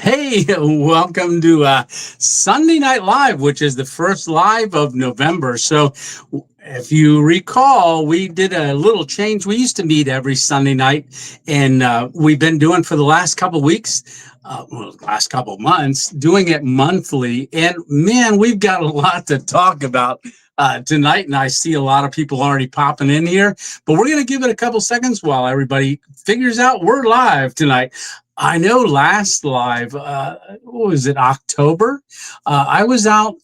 Hey, welcome to Sunday Night Live, which is the first live of November. So, if you recall, we did a little change. We used to meet every Sunday night, and we've been doing for the last couple of weeks, last couple of months, doing it monthly. And man, we've got a lot to talk about tonight. And I see a lot of people already popping in here, but we're going to give it a couple seconds while everybody figures out we're live tonight. I know last live, what was it, October? I was out,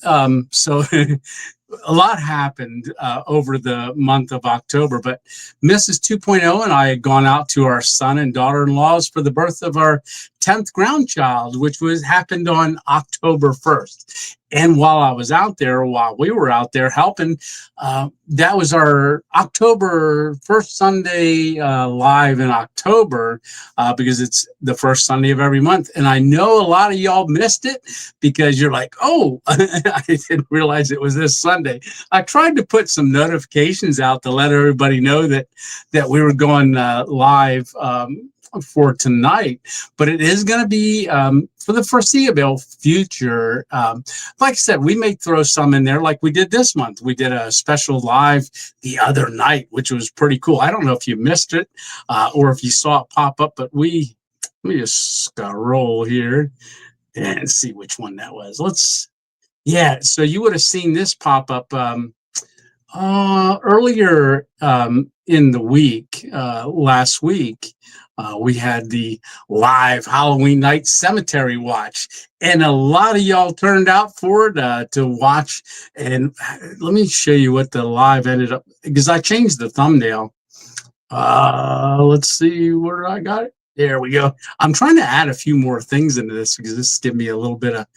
so a lot happened over the month of October, but Mrs. 2.0 and I had gone out to our son and daughter-in-laws for the birth of our 10th grandchild, which happened on October 1st. And while we were out there helping, that was our October first Sunday live in October because it's the first Sunday of every month. And I know a lot of y'all missed it because you're like, oh, I didn't realize it was this Sunday. I tried to put some notifications out to let everybody know that we were going live for tonight, but it is going to be for the foreseeable future. Like I said, we may throw some in there like we did this month. We did a special live the other night, which was pretty cool. I don't know if you missed it or if you saw it pop up, but let me just scroll here and see which one that was. So you would have seen this pop up earlier in the week, last week. We had the live Halloween night cemetery watch, and a lot of y'all turned out for it to watch. And let me show you what the live ended up, because I changed the thumbnail. Let's see where I got it. There we go. I'm trying to add a few more things into this because this gives me a little bit of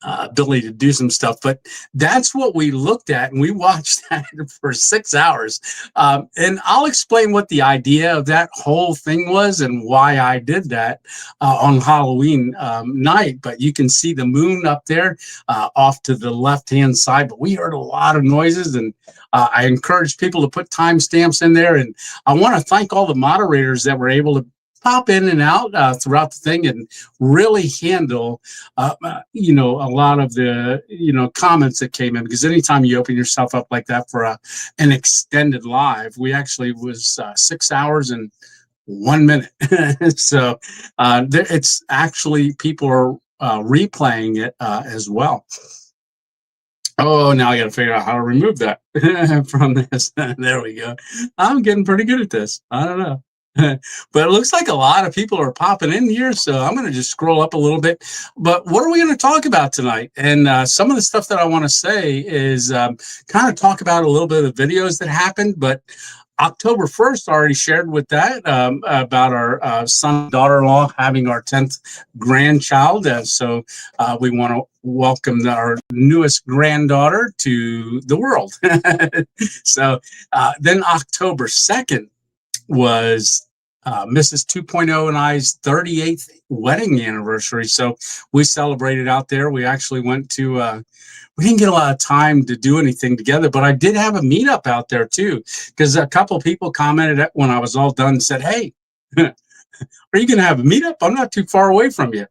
ability to do some stuff, but that's what we looked at, and we watched that for 6 hours. And I'll explain what the idea of that whole thing was and why I did that on Halloween night. But you can see the moon up there off to the left-hand side, but we heard a lot of noises, and I encourage people to put timestamps in there. And I want to thank all the moderators that were able to pop in and out throughout the thing and really handle, a lot of the, comments that came in, because anytime you open yourself up like that for an extended live, we actually was 6 hours and 1 minute. So it's actually people are replaying it as well. Oh, now I got to figure out how to remove that from this. There we go. I'm getting pretty good at this. I don't know. But it looks like a lot of people are popping in here, so I'm going to just scroll up a little bit. But what are we going to talk about tonight? And some of the stuff that I want to say is kind of talk about a little bit of the videos that happened. But October 1st, I already shared with that about our son and daughter-in-law having our 10th grandchild. So we want to welcome our newest granddaughter to the world. So then October 2nd, was Mrs. 2.0 and I's 38th wedding anniversary. So we celebrated out there. We actually went to, we didn't get a lot of time to do anything together, but I did have a meetup out there too, because a couple of people commented when I was all done and said, hey, are you going to have a meetup? I'm not too far away from you.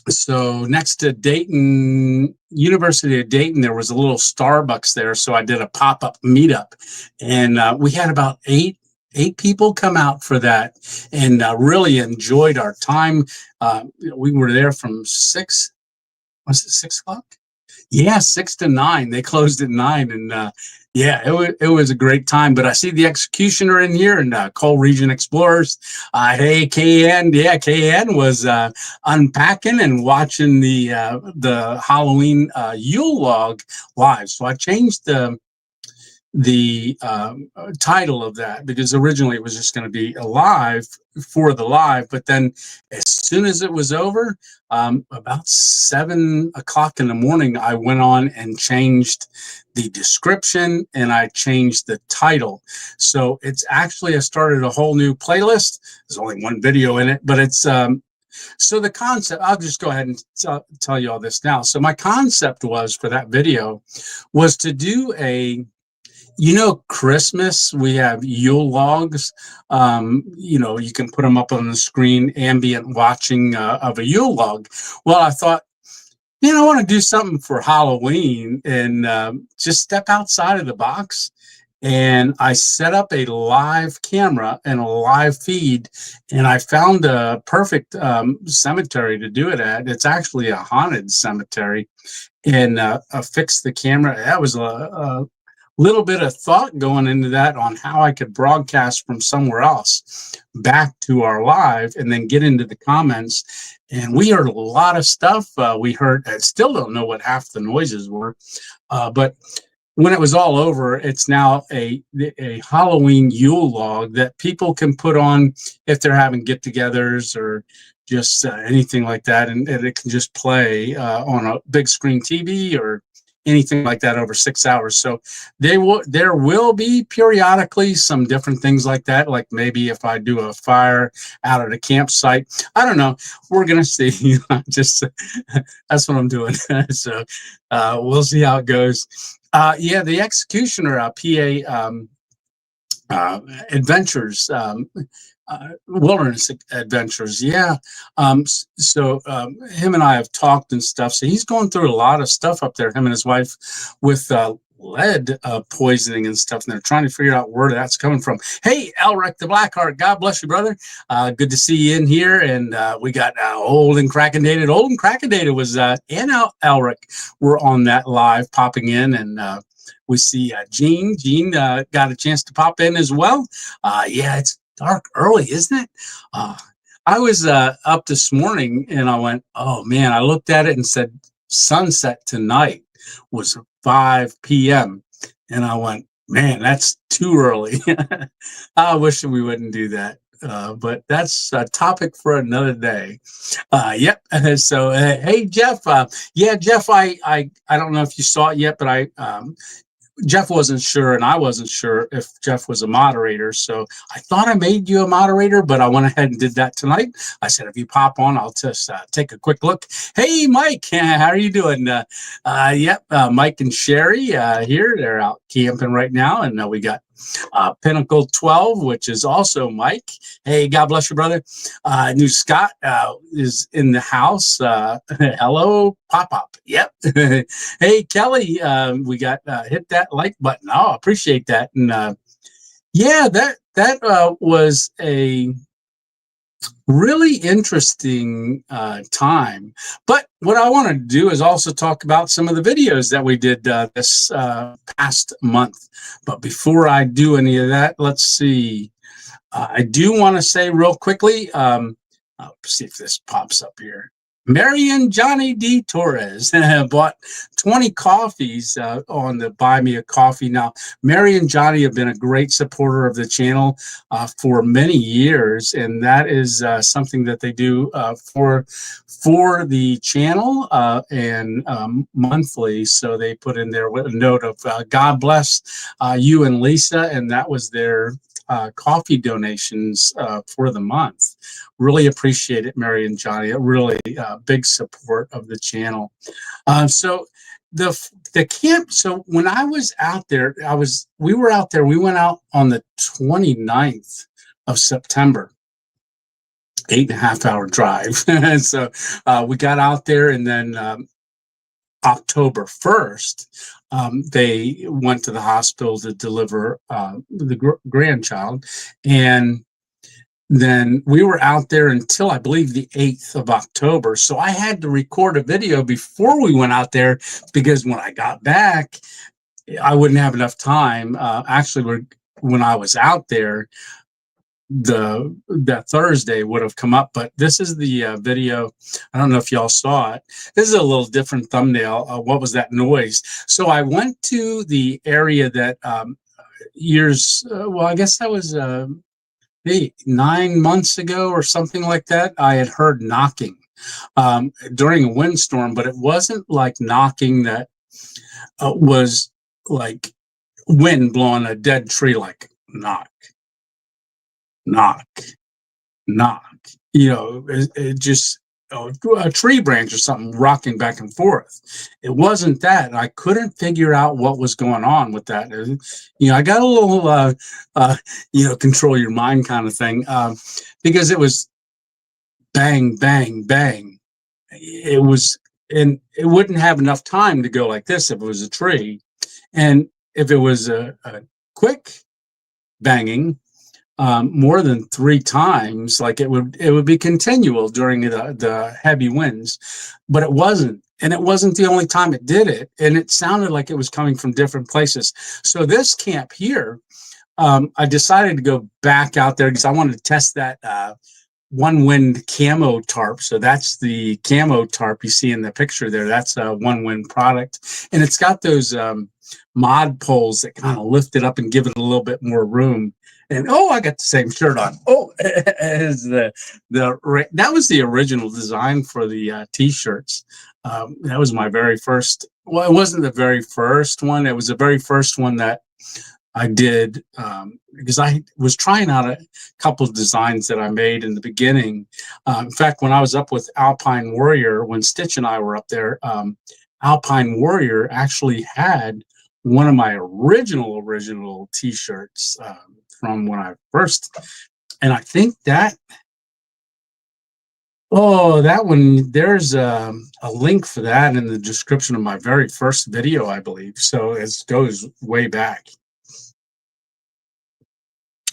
So next to Dayton, University of Dayton, there was a little Starbucks there. So I did a pop-up meetup, and we had about eight people come out for that, and really enjoyed our time. We were there from 6 o'clock? Yeah, 6 to 9. They closed at 9, and it was a great time. But I see the Executioner in here and Coal Region Explorers. Hey, KN. Yeah, KN was unpacking and watching the Halloween Yule log live. So I changed the title of that, because originally it was just going to be a live for the live, but then as soon as it was over, about 7 o'clock in the morning, I went on and changed the description and I changed the title. So it's actually, I started a whole new playlist. There's only one video in it, but it's so the concept, I'll just go ahead and tell you all this now. So my concept was for that video was to do Christmas, we have Yule logs. You can put them up on the screen, ambient watching of a Yule log. Well, I thought, I want to do something for Halloween and just step outside of the box. And I set up a live camera and a live feed, and I found a perfect cemetery to do it at. It's actually a haunted cemetery, and fixed the camera. That was a little bit of thought going into that on how I could broadcast from somewhere else back to our live and then get into the comments. And we heard a lot of stuff. We heard, I still don't know what half the noises were, but when it was all over, it's now a Halloween Yule log that people can put on if they're having get-togethers or just anything like that, and it can just play on a big screen TV or anything like that over 6 hours. So there will be periodically some different things like that, like maybe if I do a fire out at a campsite. I don't know. We're gonna see. Just that's what I'm doing. So we'll see how it goes. Yeah, the Executioner PA Adventures, Wilderness Adventures. Yeah. So him and I have talked and stuff. So he's going through a lot of stuff up there, him and his wife, with lead poisoning and stuff. And they're trying to figure out where that's coming from. Hey, Elric the Blackheart, God bless you, brother. Good to see you in here. And we got Old and Crackendated. Old and Crackendated was and Elric were on that live popping in. And we see Gene. Gene got a chance to pop in as well. Yeah, it's dark early, isn't it? I was up this morning and I went, oh man, I looked at it and said sunset tonight was 5 p.m. And I went, man, that's too early. I wish we wouldn't do that. But that's a topic for another day. Yep. So, hey, Jeff. Yeah, Jeff, I don't know if you saw it yet, but Jeff wasn't sure, and I wasn't sure if Jeff was a moderator. So I thought I made you a moderator, but I went ahead and did that tonight. I said, if you pop on, I'll just take a quick look. Hey, Mike, how are you doing? Yep, Mike and Sherry here. They're out camping right now, and we got Pinnacle 12, which is also Mike. Hey, God bless you, brother. New Scott is in the house. Hello, Pop-Up. Yep. Hey, Kelly, we got hit that like button. Oh, appreciate that. And yeah, that was a really interesting time. But what I want to do is also talk about some of the videos that we did this past month. But before I do any of that, let's see. I do want to say real quickly, I'll see if this pops up here. Mary and Johnny D. Torres bought 20 coffees on the Buy Me a Coffee. Now, Mary and Johnny have been a great supporter of the channel for many years, and that is something that they do for the channel and monthly. So they put in there a note of God bless you and Lisa, and that was their coffee donations for the month. Really appreciate it, Mary and Johnny. A really big support of the channel. So the camp. So when I was out there, we were out there. We went out on the 29th of September. 8.5 hour drive. And so we got out there, and then October 1st, they went to the hospital to deliver the grandchild. And then we were out there until I believe the 8th of October. So I had to record a video before we went out there, because when I got back, I wouldn't have enough time. Actually, when I was out there, that Thursday would have come up, but this is the video. I don't know if y'all saw it. This is a little different thumbnail. What was that noise? So I went to the area that well, I guess that was maybe 9 months ago or something like that. I had heard knocking during a windstorm, but it wasn't like knocking that was like wind blowing a dead tree, like knock, knock, knock. It just a tree branch or something rocking back and forth. It wasn't that. I couldn't figure out what was going on with that. I got a little, uh, control your mind kind of thing, because it was bang, bang, bang. It was, and it wouldn't have enough time to go like this if it was a tree. And if it was a quick banging, more than three times, like it would be continual during the heavy winds, but it wasn't. And it wasn't the only time it did it. And it sounded like it was coming from different places. So this camp here, I decided to go back out there because I wanted to test that one wind camo tarp. So that's the camo tarp you see in the picture there. That's a one wind product. And it's got those mod poles that kind of lift it up and give it a little bit more room. And I got the same shirt on. As that was the original design for the t-shirts. That was my very first. Well, it wasn't the very first one. It was the very first one that I did, because I was trying out a couple of designs that I made in the beginning. In fact, when I was up with Alpine Warrior, when Stitch and I were up there, Alpine Warrior actually had one of my original t-shirts from when I first, and I think that that one, there's a link for that in the description of my very first video, I believe. So it goes way back,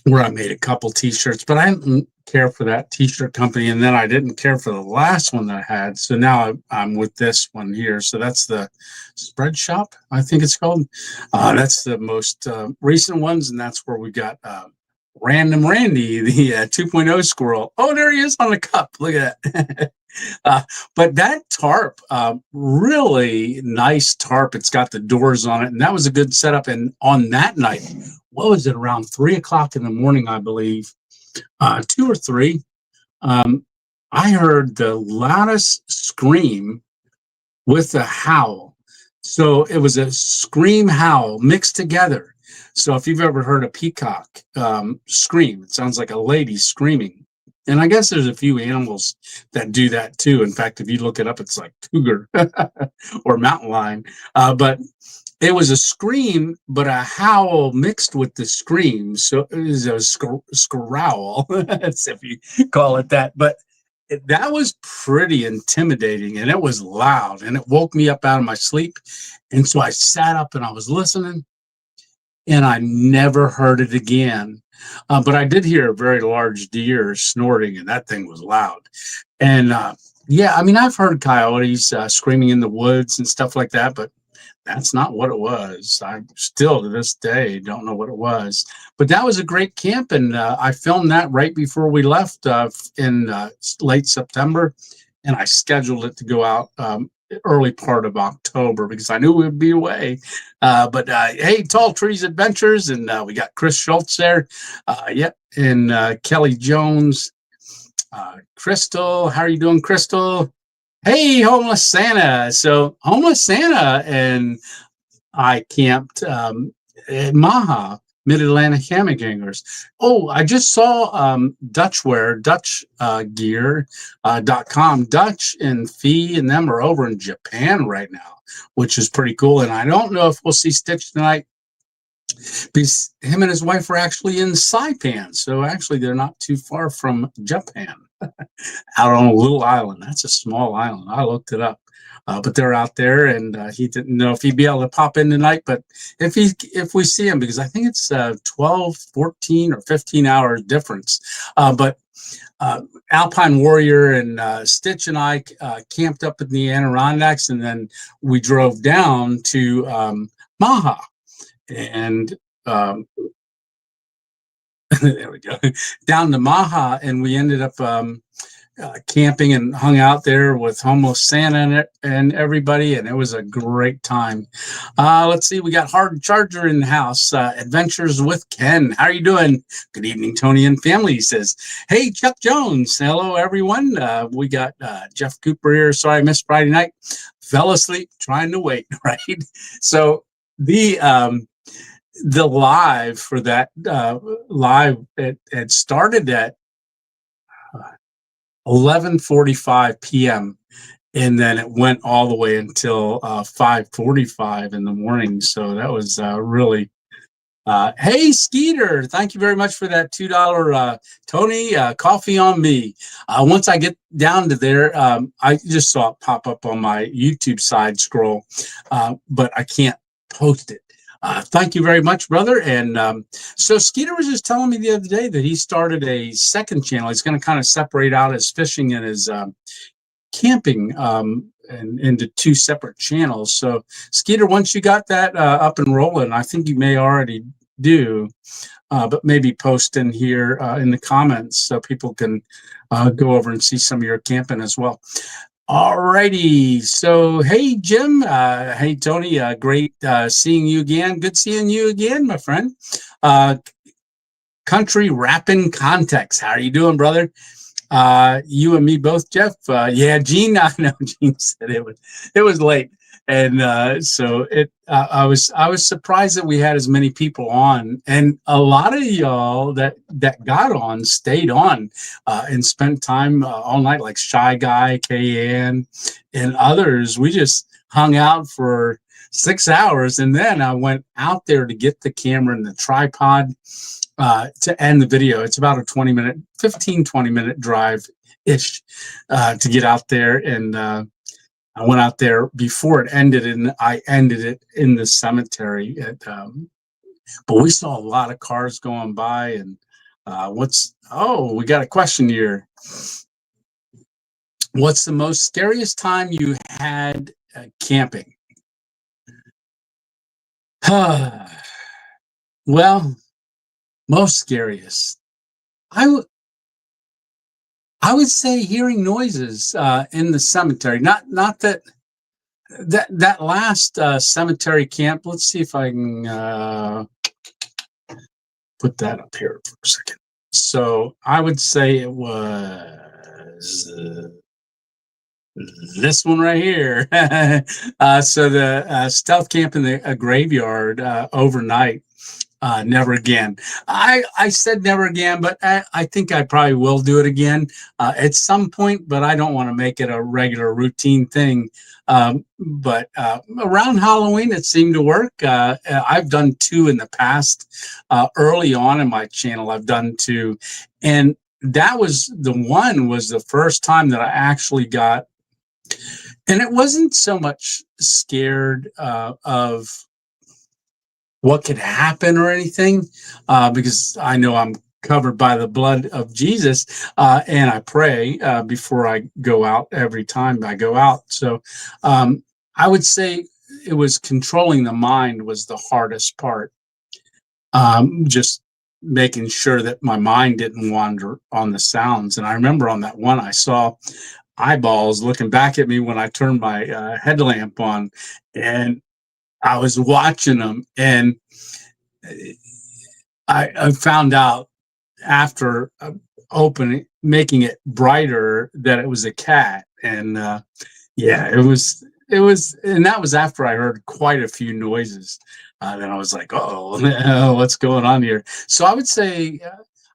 where I made a couple t-shirts, but I didn't care for that t-shirt company, and then I didn't care for the last one that I had. So now I'm with this one here. So that's the Spread Shop, I think it's called. That's the most recent ones, and that's where we got Random Randy, the 2.0 squirrel. Oh, there he is on the cup. Look at that. But that tarp, really nice tarp. It's got the doors on it, and that was a good setup. And on that night, what was it, around 3 o'clock in the morning, I believe, 2 or 3, I heard the loudest scream with a howl. So it was a scream howl mixed together. So if you've ever heard a peacock scream, it sounds like a lady screaming. And I guess there's a few animals that do that too. In fact, if you look it up, it's like cougar or mountain lion. But it was a scream, but a howl mixed with the scream. So it was a scowl, if you call it that. But that was pretty intimidating, and it was loud, and it woke me up out of my sleep. And so I sat up and I was listening, and I never heard it again. But I did hear a very large deer snorting, and that thing was loud. And yeah, I mean, I've heard coyotes screaming in the woods and stuff like that, but that's not what it was. I still, to this day, don't know what it was. But that was a great camp, and I filmed that right before we left in late September, and I scheduled it to go out early part of October because I knew we'd be away. But hey, Tall Trees Adventures, and we got Chris Schultz there. Yep, and Kelly Jones. Crystal, how are you doing, Crystal? Hey, Homeless Santa. So Homeless Santa and I camped at Maha, Mid-Atlantic Hammock Hangers. Oh, I just saw Dutchware, DutchGear.com. Dutch and Fee and them are over in Japan right now, which is pretty cool. And I don't know if we'll see Stitch tonight, because him and his wife are actually in Saipan. So actually, they're not too far from Japan. Out on a little island. That's a small island. I looked it up, but they're out there, and he didn't know if he'd be able to pop in tonight. But if we see him, because I think it's 12, 14, or 15 hour difference. But Alpine Warrior and Stitch and I camped up in the Adirondacks, and then we drove down to Maha, and there we go, down to Maha, and we ended up camping and hung out there with Homeless Santa and everybody, and it was a great time. Let's see, we got Hard Charger in the house. Adventures with Ken. How are you doing? Good evening, Tony and family, he says. Hey, Chuck Jones. Hello, everyone. We got Jeff Cooper here. Sorry I missed Friday night. Fell asleep trying to wait, right? So the live for that live, it started at 11:45 p.m. And then it went all the way until 5:45 in the morning. So that was really. Hey, Skeeter, thank you very much for that $2 Tony coffee on me. Once I get down to there, I just saw it pop up on my YouTube side scroll, but I can't post it. Thank you very much, brother. And so Skeeter was just telling me the other day that he started a second channel. He's going to kind of separate out his fishing and his camping and into two separate channels. So Skeeter, once you got that up and rolling, I think you may already do, but maybe post in here in the comments so people can go over and see some of your camping as well. Alrighty, so hey Jim, hey Tony, great seeing you again. Good seeing you again, my friend. Country Rapping Context, how are you doing, brother? You and me both, Jeff. Yeah, Gene. I know Gene said it was late, and so I was surprised that we had as many people on, and a lot of y'all that got on stayed on and spent time all night, like Shy Guy, KN, and others. We just hung out for 6 hours, and then I went out there to get the camera and the tripod. To end the video. It's about a 15-20 minute drive ish to get out there. And I went out there before it ended, and I ended it in the cemetery. But we saw a lot of cars going by. And we got a question here. What's the most scariest time you had camping? Well, most scariest. I would say hearing noises in the cemetery. Not that last cemetery camp. Let's see if I can put that up here for a second. So I would say it was this one right here. So the stealth camp in the graveyard overnight. Never again. I said never again, but I think I probably will do it again at some point, but I don't want to make it a regular routine thing. But around Halloween, it seemed to work. I've done 2 in the past. Early on in my channel, I've done 2. And that was the first time that I actually got, and it wasn't so much scared of what could happen or anything, because I know I'm covered by the blood of Jesus, and I pray before I go out every time I go out. So I would say it was controlling the mind was the hardest part. Just making sure that my mind didn't wander on the sounds. And I remember on that one, I saw eyeballs looking back at me when I turned my headlamp on, and I was watching them, and I found out after making it brighter that it was a cat. And yeah, it was, and that was after I heard quite a few noises. Then I was like, oh, what's going on here? So I would say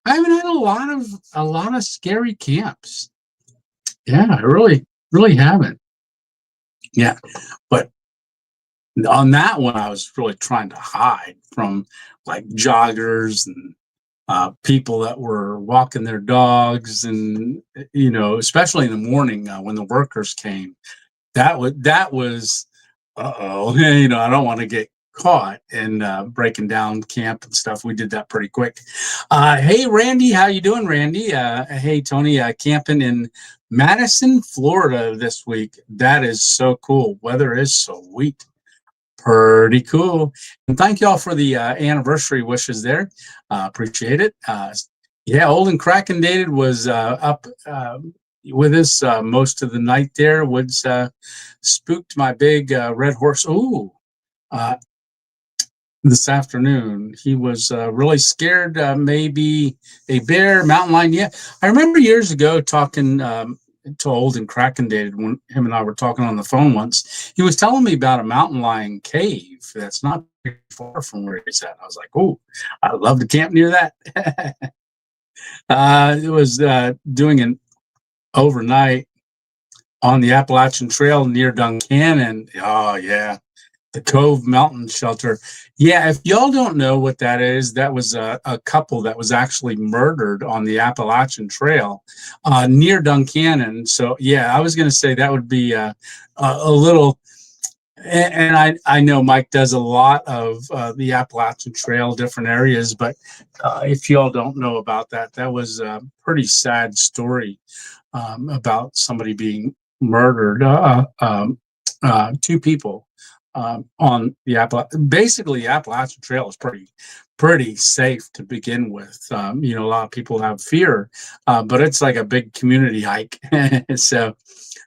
I haven't had a lot of scary camps. Yeah, I really haven't. Yeah, but on that one, I was really trying to hide from like joggers and people that were walking their dogs, and especially in the morning when the workers came. That was I don't want to get caught and breaking down camp and stuff. We did that pretty quick. Hey, Randy, how you doing, Randy? Hey, Tony, camping in Madison, Florida this week. That is so cool. Weather is sweet. Pretty cool. And thank y'all for the anniversary wishes there. Appreciate it. Yeah, Old and Kraken Dated was up with us most of the night there. Woods spooked my big red horse. Ooh, this afternoon. He was really scared, maybe a bear, mountain lion. Yeah, I remember years ago talking to Old and Kraken Dated when him and I were talking on the phone once. He was telling me about a mountain lion cave that's not very far from where he's at. I was like, oh, I'd love to camp near that. It was doing overnight on the Appalachian Trail near Duncannon. Oh yeah, the Cove Mountain Shelter. Yeah, if y'all don't know what that is, that was a couple that was actually murdered on the Appalachian Trail near Duncannon. So yeah, I was going to say that would be a little. And I know Mike does a lot of the Appalachian Trail, different areas, but if y'all don't know about that, that was a pretty sad story about somebody being murdered. Two people on the basically the Appalachian Trail is pretty safe to begin with. You know, a lot of people have fear, but it's like a big community hike. So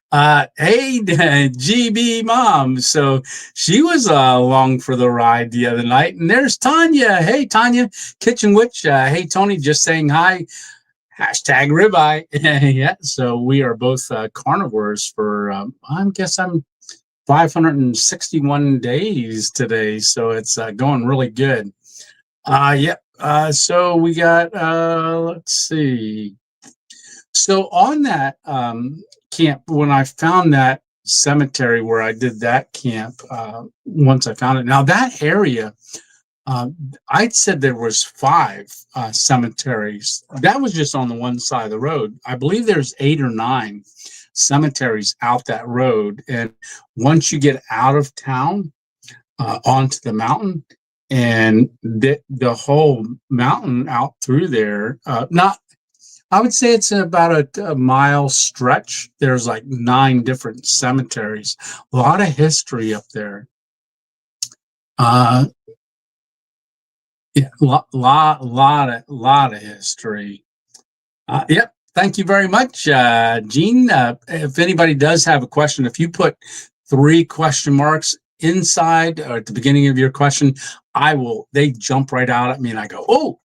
hey, GB mom. So she was along for the ride the other night. And there's Tanya. Hey, Tanya, Kitchen Witch. Hey, Tony, just saying hi. Hashtag ribeye. Yeah. So we are both carnivores for, I guess I'm 561 days today. So it's going really good. Yep. So we got, let's see. So on that camp, when I found that cemetery where I did that camp, once I found it, now that area, I'd said there was 5 cemeteries. That was just on the one side of the road. I believe there's 8 or 9 cemeteries out that road. And once you get out of town onto the mountain, and the whole mountain out through there, not I would say it's about a mile stretch. There's like 9 different cemeteries. A lot of history up there. Yeah, lot of history. Yep. Thank you very much, Gene. If anybody does have a question, if you put 3 question marks inside or at the beginning of your question, they jump right out at me and I go, oh,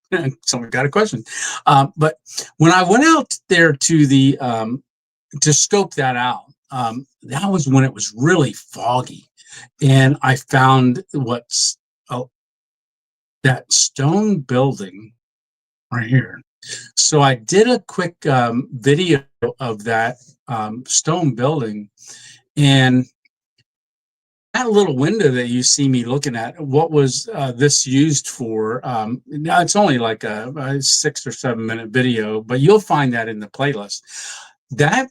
someone got a question. But when I went out there to scope that out, that was when it was really foggy. And I found that stone building right here. So I did a quick video of that stone building, and that little window that you see me looking at, what was this used for? Now it's only like a 6 or 7 minute video, but you'll find that in the playlist. That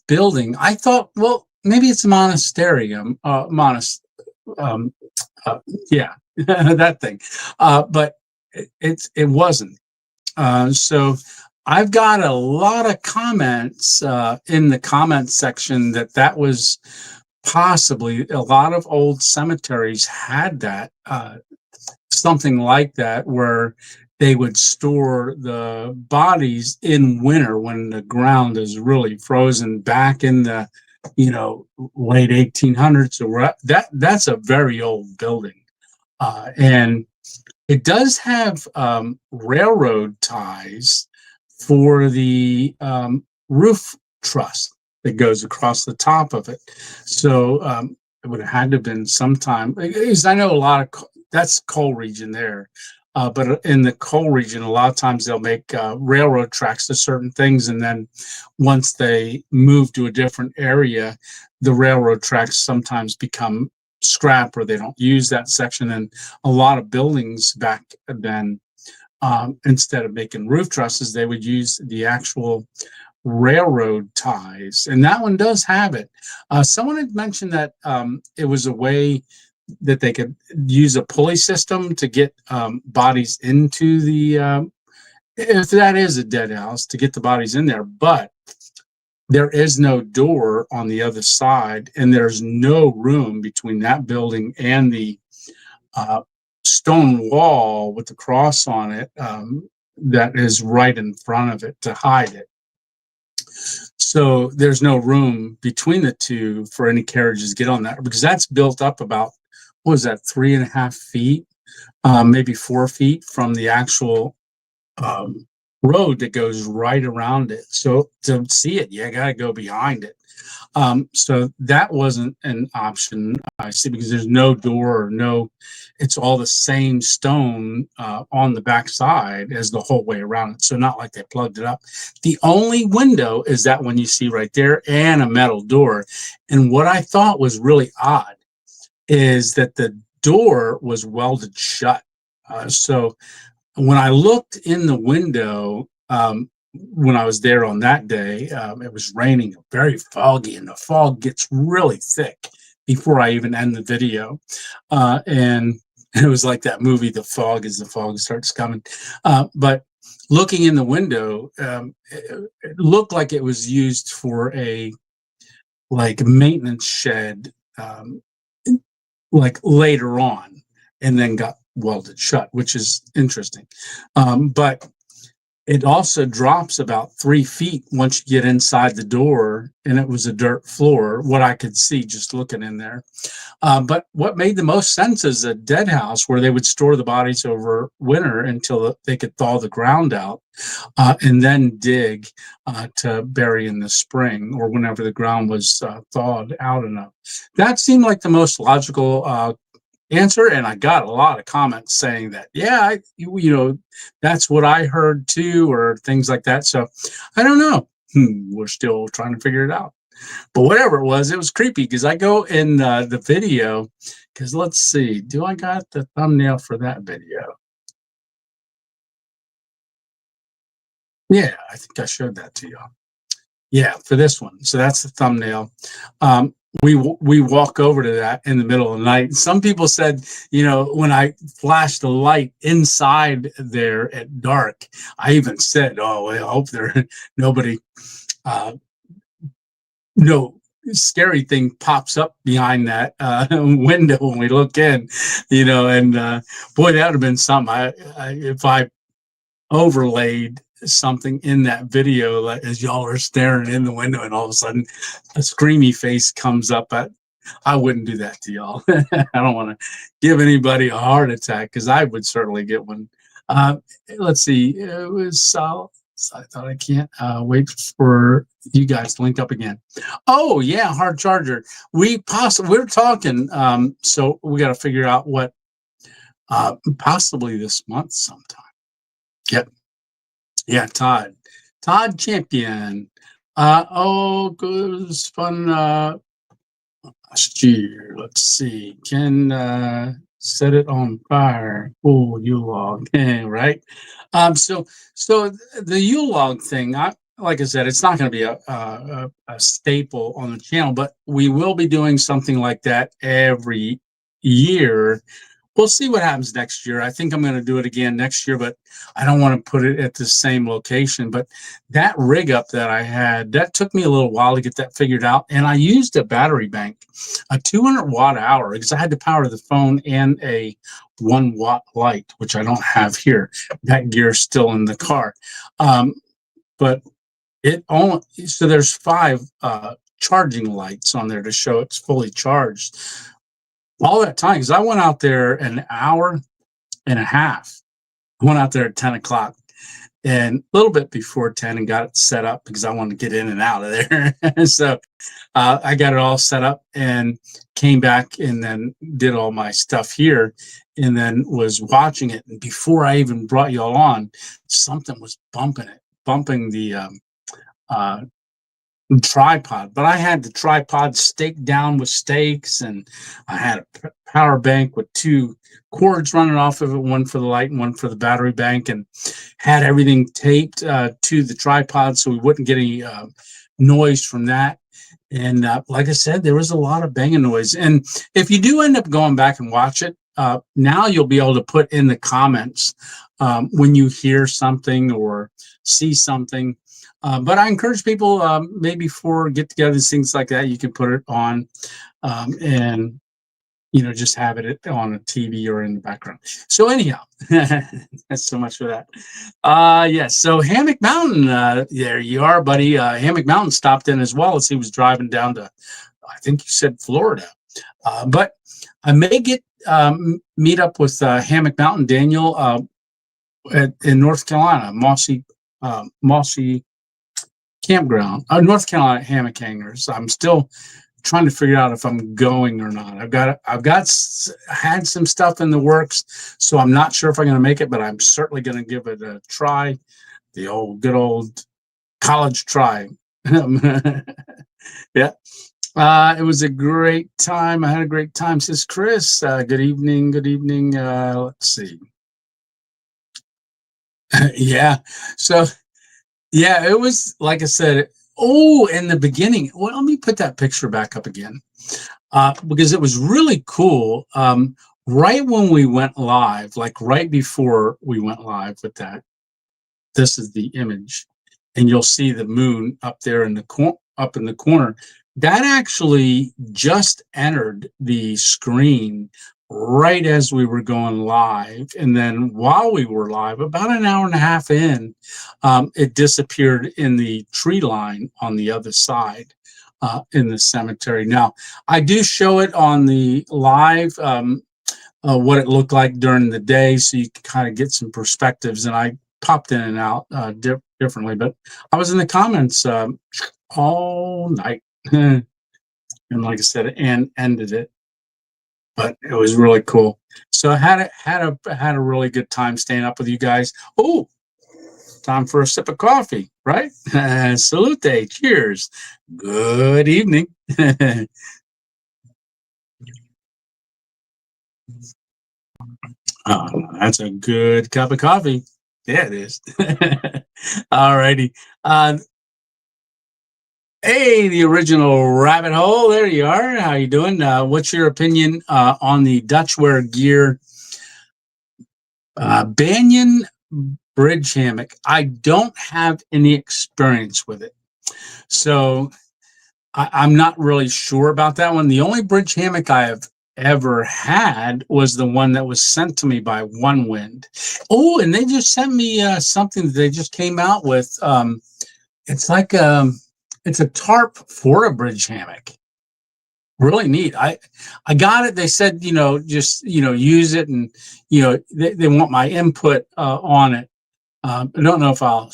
building, I thought, well, maybe it's a monasterium, yeah, that thing, but it wasn't. So I've got a lot of comments in the comment section that was possibly a lot of old cemeteries had that, something like that, where they would store the bodies in winter when the ground is really frozen back in the, late 1800s. So that's a very old building. And it does have railroad ties for the roof truss that goes across the top of it. So it would have had to have been sometime, because I know a lot of that's coal region there. But in the coal region, a lot of times they'll make railroad tracks to certain things. And then once they move to a different area, the railroad tracks sometimes become scrap, or they don't use that section. And a lot of buildings back then, instead of making roof trusses, they would use the actual railroad ties. And that one does have it. Someone had mentioned that it was a way that they could use a pulley system to get bodies into the, if that is a dead house, to get the bodies in there. But there is no door on the other side, and there's no room between that building and the stone wall with the cross on it that is right in front of it to hide it. So there's no room between the two for any carriages to get on that, because that's built up about, what was that, 3.5 feet, maybe 4 feet from the actual road that goes right around it. So to see it, you got to go behind it. So that wasn't an option, I see, because there's no door or no, it's all the same stone on the backside as the whole way around it. So not like they plugged it up. The only window is that one you see right there, and a metal door. And what I thought was really odd is that the door was welded shut. So when I looked in the window, when I was there on that day, it was raining, very foggy, and the fog gets really thick before I even end the video. And it was like that movie, The Fog, as the fog starts coming. But looking in the window, it looked like it was used for a like maintenance shed, like later on, and then got welded shut, which is interesting. But it also drops about 3 feet once you get inside the door, and it was a dirt floor, what I could see just looking in there. But what made the most sense is a dead house where they would store the bodies over winter until they could thaw the ground out, and then dig to bury in the spring or whenever the ground was thawed out enough. That seemed like the most logical answer, and I got a lot of comments saying that, yeah, that's what I heard too, or things like that. So I don't know. We're still trying to figure it out. But whatever it was creepy, because I go in the video, because let's see, do I got the thumbnail for that video? Yeah, I think I showed that to y'all. Yeah, for this one. So that's the thumbnail. We walk over to that in the middle of the night. Some people said, when I flashed the light inside there at dark, I even said, "Oh, I hope there nobody, no scary thing pops up behind that window when we look in." And boy, that would have been something. If I overlaid something in that video, like as y'all are staring in the window and all of a sudden a screamy face comes up, I wouldn't do that to y'all. I don't want to give anybody a heart attack, because I would certainly get one. uh, let's see, it was I thought, I can't wait for you guys to link up again. Oh yeah, hard charger. We're talking, so we got to figure out what, possibly this month sometime. Yep. Yeah, Todd Champion. Oh, good. It was fun last year. Let's see. Can set it on fire. Oh, Yule log. Right. So the Yule log thing, like I said, it's not going to be a staple on the channel, but we will be doing something like that every year. We'll see what happens next year. I think I'm going to do it again next year, but I don't want to put it at the same location. But that rig up that I had, that took me a little while to get that figured out. And I used a battery bank, a 200 watt hour, because I had to power the phone and a 1 watt light, which I don't have here. That gear's still in the car. But so there's 5 charging lights on there to show it's fully charged. All that time, because I went out there an hour and a half. I went out there at 10 o'clock and a little bit before 10 and got it set up, because I wanted to get in and out of there. So I got it all set up and came back and then did all my stuff here, and then was watching it. And before I even brought you all on, something was bumping the tripod. But I had the tripod staked down with stakes, and I had a power bank with 2 cords running off of it, one for the light and one for the battery bank, and had everything taped to the tripod so we wouldn't get any noise from that. And like I said, there was a lot of banging noise. And if you do end up going back and watch it, now you'll be able to put in the comments when you hear something or see something. But I encourage people, maybe for get-togethers, things like that, you can put it on, and just have it on a TV or in the background. So anyhow, that's so much for that. Yes. So Hammock Mountain, there you are, buddy. Hammock Mountain stopped in as well as he was driving down to, I think you said Florida. But I may meet up with Hammock Mountain Daniel in North Carolina, Mossy Mossy Campground, North Carolina Hammock Hangers. I'm still trying to figure out if I'm going or not. Had some stuff in the works, so I'm not sure if I'm going to make it, but I'm certainly going to give it a try. The good old college try. Yeah. It was a great time. I had a great time, says Chris. Good evening. Good evening. Let's see. Yeah. So, yeah, it was like I said. Oh, in the beginning. Well, let me put that picture back up again because it was really cool. Right when we went live, like right before we went live with that, this is the image, and you'll see the moon up there in the up in the corner. That actually just entered the screen right as we were going live, and then while we were live, about an hour and a half in, it disappeared in the tree line on the other side in the cemetery. Now, I do show it on the live. What it looked like during the day, so you can kind of get some perspectives. And I popped in and out differently, but I was in the comments all night, and like I said, and ended it. But it was really cool. So I had a really good time staying up with you guys. Oh, time for a sip of coffee, right? Salute, cheers, good evening. That's a good cup of coffee. Yeah, it is. All righty. Hey, the original rabbit hole. There you are. How you doing? What's your opinion on the Dutchware Gear Banyan bridge hammock? I don't have any experience with it, so I'm not really sure about that one. The only bridge hammock I have ever had was the one that was sent to me by One Wind. Oh, and they just sent me something that they just came out with. It's like it's a tarp for a bridge hammock. Really neat. I got it. They said, just use it, and they want my input on it. I don't know if I'll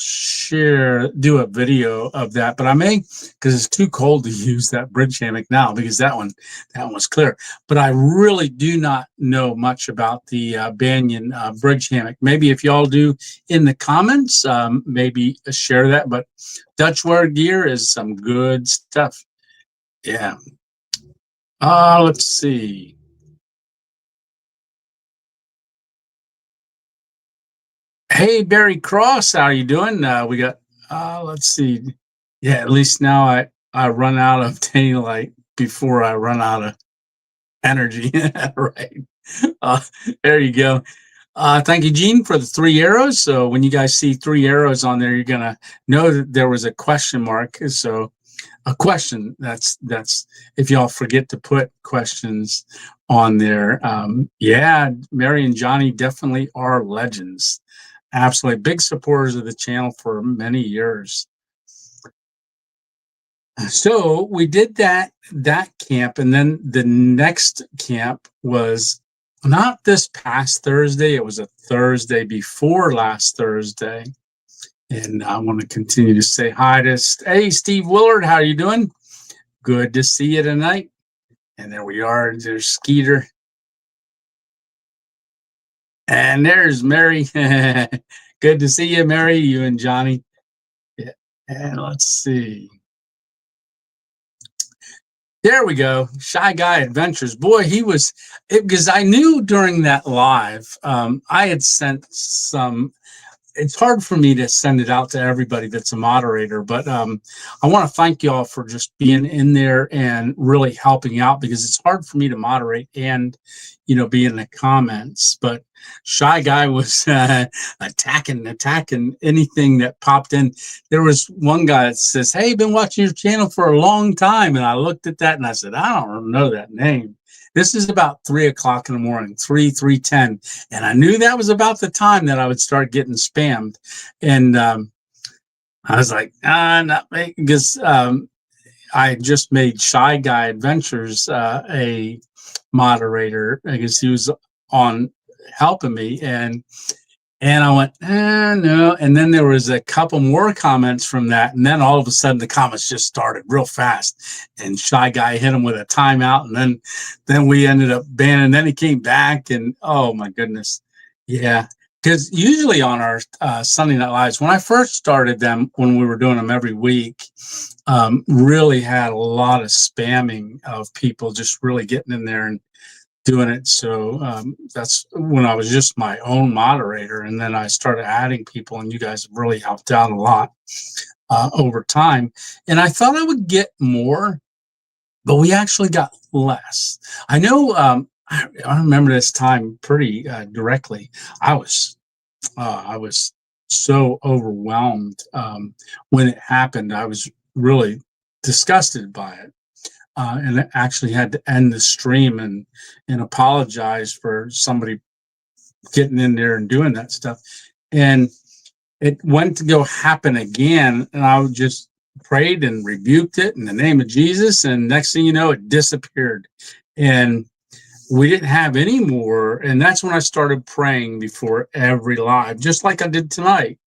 do a video of that, but I may, because it's too cold to use that bridge hammock now, because that one was clear. But I really do not know much about the Banyan bridge hammock. Maybe if y'all do in the comments, maybe share that. But Dutchware Gear is some good stuff. Yeah. Let's see. Hey, Barry Cross, how are you doing? We got, let's see. Yeah, at least now I run out of daylight before I run out of energy. Right. There you go. Thank you, Gene, for the 3 arrows. So when you guys see 3 arrows on there, you're going to know that there was a question mark. So a question, that's if y'all forget to put questions on there. Yeah, Mary and Johnny definitely are legends. Absolutely big supporters of the channel for many years. So we did that camp, and then the next camp was not this past Thursday. It was a Thursday before last Thursday. And I want to continue to say hi to Steve Willard. How are you doing? Good to see you tonight. And there we are. There's Skeeter. And there's Mary. Good to see you, Mary, you and Johnny. Yeah. And let's see. There we go. Shy Guy Adventures. Boy, because I knew during that live, I had sent some. It's hard for me to send it out to everybody that's a moderator, but I want to thank y'all for just being in there and really helping out, because it's hard for me to moderate and, be in the comments. But Shy Guy was attacking anything that popped in. There was one guy that says, "Hey, been watching your channel for a long time." And I looked at that and I said, "I don't know that name." This is about 3:00 in the morning, 3:10. And I knew that was about the time that I would start getting spammed. And I was like, not because I just made Shy Guy Adventures a moderator, because he was on helping me. And And I went, no. And then there was a couple more comments from that. And then all of a sudden the comments just started real fast. And Shy Guy hit him with a timeout. And then we ended up banning. Then he came back and oh my goodness. Yeah. Because usually on our Sunday Night Lives, when I first started them, when we were doing them every week, really had a lot of spamming of people just really getting in there and doing it. So that's when I was just my own moderator. And then I started adding people, and you guys have really helped out a lot over time. And I thought I would get more, but we actually got less. I know I remember this time pretty directly. I was so overwhelmed when it happened. I was really disgusted by it. And actually had to end the stream and apologize for somebody getting in there and doing that stuff. And it went to go happen again, and I just prayed and rebuked it in the name of Jesus. And next thing you know, it disappeared, and we didn't have any more. And that's when I started praying before every live, just like I did tonight.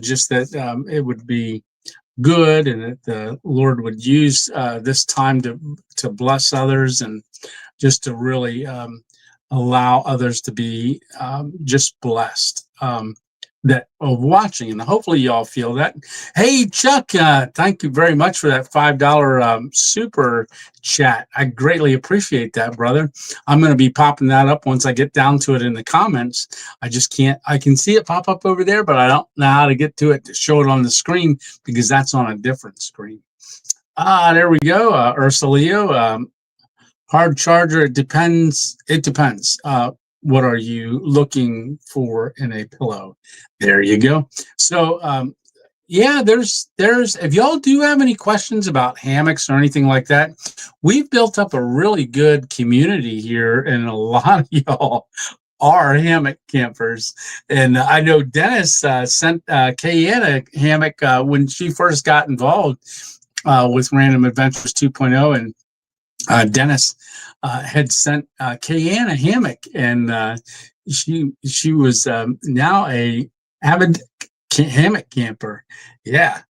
Just that it would be good, and that the Lord would use this time to bless others, and just to really allow others to be just blessed that of watching. And hopefully you all feel that. Hey Chuck, thank you very much for that $5 super chat. I greatly appreciate that, brother. I'm going to be popping that up once I get down to it in the comments. I can see it pop up over there, but I don't know how to get to it to show it on the screen, because that's on a different screen. There we go. Ursulio, hard charger. It depends. What are you looking for in a pillow? There you go. So yeah, there's if y'all do have any questions about hammocks or anything like that, we've built up a really good community here, and a lot of y'all are hammock campers. And I know Dennis sent Kayanne a hammock when she first got involved with Random Adventures 2.0, and Dennis had sent Kayanne a hammock, and she was now a avid hammock camper. Yeah.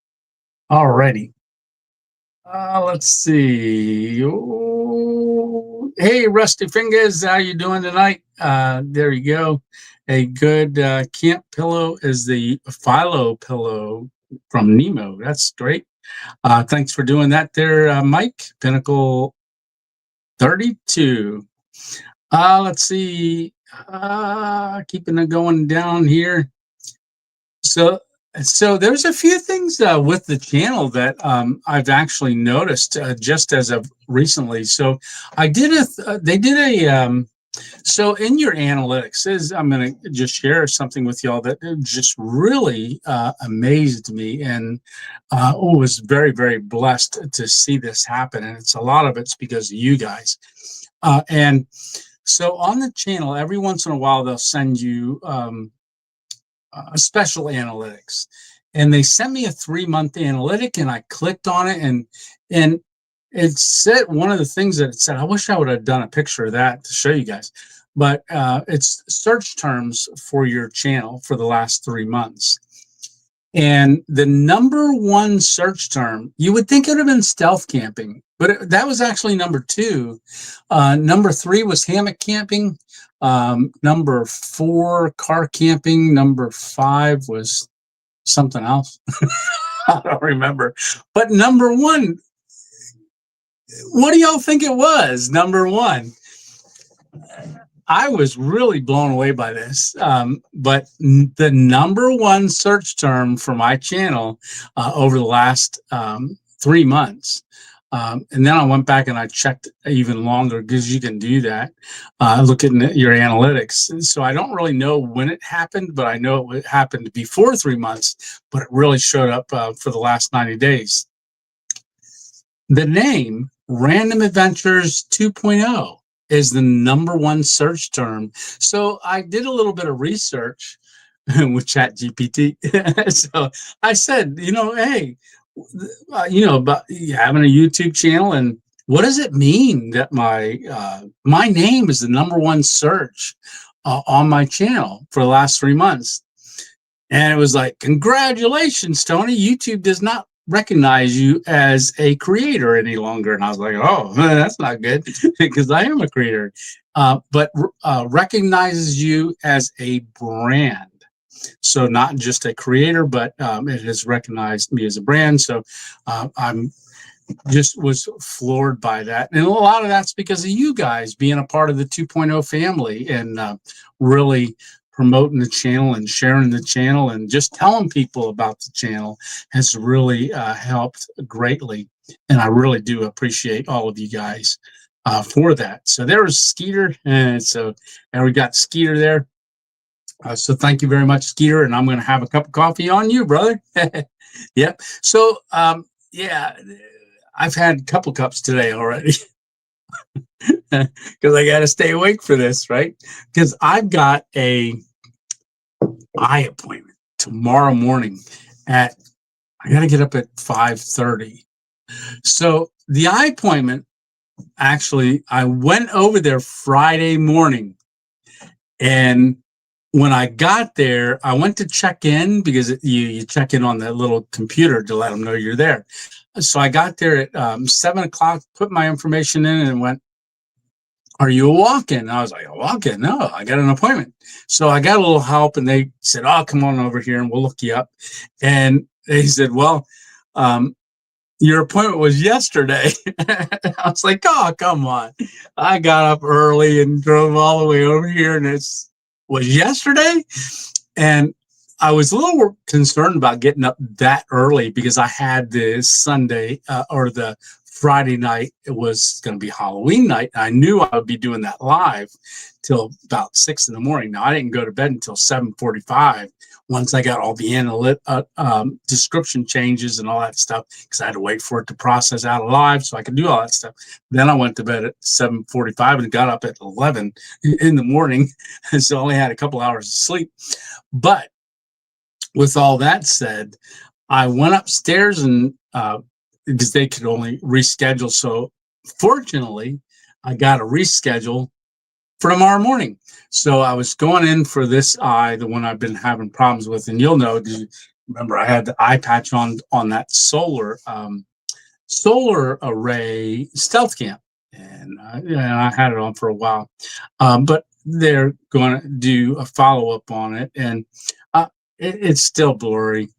Alrighty. Let's see. Oh, hey, Rusty Fingers, how you doing tonight? There you go. A good camp pillow is the Philo pillow from Nemo. That's great. Thanks for doing that there, Mike. Pinnacle 32. Let's see. Keeping it going down here. So there's a few things with the channel that I've actually noticed just as of recently. So I did so in your analytics, I'm going to just share something with y'all that just really amazed me, and was very, very blessed to see this happen. And a lot of it's because of you guys. And so on the channel, every once in a while, they'll send you special analytics, and they sent me a 3-month analytic, and I clicked on it, and it said, one of the things that it said, I wish I would have done a picture of that to show you guys, but it's search terms for your channel for the last 3 months. And the number one search term, you would think it would have been stealth camping, but that was actually number 2. Number 3 was hammock camping. Number 4, car camping. Number 5 was something else. I don't remember. But number 1, what do y'all think it was? Number 1. I was really blown away by this. But the number 1 search term for my channel over the last 3 months. And then I went back and I checked even longer, because you can do that, looking at your analytics. So I don't really know when it happened, but I know it happened before 3 months, but it really showed up for the last 90 days. The name Random Adventures 2.0 is the number 1 search term. So I did a little bit of research with ChatGPT. So I said, hey, about having a YouTube channel, and what does it mean that my name is the number 1 search on my channel for the last 3 months. And it was like, congratulations, Tony. YouTube does not recognize you as a creator any longer. And I was like, oh, that's not good because I am a creator. But recognizes you as a brand. So not just a creator, but it has recognized me as a brand. So I'm just was floored by that. And a lot of that's because of you guys being a part of the 2.0 family and really promoting the channel and sharing the channel and just telling people about the channel has really helped greatly. And I really do appreciate all of you guys for that. So there was Skeeter. And we got Skeeter there. So thank you very much, Skeeter. And I'm going to have a cup of coffee on you, brother. Yep. So, yeah, I've had a couple cups today already because I got to stay awake for this, right? Because I've got a eye appointment tomorrow morning I got to get up at 5:30. So the eye appointment, actually, I went over there Friday morning, and when I got there, I went to check in because you check in on that little computer to let them know you're there. So I got there at 7 o'clock, put my information in, and went, "Are you a walk-in?" I was like, "A walk-in? No, I got an appointment." So I got a little help, and they said, "Oh, come on over here, and we'll look you up." And they said, "Well, your appointment was yesterday." I was like, "Oh, come on." I got up early and drove all the way over here, and was yesterday. And I was a little concerned about getting up that early because I had the Sunday or the Friday night. It was going to be Halloween night. I knew I would be doing that live till about 6 in the morning. Now, I didn't go to bed until 7:45 once I got all the description changes and all that stuff, because I had to wait for it to process out alive so I could do all that stuff. Then I went to bed at 7:45 and got up at 11 in the morning. So I only had a couple hours of sleep. But with all that said, I went upstairs and because they could only reschedule. So fortunately, I got a reschedule for tomorrow morning. So I was going in for this eye, the one I've been having problems with. And you'll know, remember I had the eye patch on that solar array stealth camp. And I had it on for a while. But they're going to do a follow-up on it. And it's still blurry.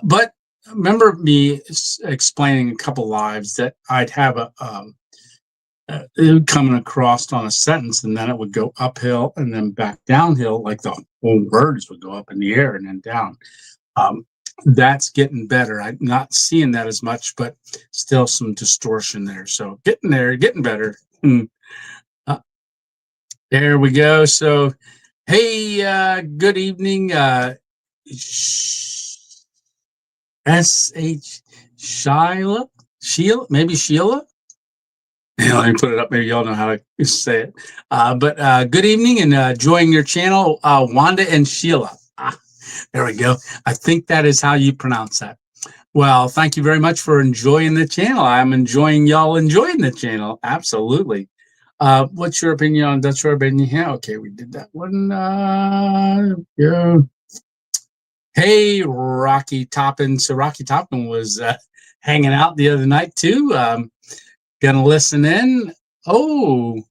But remember me explaining a couple lives that I'd have coming across on a sentence, and then it would go uphill and then back downhill, like the whole words would go up in the air and then down. That's getting better. I'm not seeing that as much, but still some distortion there. So getting there, getting better. There we go. So, hey, good evening, S.H. Sheila, maybe Sheila. Let me put it up. Maybe y'all know how to say it. But good evening and enjoying your channel, Wanda and Sheila. There we go. I think that is how you pronounce that. Well, thank you very much for enjoying the channel. I'm enjoying y'all enjoying the channel. Absolutely. What's your opinion on Dutch Urban? Yeah, okay, we did that one. Yeah. Hey, Rocky Toppin. So Rocky Toppin was hanging out the other night too. Gonna listen in. Oh,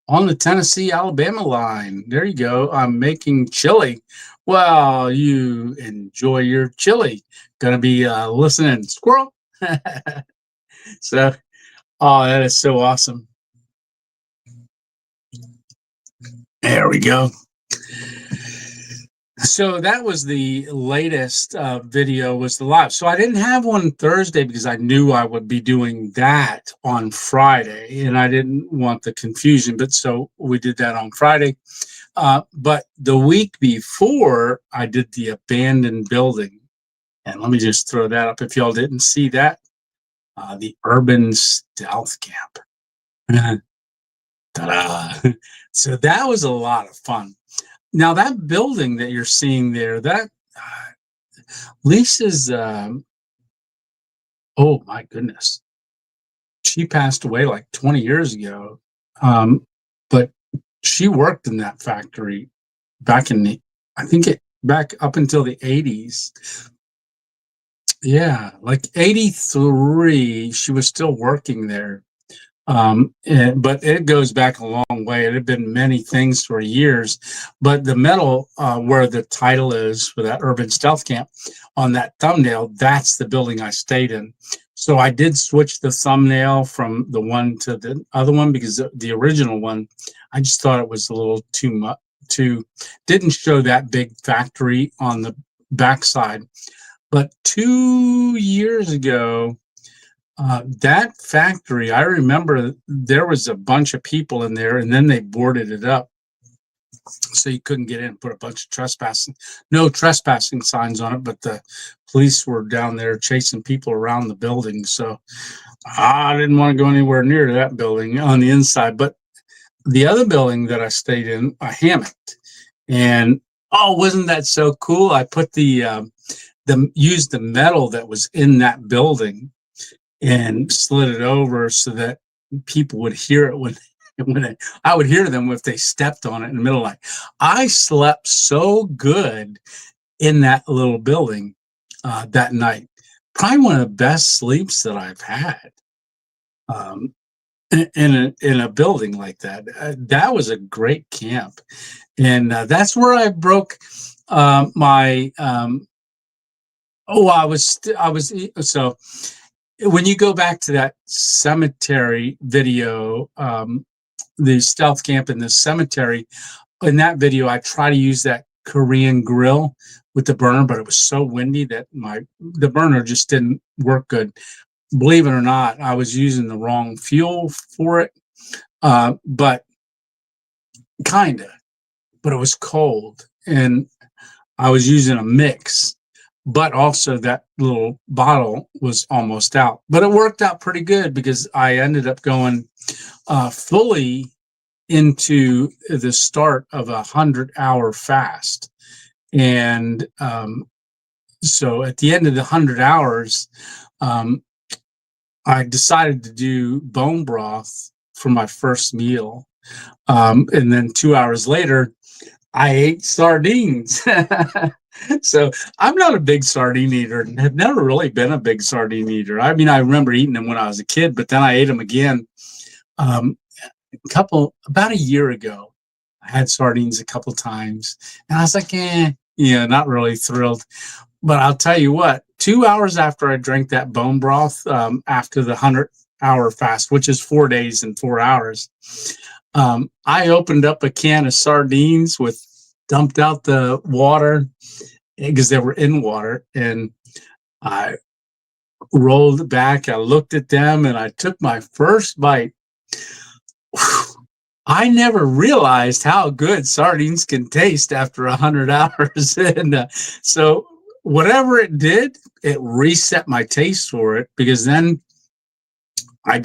on the Tennessee-Alabama line. There you go. I'm making chili. Well, you enjoy your chili. Gonna be listening. Squirrel. So, oh, that is so awesome. There we go. So that was the latest video, was the live. So I didn't have one Thursday because I knew I would be doing that on Friday, and I didn't want the confusion. But so we did that on Friday. But the week before, I did the abandoned building. And let me just throw that up if y'all didn't see that. The urban stealth camp. Ta-da. So that was a lot of fun. Now that building that you're seeing there, that Lisa's, oh my goodness, she passed away like 20 years ago. But she worked in that factory back in the, I think it back up until the 80s. Yeah, like 83, she was still working there. But it goes back a long way. It had been many things for years, but the metal where the title is for that urban stealth camp on that thumbnail, that's the building I stayed in. So I did switch the thumbnail from the one to the other one because the original one, I just thought it was a little too much, too, didn't show that big factory on the backside. But 2 years ago, that factory, I remember there was a bunch of people in there, and then they boarded it up so you couldn't get in. Put a bunch of no trespassing signs on it, but the police were down there chasing people around the building. So I didn't want to go anywhere near that building on the inside. But the other building that I stayed in, I hammocked, and oh, wasn't that so cool? I put used the metal that was in that building and slid it over so that people would hear it when I would hear them if they stepped on it in the middle of the night. I slept so good in that little building that night. Probably one of the best sleeps that I've had in a building like that. That was a great camp, and that's where I broke my. So when you go back to that cemetery video, the stealth camp in the cemetery, in that video, I try to use that Korean grill with the burner, but it was so windy that the burner just didn't work good. Believe it or not, I was using the wrong fuel for it, but it was cold, and I was using a mix. But also that little bottle was almost out. But it worked out pretty good because I ended up going fully into the start of a 100-hour fast. And so at the end of the 100 hours, I decided to do bone broth for my first meal. And then 2 hours later, I ate sardines. So I'm not a big sardine eater and have never really been a big sardine eater. I mean, I remember eating them when I was a kid, but then I ate them again about a year ago. I had sardines a couple times, and I was like, not really thrilled. But I'll tell you what, 2 hours after I drank that bone broth, after the 100-hour fast, which is 4 days and 4 hours, I opened up a can of sardines dumped out the water because they were in water, and I rolled back. I looked at them and I took my first bite. I never realized how good sardines can taste after 100 hours. And so whatever it did, it reset my taste for it, because then I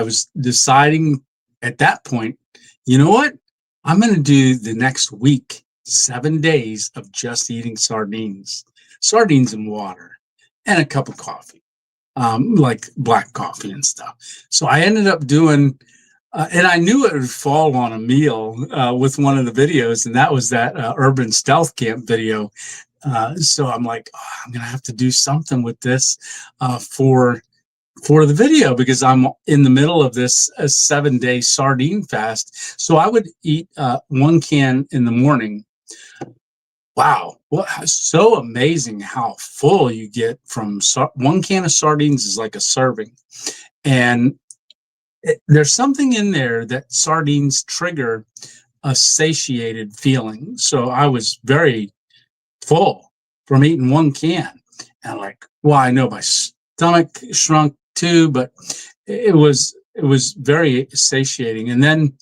was deciding at that point, you know what? I'm going to do the next week 7 days of just eating sardines and water and a cup of coffee, like black coffee and stuff. So I ended up doing, and I knew it would fall on a meal with one of the videos, and that was that urban stealth camp video. So I'm like, I'm going to have to do something with this for the video, because I'm in the middle of this 7-day sardine fast. So I would eat 1 can in the morning. Wow, so amazing how full you get from 1 can of sardines is like a serving. And there's something in there that sardines trigger a satiated feeling. So I was very full from eating 1 can. And I know my stomach shrunk too, but it was very satiating. And then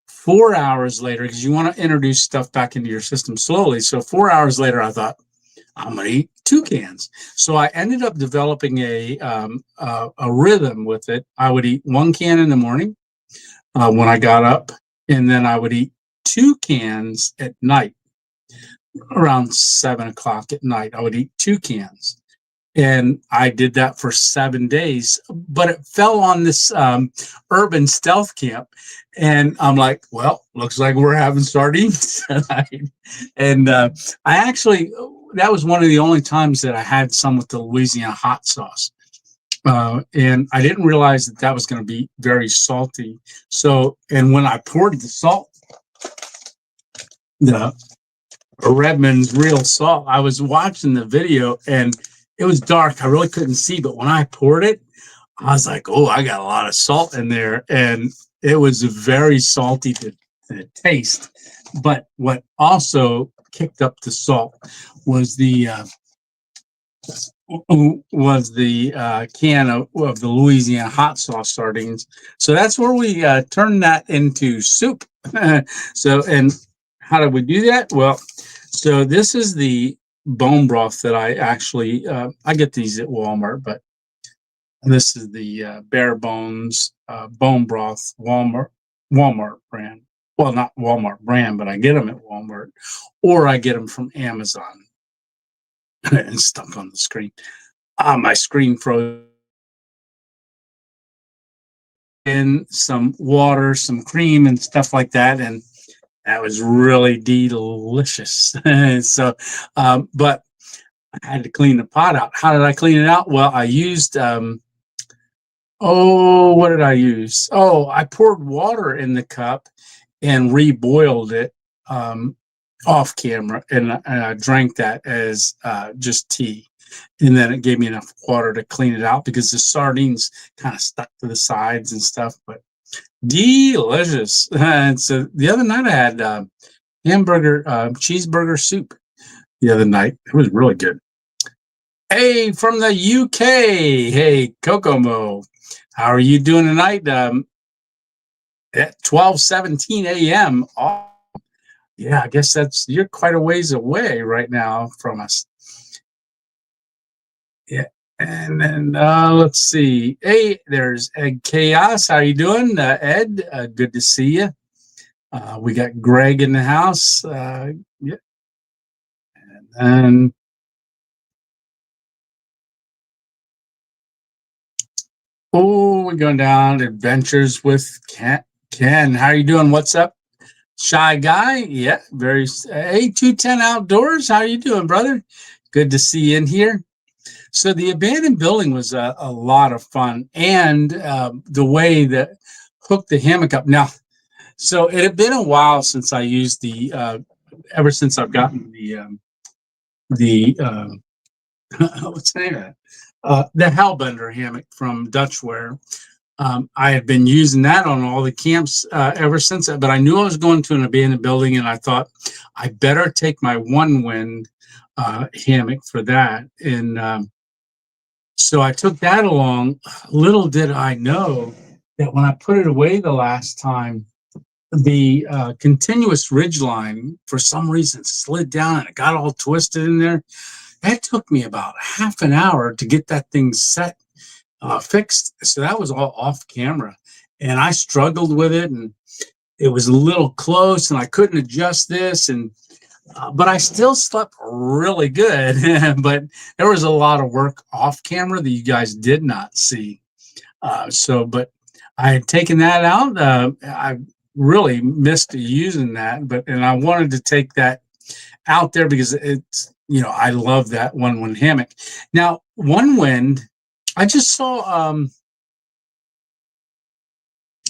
4 hours later, because you want to introduce stuff back into your system slowly. So 4 hours later, I thought, I'm going to eat 2 cans. So I ended up developing a rhythm with it. I would eat 1 can in the morning when I got up, and then I would eat 2 cans at night. Around 7 o'clock at night, I would eat 2 cans. And I did that for 7 days, but it fell on this urban stealth camp. And I'm like, well, looks like we're having sardines tonight. And I actually, that was one of the only times that I had some with the Louisiana hot sauce. And I didn't realize that that was going to be very salty. So, and when I poured the salt, the Redmond's real salt, I was watching the video and it was dark. I really couldn't see, but when I poured it, I was like, oh, I got a lot of salt in there. And it was very salty to taste. But what also kicked up the salt was the can of the Louisiana hot sauce sardines. So that's where we turned that into soup. So, and how did we do that? Well, so this is the bone broth that I actually, I get these at Walmart, but this is the bare bones bone broth Walmart brand. Well, not Walmart brand, but I get them at Walmart, or I get them from Amazon. And stuck on the screen. My screen froze. In some water, some cream, and stuff like that, and that was really delicious. So, but I had to clean the pot out. How did I clean it out? Well, I used what did I use? Oh, I poured water in the cup and reboiled it off camera, and I drank that as just tea. And then it gave me enough water to clean it out because the sardines kind of stuck to the sides and stuff, but delicious. And so the other night I had cheeseburger soup the other night. It was really good. Hey, from the UK. Hey, Kokomo. How are you doing tonight? At 12:17 a.m. Oh, yeah, I guess you're quite a ways away right now from us. Yeah. And then let's see. Hey, there's Ed Chaos. How you doing, Ed? Good to see you. We got Greg in the house. Yeah. And then we're going down adventures with Ken. How you doing? What's up, Shy Guy? Yeah, very. Hey, 210 Outdoors. How you doing, brother? Good to see you in here. So the abandoned building was a lot of fun, and the way that hooked the hammock up. Now, so it had been a while since I used ever since I've gotten the what's the name of that? The Hellbender hammock from Dutchware. I had been using that on all the camps ever since, but I knew I was going to an abandoned building, and I thought I better take my One Wind hammock for that. And so I took that along. Little did I know that when I put it away the last time, the continuous ridge line, for some reason, slid down and it got all twisted in there. That took me about half an hour to get that thing set, fixed. So that was all off camera. And I struggled with it, and it was a little close, and I couldn't adjust this. But I still slept really good. But there was a lot of work off camera that you guys did not see. But I had taken that out. I really missed using that, and I wanted to take that out there because it's, I love that One Wind hammock. Now, One Wind, I just saw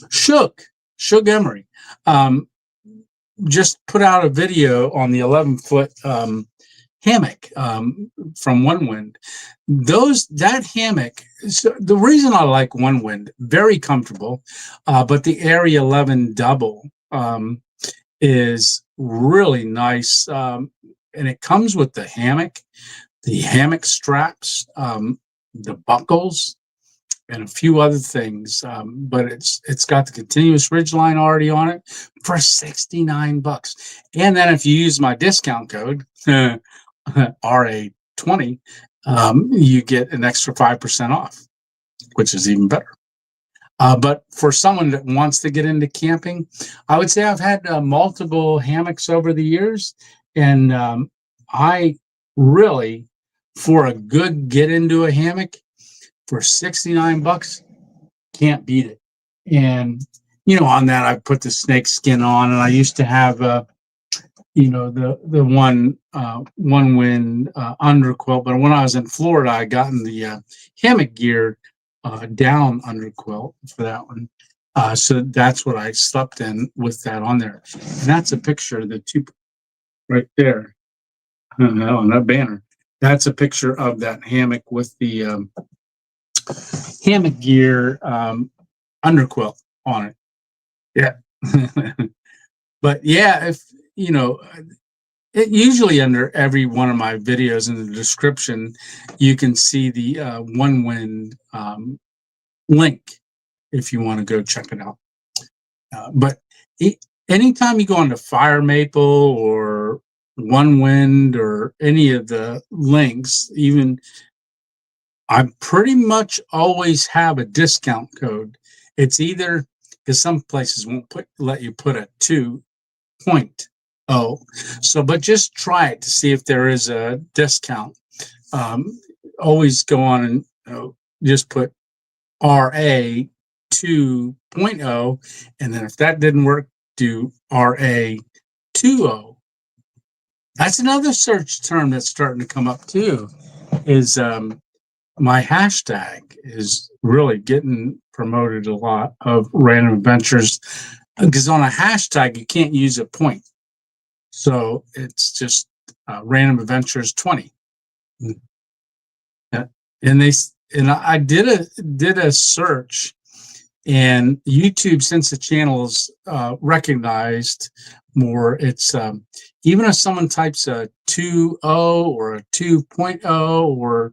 Shug Emery just put out a video on the 11-foot hammock from One Wind. That hammock. So the reason I like One Wind, very comfortable, but the Area 11 double is really nice, and it comes with the hammock straps, the buckles, and a few other things, but it's got the continuous ridge line already on it for $69. And then if you use my discount code RA20, you get an extra 5% off, which is even better. But for someone that wants to get into camping, I would say I've had multiple hammocks over the years, and I really for a good get into a hammock for $69, can't beat it. And on that I put the snake skin on, and I used to have the one wind underquilt, but when I was in Florida I gotten the hammock gear down underquilt for that one. So that's what I slept in with that on there. And that's a picture of the two right there. On that banner. That's a picture of that hammock with the hammock gear underquilt on it. Yeah. But yeah, if it usually under every one of my videos in the description, you can see the One Wind link if you want to go check it out. But anytime you go onto Fire Maple or One Wind or any of the links, even I pretty much always have a discount code. It's either because some places won't let you put a 2.0. So, but just try it to see if there is a discount. Always go on and just put RA 2.0, and then if that didn't work, do RA 2.0. That's another search term that's starting to come up too. Is my hashtag is really getting promoted a lot of Random Adventures, because on a hashtag you can't use a point, so it's just Random Adventures 20. And I did a search, and YouTube, since the channel's recognized more, it's even if someone types a 2.0 or a 2.0 or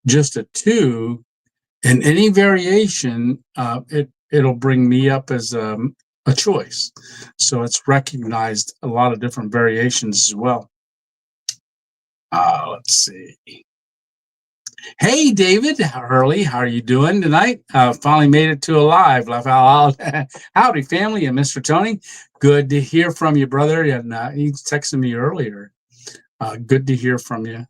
just a 2 and any variation, it'll bring me up as a choice. So it's recognized a lot of different variations as well. Let's see. Hey, David Hurley, how are you doing tonight? Finally made it to a live. Howdy, family, and Mr. Tony. Good to hear from you, brother. And he texted me earlier. Good to hear from you.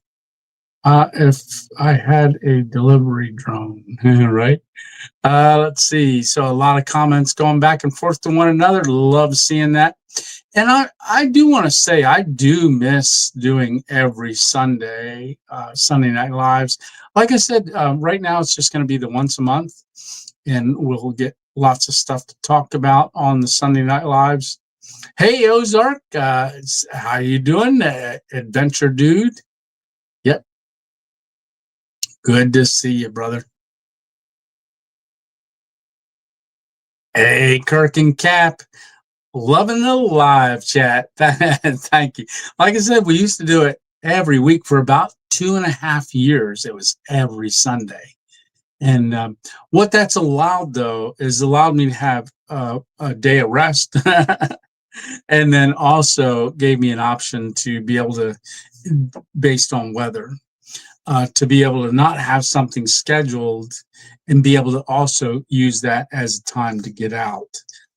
If I had a delivery drone, right? Let's see. So a lot of comments going back and forth to one another. Love seeing that. And I do want to say I do miss doing every Sunday, Sunday Night Lives. Like I said, right now it's just going to be the once a month, and we'll get lots of stuff to talk about on the Sunday Night Lives. Hey, Ozark, how you doing, adventure dude? Yep. Good to see you, brother. Hey, Kirk and Cap. Loving the live chat. Thank you. Like I said, we used to do it every week for about 2.5 years. It was every Sunday. And what that's allowed, though, is allowed me to have a day of rest. And then also gave me an option to be able to, based on weather, to be able to not have something scheduled and be able to also use that as a time to get out.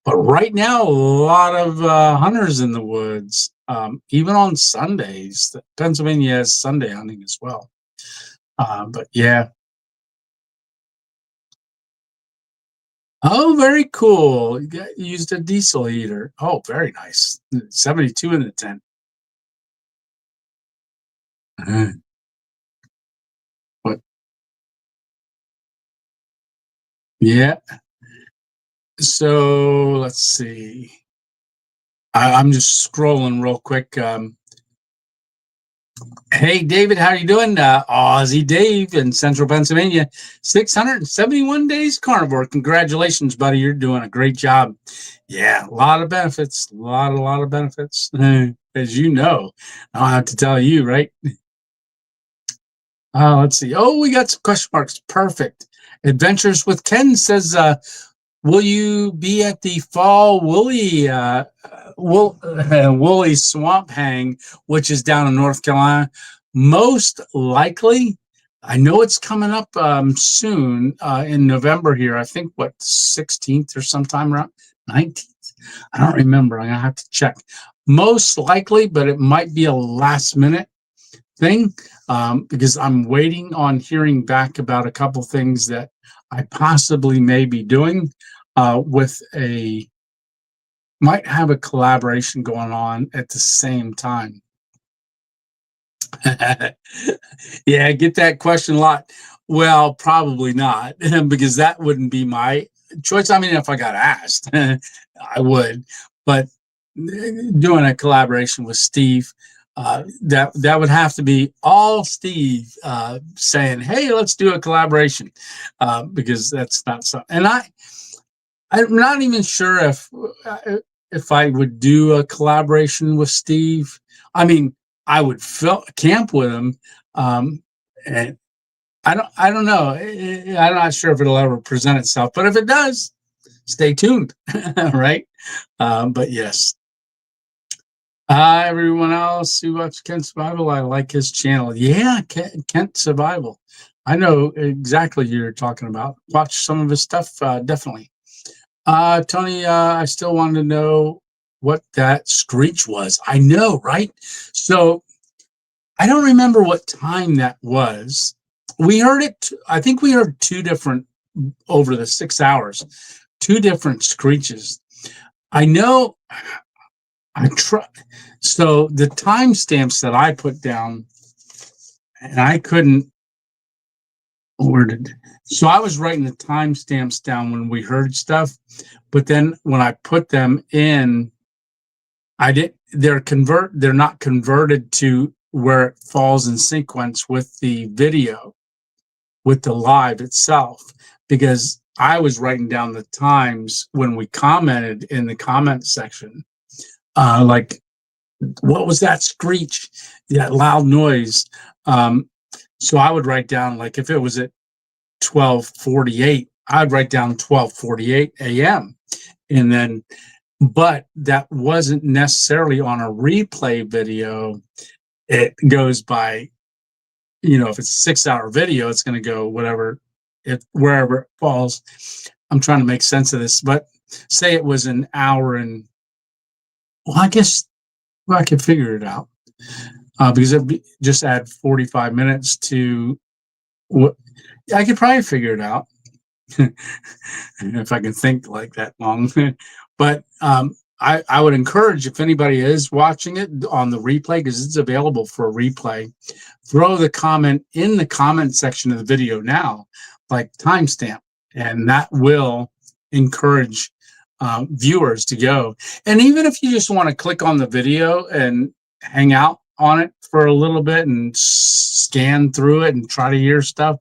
But right now, a lot of hunters in the woods, even on Sundays. Pennsylvania has Sunday hunting as well. But yeah. Oh, very cool. You used a diesel heater. Oh, very nice. 72 in the tent. But yeah. So let's see. I'm just scrolling real quick. Hey, David, how are you doing? Aussie Dave in Central Pennsylvania, 671 days carnivore. Congratulations, buddy. You're doing a great job. Yeah, a lot of benefits. A lot of benefits. As you know, I don't have to tell you, right? Let's see. Oh, we got some question marks. Perfect. Adventures with Ken says, will you be at the fall woolly swamp hang, which is down in North Carolina? Most likely. I know it's coming up soon in November here. I think, 16th or sometime around 19th? I don't remember. I'm going to have to check. Most likely, but it might be a last minute. thing, because I'm waiting on hearing back about a couple things that I possibly may be doing with might have a collaboration going on at the same time. Yeah, I get that question a lot. Well, probably not, because that wouldn't be my choice. I mean, if I got asked, I would, but doing a collaboration with Steve, that would have to be all Steve saying, "Hey, let's do a collaboration," because that's not something. And I'm not even sure if I would do a collaboration with Steve. I mean, I would camp with him, and I don't know. I'm not sure if it'll ever present itself, but if it does, stay tuned, right? But yes. Hi, everyone else who watches Kent Survival. I like his channel. Yeah, Kent Survival. I know exactly what you're talking about. Watch some of his stuff, definitely. Tony, I still wanted to know what that screech was. I know, right? So I don't remember what time that was. We heard it. I think we heard two different over the 6 hours, two different screeches. I know. I try. So the timestamps that I put down, and I couldn't. So I was writing the timestamps down when we heard stuff, but then when I put them in, I did. They're not converted to where it falls in sequence with the video, with the live itself, because I was writing down the times when we commented in the comment section, like, what was that screech, that loud noise? So I would write down, like, if it was at 12:48, I'd write down 12:48 a.m. And then, but that wasn't necessarily on a replay video. It goes by, if it's a 6 hour video, it's going to go wherever it falls. I'm trying to make sense of this, but say it was an hour and, well, I guess I could figure it out, because just add 45 minutes to what I could probably figure it out if I can think like that long. But I would encourage, if anybody is watching it on the replay, because it's available for a replay, throw the comment in the comment section of the video now, like timestamp, and that will encourage viewers to go. And even if you just want to click on the video and hang out on it for a little bit and scan through it and try to hear stuff,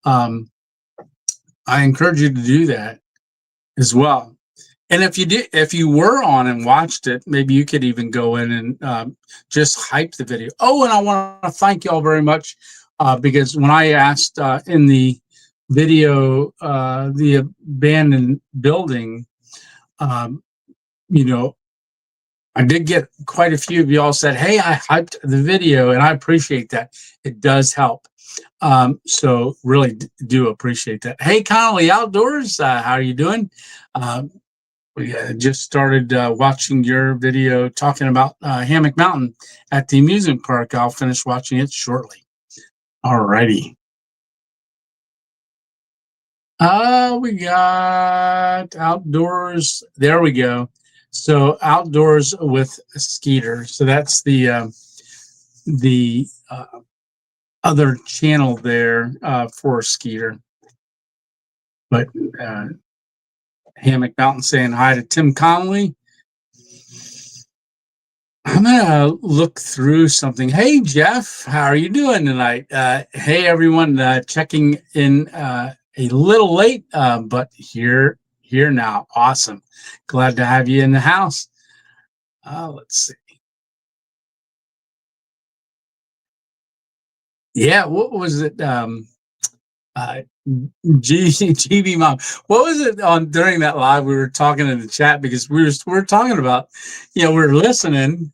I encourage you to do that as well. And if you were on and watched it, maybe you could even go in and just hype the video. Oh, and I want to thank y'all very much, because when I asked in the video, the abandoned building, I did get quite a few of y'all said, "Hey, I hyped the video," and I appreciate that. It does help. So really do appreciate that. Hey, Connolly Outdoors, how are you doing? We just started watching your video talking about Hammock Mountain at the amusement park. I'll finish watching it shortly. All righty. We got outdoors. There we go. So outdoors with Skeeter. So that's the other channel there for Skeeter. But Hammock Mountain saying hi to Tim Connolly. I'm gonna look through something. Hey Jeff, how are you doing tonight? Hey everyone, checking in a little late, but here now. Awesome. Glad to have you in the house. Let's see. Yeah, what was it? GB mom. What was it on during that live? We were talking in the chat because we were talking about, we were listening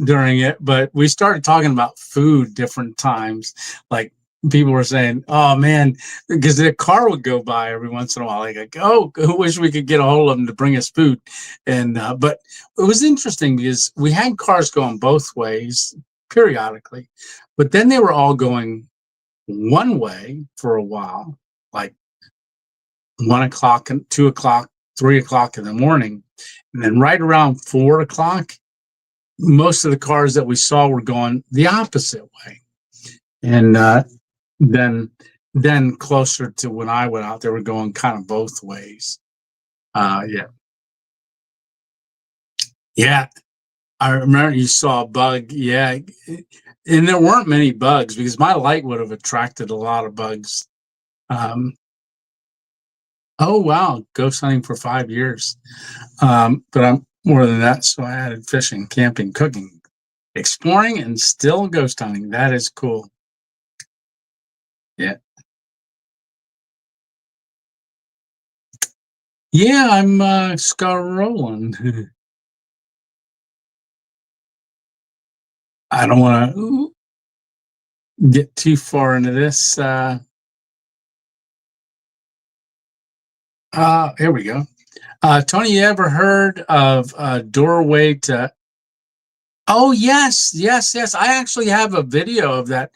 during it, but we started talking about food different times. Like people were saying, "Oh man," because their car would go by every once in a while. Like, "Oh, I wish we could get a hold of them to bring us food." And but it was interesting because we had cars going both ways, periodically. But then they were all going one way for a while, like 1 o'clock and 2 o'clock, 3 o'clock in the morning. And then right around 4 o'clock, most of the cars that we saw were going the opposite way. And then closer to when I went out, they were going kind of both ways. Yeah. Yeah. I remember you saw a bug. Yeah. And there weren't many bugs because my light would have attracted a lot of bugs. Oh, wow. Ghost hunting for 5 years. But I'm more than that. So I added fishing, camping, cooking, exploring, and still ghost hunting. That is cool. Yeah. Yeah, I'm scrolling. I don't want to get too far into this. Here we go. Tony, you ever heard of Doorway to? Oh, yes, yes, yes. I actually have a video of that.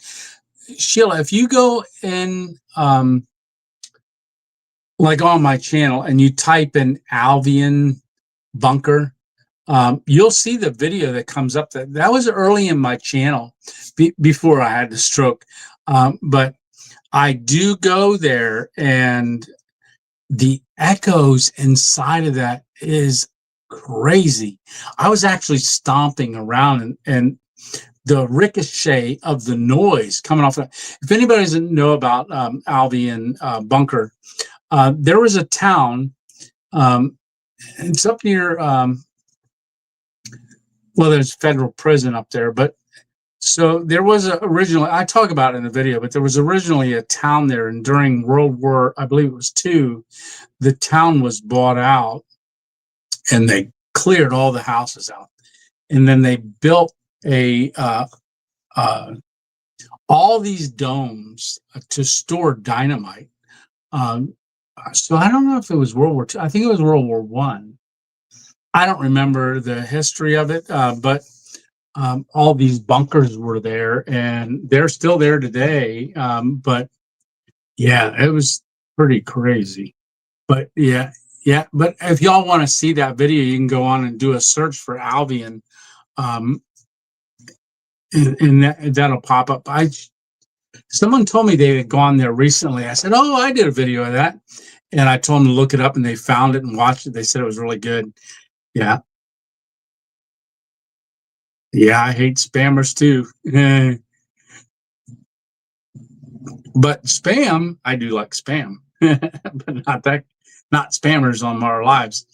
Sheila, if you go in, like on my channel, and you type in Albion bunker, you'll see the video that comes up. That was early in my channel before I had the stroke. But I do go there, and the echoes inside of that is crazy. I was actually stomping around, and the ricochet of the noise coming off. If anybody doesn't know about Albion bunker, there was a town. It's up near. Well, there's federal prison up there, but so there was originally. I talk about it in the video, but there was originally a town there, and during World War, I believe it was II, the town was bought out, and they cleared all the houses out, and then they built all these domes to store dynamite. So I don't know if it was World War II. I think it was World War One. I don't remember the history of it, but all these bunkers were there, and they're still there today. But yeah, it was pretty crazy. But yeah. But if y'all want to see that video, you can go on and do a search for Albion, and that'll pop up. Someone told me they had gone there recently. I said, "Oh, I did a video of that," and I told them to look it up, and they found it and watched it. They said it was really good. Yeah. Yeah, I hate spammers too. But spam, I do like spam, but not spammers on our lives.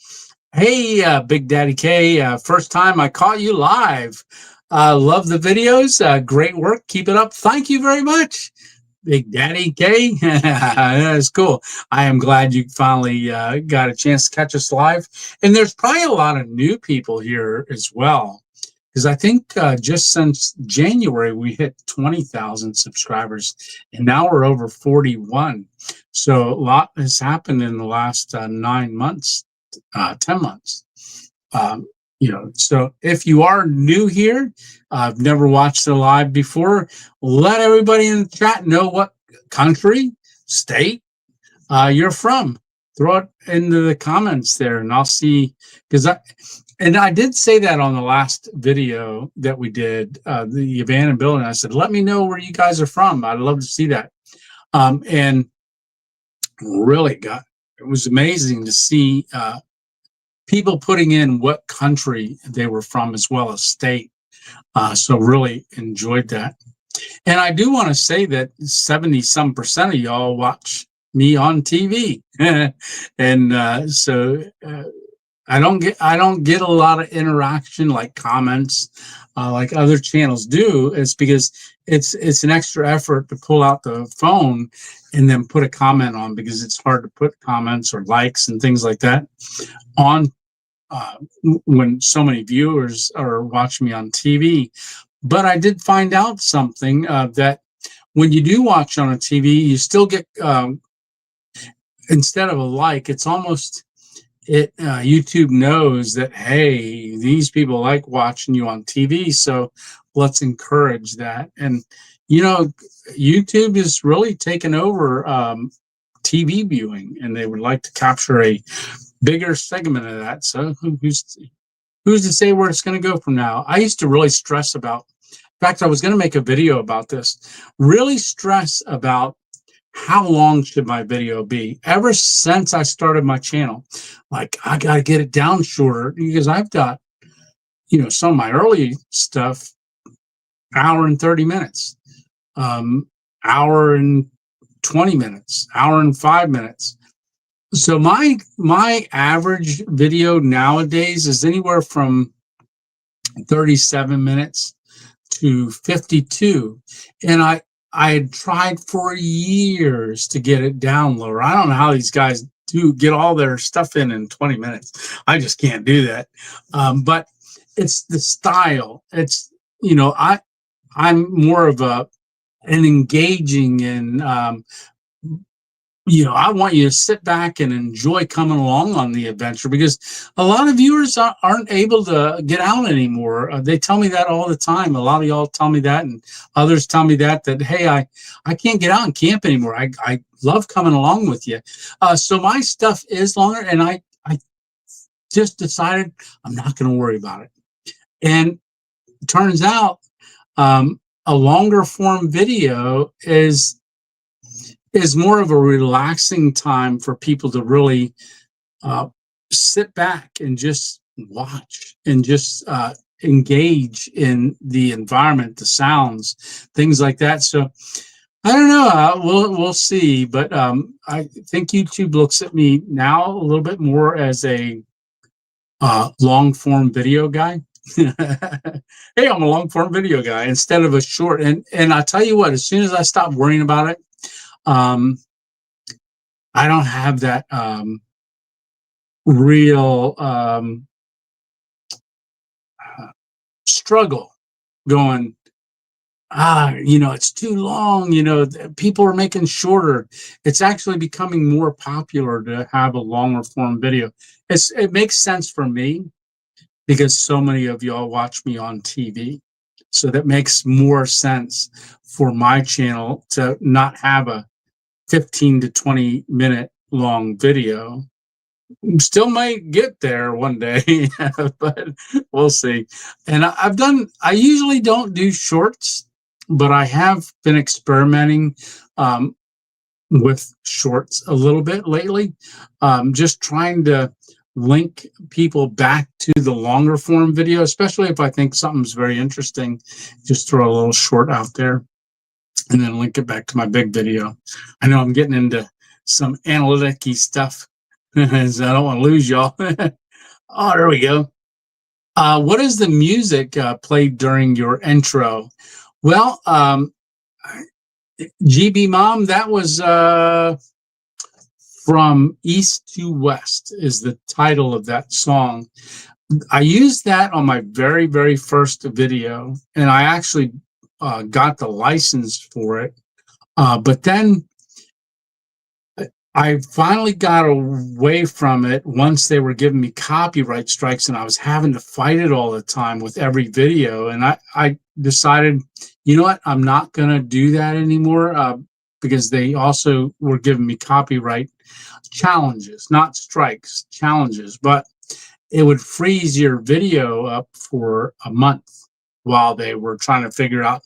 Hey, Big Daddy K, first time I caught you live. Love the videos. Great work. Keep it up. Thank you very much, Big Daddy K. That's cool. I am glad you finally got a chance to catch us live. And there's probably a lot of new people here as well, because I think just since January, we hit 20,000 subscribers, and now we're over 41. So a lot has happened in the last 9 months, 10 months. So if you are new here, I've never watched it live before, let everybody in the chat know what country, state you're from. Throw it into the comments there, and I'll see, because I did say that on the last video that we did, the abandoned building. I said, let me know where you guys are from. I'd love to see that. And really it was amazing to see people putting in what country they were from as well as state. So really enjoyed that. And I do want to say that 70-some% of y'all watch me on TV. And so I don't get a lot of interaction like comments like other channels do. It's because it's an extra effort to pull out the phone and then put a comment on, because it's hard to put comments or likes and things like that on when so many viewers are watching me on TV. But I did find out something that when you do watch on a TV, you still get instead of a like, it's almost YouTube knows that, hey, these people like watching you on TV, so let's encourage that. And, you know, YouTube is really taken over TV viewing, and they would like to capture a bigger segment of that. So who's to say where it's going to go from now? I used to really stress about, in fact, I was going to make a video about this, really stress about how long should my video be. Ever since I started my channel, like, I got to get it down shorter, because I've got, you know, some of my early stuff, hour and 30 minutes, hour and 20 minutes, hour and 5 minutes. So my average video nowadays is anywhere from 37 minutes to 52. And I had tried for years to get it down lower. I don't know how these guys do get all their stuff in 20 minutes. I just can't do that. But it's the style. It's, you know, I'm more of an engaging and, you know, I want you to sit back and enjoy coming along on the adventure, because a lot of viewers aren't able to get out anymore. They tell me that all the time. A lot of y'all tell me that, and others tell me that hey, I can't get out and camp anymore. I love coming along with you. So my stuff is longer, and I just decided I'm not going to worry about it. And it turns out a longer form video is more of a relaxing time for people to really sit back and just watch and just engage in the environment, the sounds, things like that. So I don't know. We'll see. But I think YouTube looks at me now a little bit more as a long form video guy. Hey, I'm a long form video guy instead of a short. And I tell you what, as soon as I stop worrying about it, I don't have that real struggle going, you know, it's too long, you know, people are making shorter. It's actually becoming more popular to have a longer form video. It makes sense for me, because so many of y'all watch me on TV. So that makes more sense for my channel to not have a 15 to 20 minute long video. Still might get there one day, but we'll see. And I usually don't do shorts, but I have been experimenting with shorts a little bit lately, just trying to link people back to the longer form video, especially if I think something's very interesting. Just throw a little short out there and then link it back to my big video. I know I'm getting into some analytic-y stuff, so I don't want to lose y'all. Oh, there we go. What is the music played during your intro? Well, GB Mom, that was From East to West is the title of that song. I used that on my very, very first video, and I actually got the license for it. But then I finally got away from it once they were giving me copyright strikes, and I was having to fight it all the time with every video. And I decided, you know what, I'm not going to do that anymore, because they also were giving me copyright challenges, not strikes, challenges. But it would freeze your video up for a month while they were trying to figure out,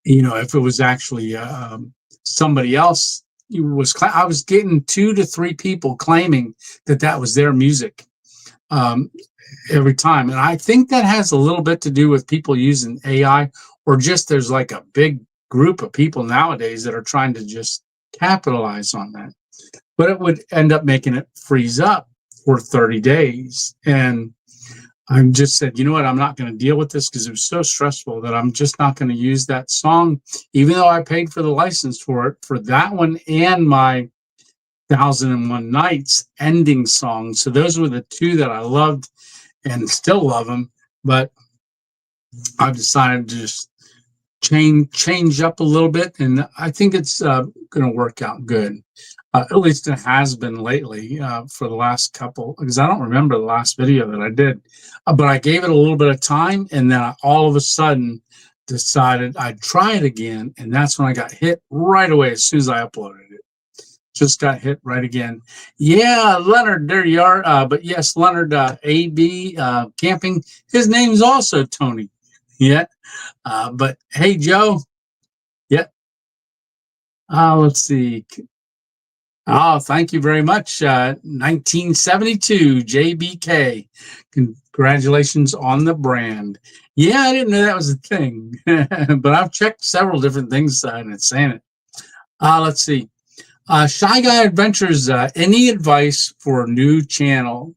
you know, if it was actually somebody else. I was getting 2 to 3 people claiming that was their music every time. And I think that has a little bit to do with people using AI, or just there's like a big group of people nowadays that are trying to just capitalize on that. But it would end up making it freeze up for 30 days. And I just said, you know what, I'm not going to deal with this, because it was so stressful that I'm just not going to use that song, even though I paid for the license for it, for that one and my 1001 Nights ending song. So those were the two that I loved and still love them. But I've decided to just change up a little bit, and I think it's going to work out good. At least it has been lately for the last couple, because I don't remember the last video that I did. But I gave it a little bit of time, and then I all of a sudden decided I'd try it again. And that's when I got hit right away as soon as I uploaded it. Just got hit right again. Yeah, Leonard, there you are. But yes, Leonard, AB Camping, his name's also Tony. Yeah. But hey, Joe. Yeah. Let's see. Oh, thank you very much. 1972 JBK. Congratulations on the brand. Yeah, I didn't know that was a thing, but I've checked several different things and it's saying it. Let's see. Shy Guy Adventures. Any advice for a new channel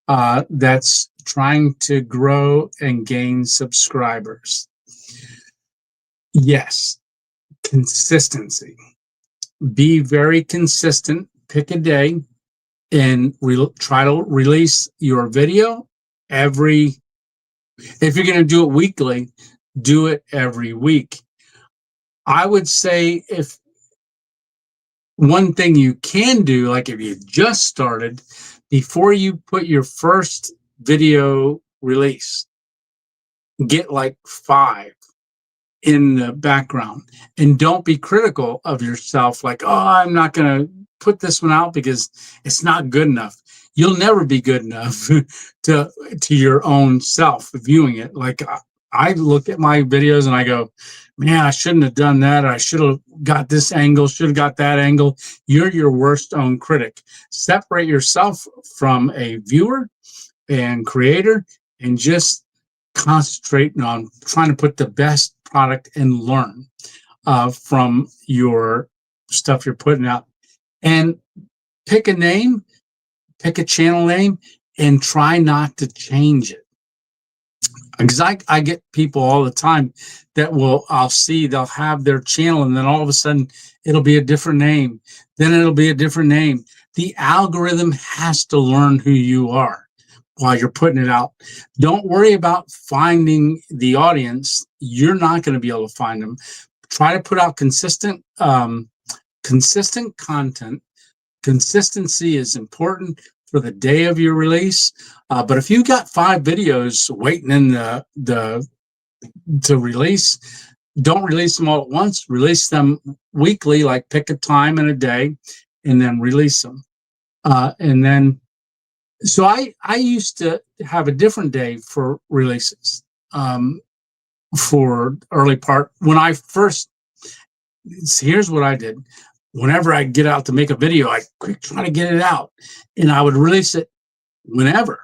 that's trying to grow and gain subscribers? Yes, consistency. Be very consistent. Pick a day and try to release your video every. If you're going to do it weekly, do it every week. I would say if one thing you can do, like if you just started, before you put your first video release, get like 5 in the background, and don't be critical of yourself like, oh, I'm not going to put this one out because it's not good enough. You'll never be good enough to your own self viewing it. Like I look at my videos and I go, man, I shouldn't have done that. I should have got this angle, should have got that angle. You're your worst own critic. Separate yourself from a viewer and creator and just concentrate on trying to put the best product and learn from your stuff you're putting out. And pick a name, pick a channel name, and try not to change it. Because I get people all the time that I'll see they'll have their channel and then all of a sudden it'll be a different name. Then it'll be a different name. The algorithm has to learn who you are while you're putting it out. Don't worry about finding the audience. You're not going to be able to find them. Try to put out consistent content. Consistency is important for the day of your release. But if you got 5 videos waiting in to release, don't release them all at once. Release them weekly, like pick a time and a day, and then release them. And then, so I used to have a different day for releases. For early part, when I first, here's what I did. Whenever I get out to make a video, I try to get it out, and I would release it whenever.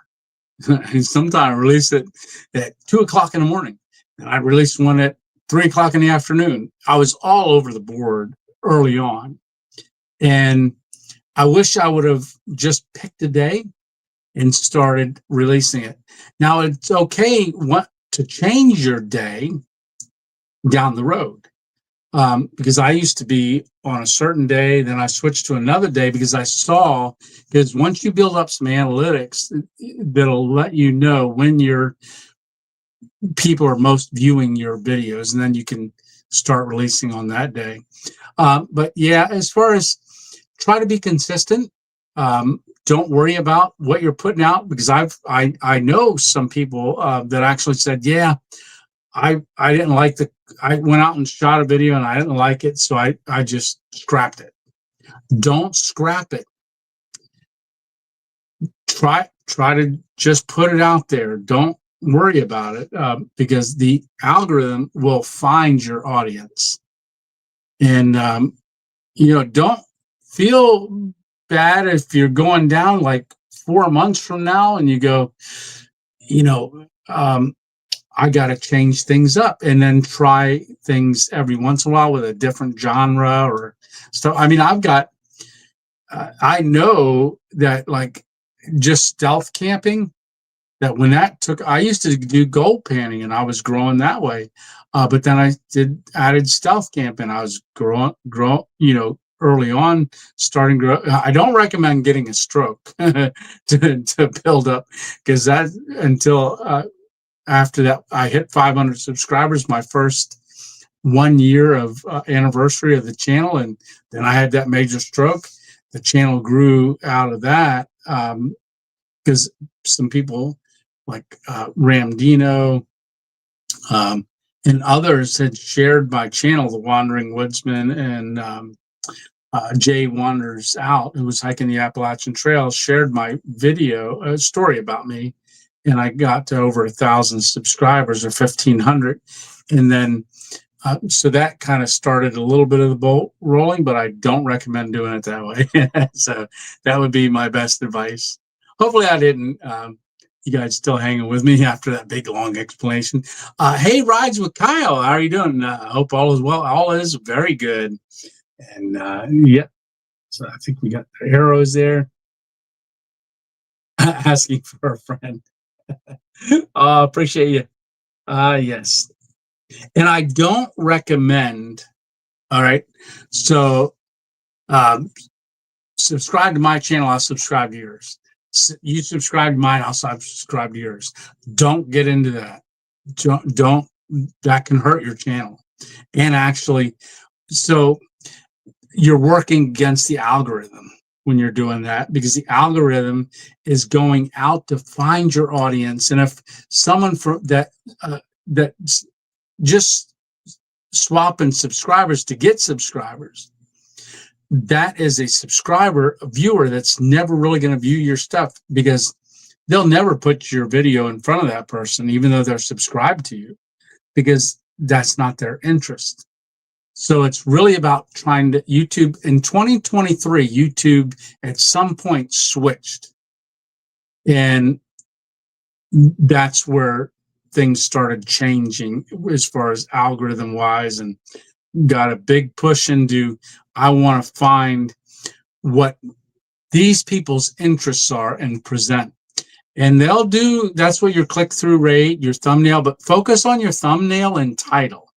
Sometimes I release it at 2:00 in the morning, and I released one at 3:00 in the afternoon. I was all over the board early on, and I wish I would have just picked a day and started releasing it. Now it's okay to change your day down the road. Because I used to be on a certain day, then I switched to another day because I saw, because once you build up some analytics, that'll let you know when your people are most viewing your videos, and then you can start releasing on that day. But yeah, as far as try to be consistent, don't worry about what you're putting out, because I know some people that actually said, yeah, I didn't like I went out and shot a video and I didn't like it, so I just scrapped it. Don't scrap it. Try to just put it out there. Don't worry about it, because the algorithm will find your audience. And don't feel bad if you're going down like 4 months from now and you go, I got to change things up, and then try things every once in a while with a different genre or stuff. I mean, I know that like just stealth camping, that when I used to do gold panning and I was growing that way. But then I added stealth camping. I was growing, early on, starting grow. I don't recommend getting a stroke to build up, because that until, after that, I hit 500 subscribers, my first 1 year of anniversary of the channel, and then I had that major stroke. the channel grew out of that, because some people like Ramdino, and others had shared my channel, The Wandering Woodsman, and Jay Wanders Out, who was hiking the Appalachian Trail, shared my video, a story about me, and I got to over 1,000 subscribers, or 1,500, and then so that kind of started a little bit of the ball rolling, but I don't recommend doing it that way. So that would be my best advice. Hopefully, I didn't. You guys still hanging with me after that big long explanation? Hey, Rides with Kyle, how are you doing? I hope all is well. All is very good. And yeah, so I think we got the arrows there. Asking for a friend. Appreciate you. Yes. And I don't recommend, all right, so subscribe to my channel, I'll subscribe to yours. You subscribe to mine, I'll subscribe to yours. Don't get into that. Don't, that can hurt your channel. And actually, so you're working against the algorithm when you're doing that, because the algorithm is going out to find your audience. And if someone that just swapping subscribers to get subscribers, that is a subscriber, a viewer that's never really going to view your stuff, because they'll never put your video in front of that person, even though they're subscribed to you, because that's not their interest. So it's really about trying to YouTube. In 2023, YouTube at some point switched, and that's where things started changing as far as algorithm wise, and got a big push into, I want to find what these people's interests are and present. And they'll do, that's what your click-through rate, your thumbnail, but focus on your thumbnail and title.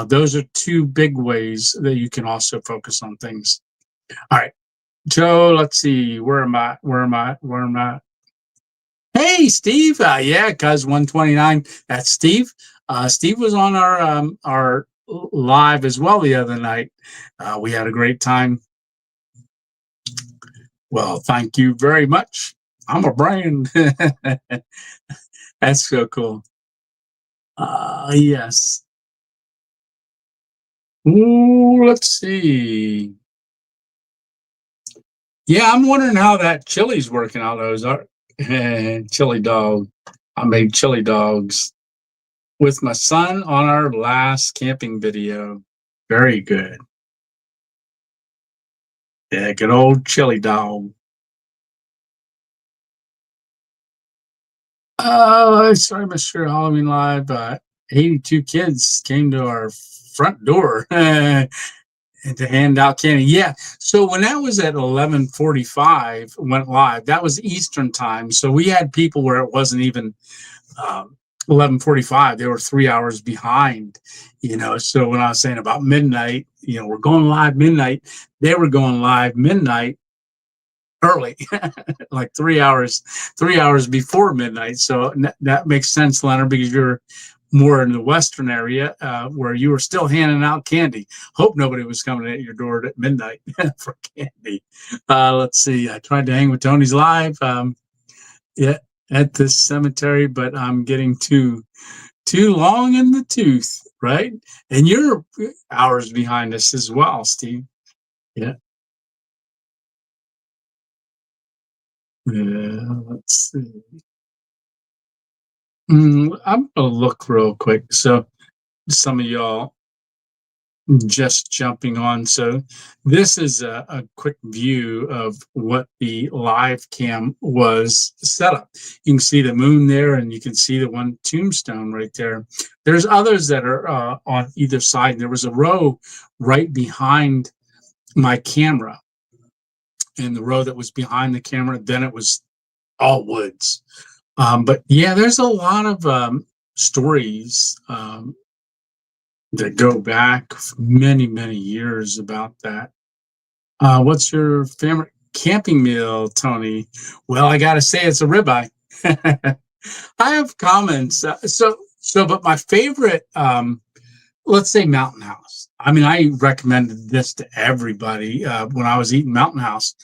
Those are two big ways that you can also focus on things. All right, Joe, let's see, where am I? Hey, Steve. Yeah, cuz 129. That's Steve. Steve was on our live as well the other night. We had a great time. Well, thank you very much. I'm a brand. That's so cool. Yes. Ooh, let's see. Yeah, I'm wondering how that chili's working out. Those are chili dog. I made chili dogs with my son on our last camping video. Very good. Yeah, good old chili dog. Sorry, Mr. Halloween Live. 82 kids came to our front door and to hand out candy. Yeah. So when that was at 11:45, went live. That was Eastern time. So we had people where it wasn't even 11:45. They were 3 hours behind. So when I was saying about midnight, we're going live midnight. They were going live midnight early, like 3 hours before midnight. So that makes sense, Leonard, because you're more in the western area, where you were still handing out candy. Hope nobody was coming at your door at midnight for candy. Let's see. I tried to hang with Tony's live, yeah, at this cemetery, but I'm getting too long in the tooth, right? And you're hours behind us as well, Steve. Yeah. Let's see. I'm gonna look real quick. So some of y'all just jumping on. So this is a quick view of what the live cam was set up. You can see the moon there, and you can see the one tombstone right there. There's others that are on either side. There was a row right behind my camera, and the row that was behind the camera, then it was all woods. But yeah, there's a lot of stories that go back many, many years about that. What's your favorite camping meal, Tony? Well, I gotta say it's a ribeye. I have comments. But my favorite let's say Mountain House. I mean, I recommended this to everybody when I was eating Mountain House.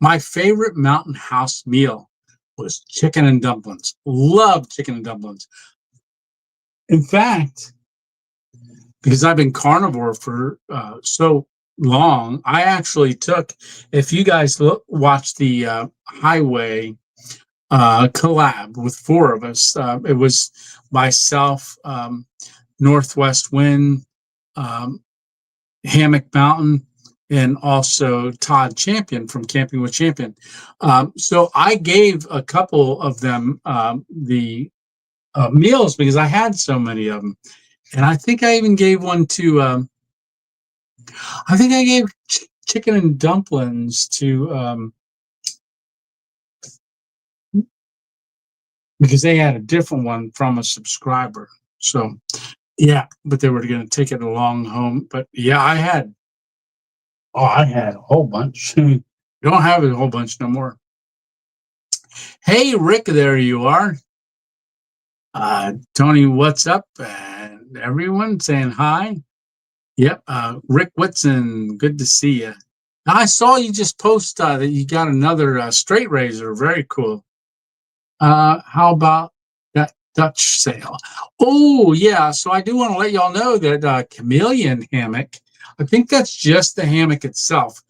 My favorite Mountain House meal was chicken and dumplings. Love chicken and dumplings. In fact, because I've been carnivore for so long, I actually took, if you guys watch the Highway collab with four of us, it was myself, Northwest Wind, um, Hammock Mountain, and also Todd Champion from Camping with Champion. So I gave a couple of them the meals because I had so many of them. And I think I even gave one to, I think I gave chicken and dumplings to, because they had a different one from a subscriber. So, yeah, but they were going to take it along home. But yeah, I had a whole bunch. You don't have a whole bunch no more. Hey, Rick, there you are. Tony, what's up? And everyone saying hi. Yep. Rick Whitson, good to see you. I saw you just post that you got another straight razor. Very cool. How about that Dutch sale? Oh, yeah. So I do want to let y'all know that Chameleon hammock, I think that's just the hammock itself.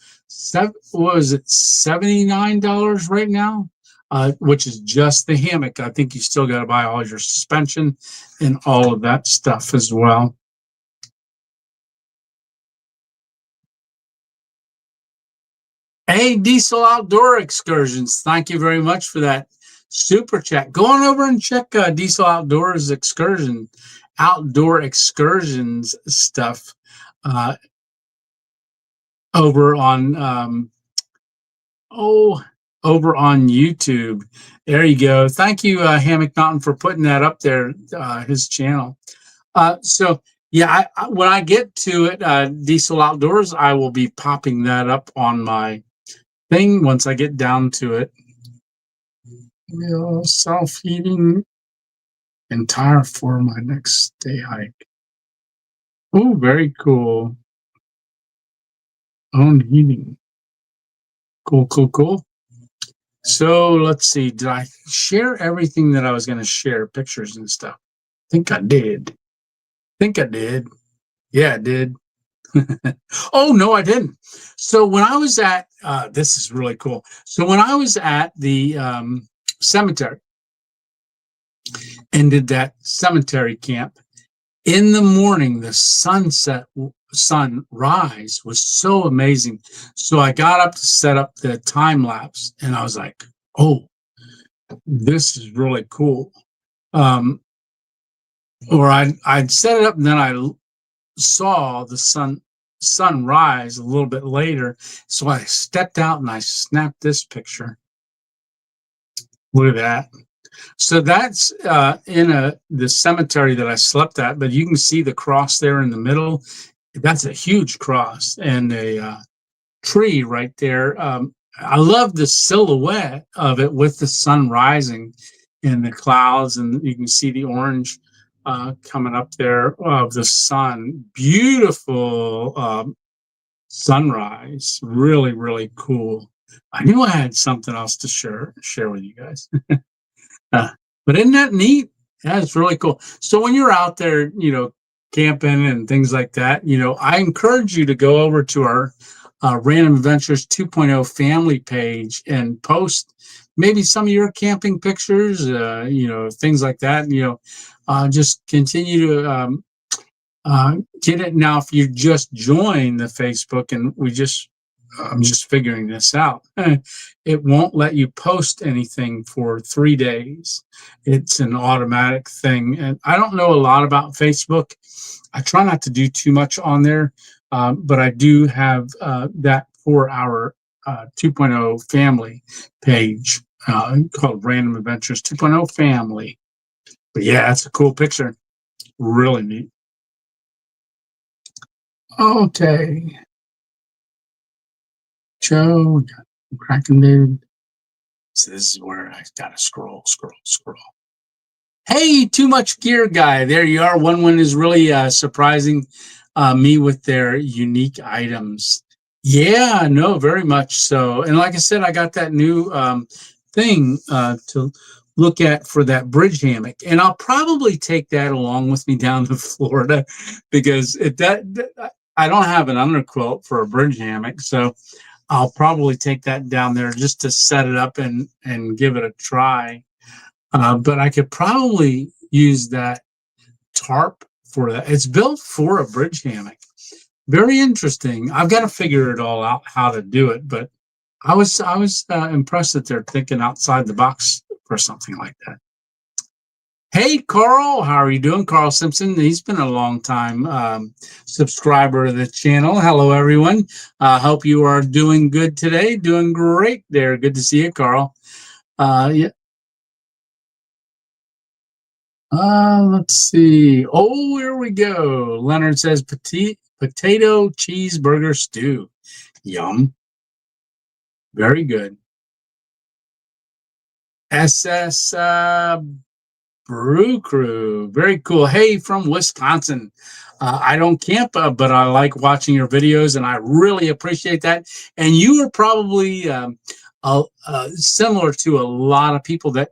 What was it, $79 right now? Which is just the hammock. I think you still got to buy all your suspension and all of that stuff as well. Hey, Diesel Outdoor Excursions, thank you very much for that super chat. Go on over and check Diesel Outdoor Excursions stuff over on over on YouTube. There you go. Thank you, Hammock Mountain, for putting that up there. His channel. So yeah, when I get to it, Diesel Outdoors, I will be popping that up on my thing once I get down to it. Self-heating entire for my next day hike. Oh, very cool. Own heating. Cool, cool, cool. So let's see. Did I share everything that I was going to share? Pictures and stuff. Think I did. Think I did. Yeah, I did. Oh, no, I didn't. So when I was at, this is really cool. So when I was at the cemetery and did that cemetery camp, in the morning, the sunrise was so amazing. So I got up to set up the time lapse and I was like, oh, this is really cool. Or I'd set it up and then I saw the sunrise a little bit later. So I stepped out and I snapped this picture. Look at that. So that's in the cemetery that I slept at, but you can see the cross there in the middle. That's a huge cross and a tree right there. I love the silhouette of it with the sun rising in the clouds, and you can see the orange coming up there of the sun. Beautiful sunrise. Really, really cool. I knew I had something else to share with you guys. But isn't that neat? Yeah, it's really cool. So when you're out there, camping and things like that, I encourage you to go over to our Random Adventures 2.0 family page and post maybe some of your camping pictures, things like that. Just continue to get it. Now, if you just join the Facebook and I'm just figuring this out. It won't let you post anything for 3 days. It's an automatic thing. And I don't know a lot about Facebook. I try not to do too much on there, but I do have that for our 2.0 family page called Random Adventures 2.0 Family. But yeah, it's a cool picture. Really neat. Okay. Joe, Kraken dude. So this is where I gotta scroll. Hey, too much gear guy. There you are. One is really surprising me with their unique items. Yeah, no, very much so. And like I said, I got that new thing to look at for that bridge hammock, and I'll probably take that along with me down to Florida because I don't have an underquilt for a bridge hammock, so I'll probably take that down there just to set it up and give it a try. But I could probably use that tarp for that. It's built for a bridge hammock. Very interesting. I've got to figure it all out how to do it, but I was impressed that they're thinking outside the box for something like that. Hey, Carl, how are you doing? Carl Simpson. He's been a long time subscriber to the channel. Hello, everyone. Hope you are doing good today. Doing great there. Good to see you, Carl. Yeah, let's see. Oh, here we go. Leonard says potato cheeseburger stew. Yum. Very good. SS Brew Crew. Very cool. Hey, from Wisconsin. I don't camp, but I like watching your videos, and I really appreciate that. And you are probably similar to a lot of people that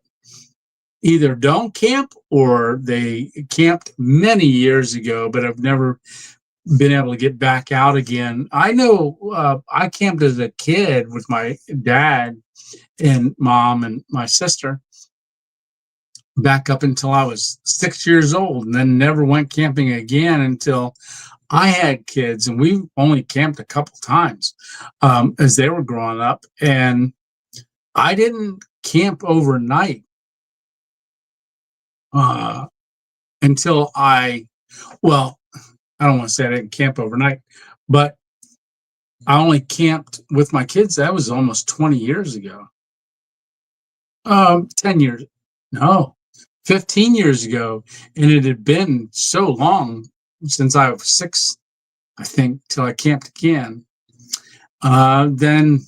either don't camp or they camped many years ago, but have never been able to get back out again. I know I camped as a kid with my dad and mom and my sister back up until I was 6 years old, and then never went camping again until I had kids. And we only camped a couple times as they were growing up. And I didn't camp overnight uh, until well, I don't want to say I didn't camp overnight, but I only camped with my kids. That was almost 20 years ago. 10 years, no, 15 years ago. And it had been so long since I was 6, I think, till I camped again. Then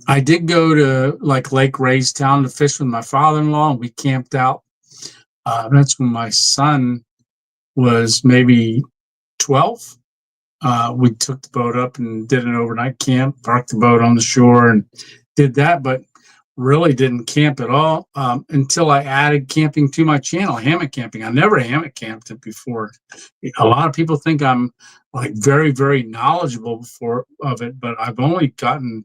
I did go to like Lake Raystown to fish with my father-in-law, and we camped out. That's when my son was maybe 12. We took the boat up and did an overnight camp, parked the boat on the shore, and did that. But really didn't camp at all until I added camping to my channel, hammock camping. I never hammock camped it before. A lot of people think I'm like very, very knowledgeable before of it, but I've only gotten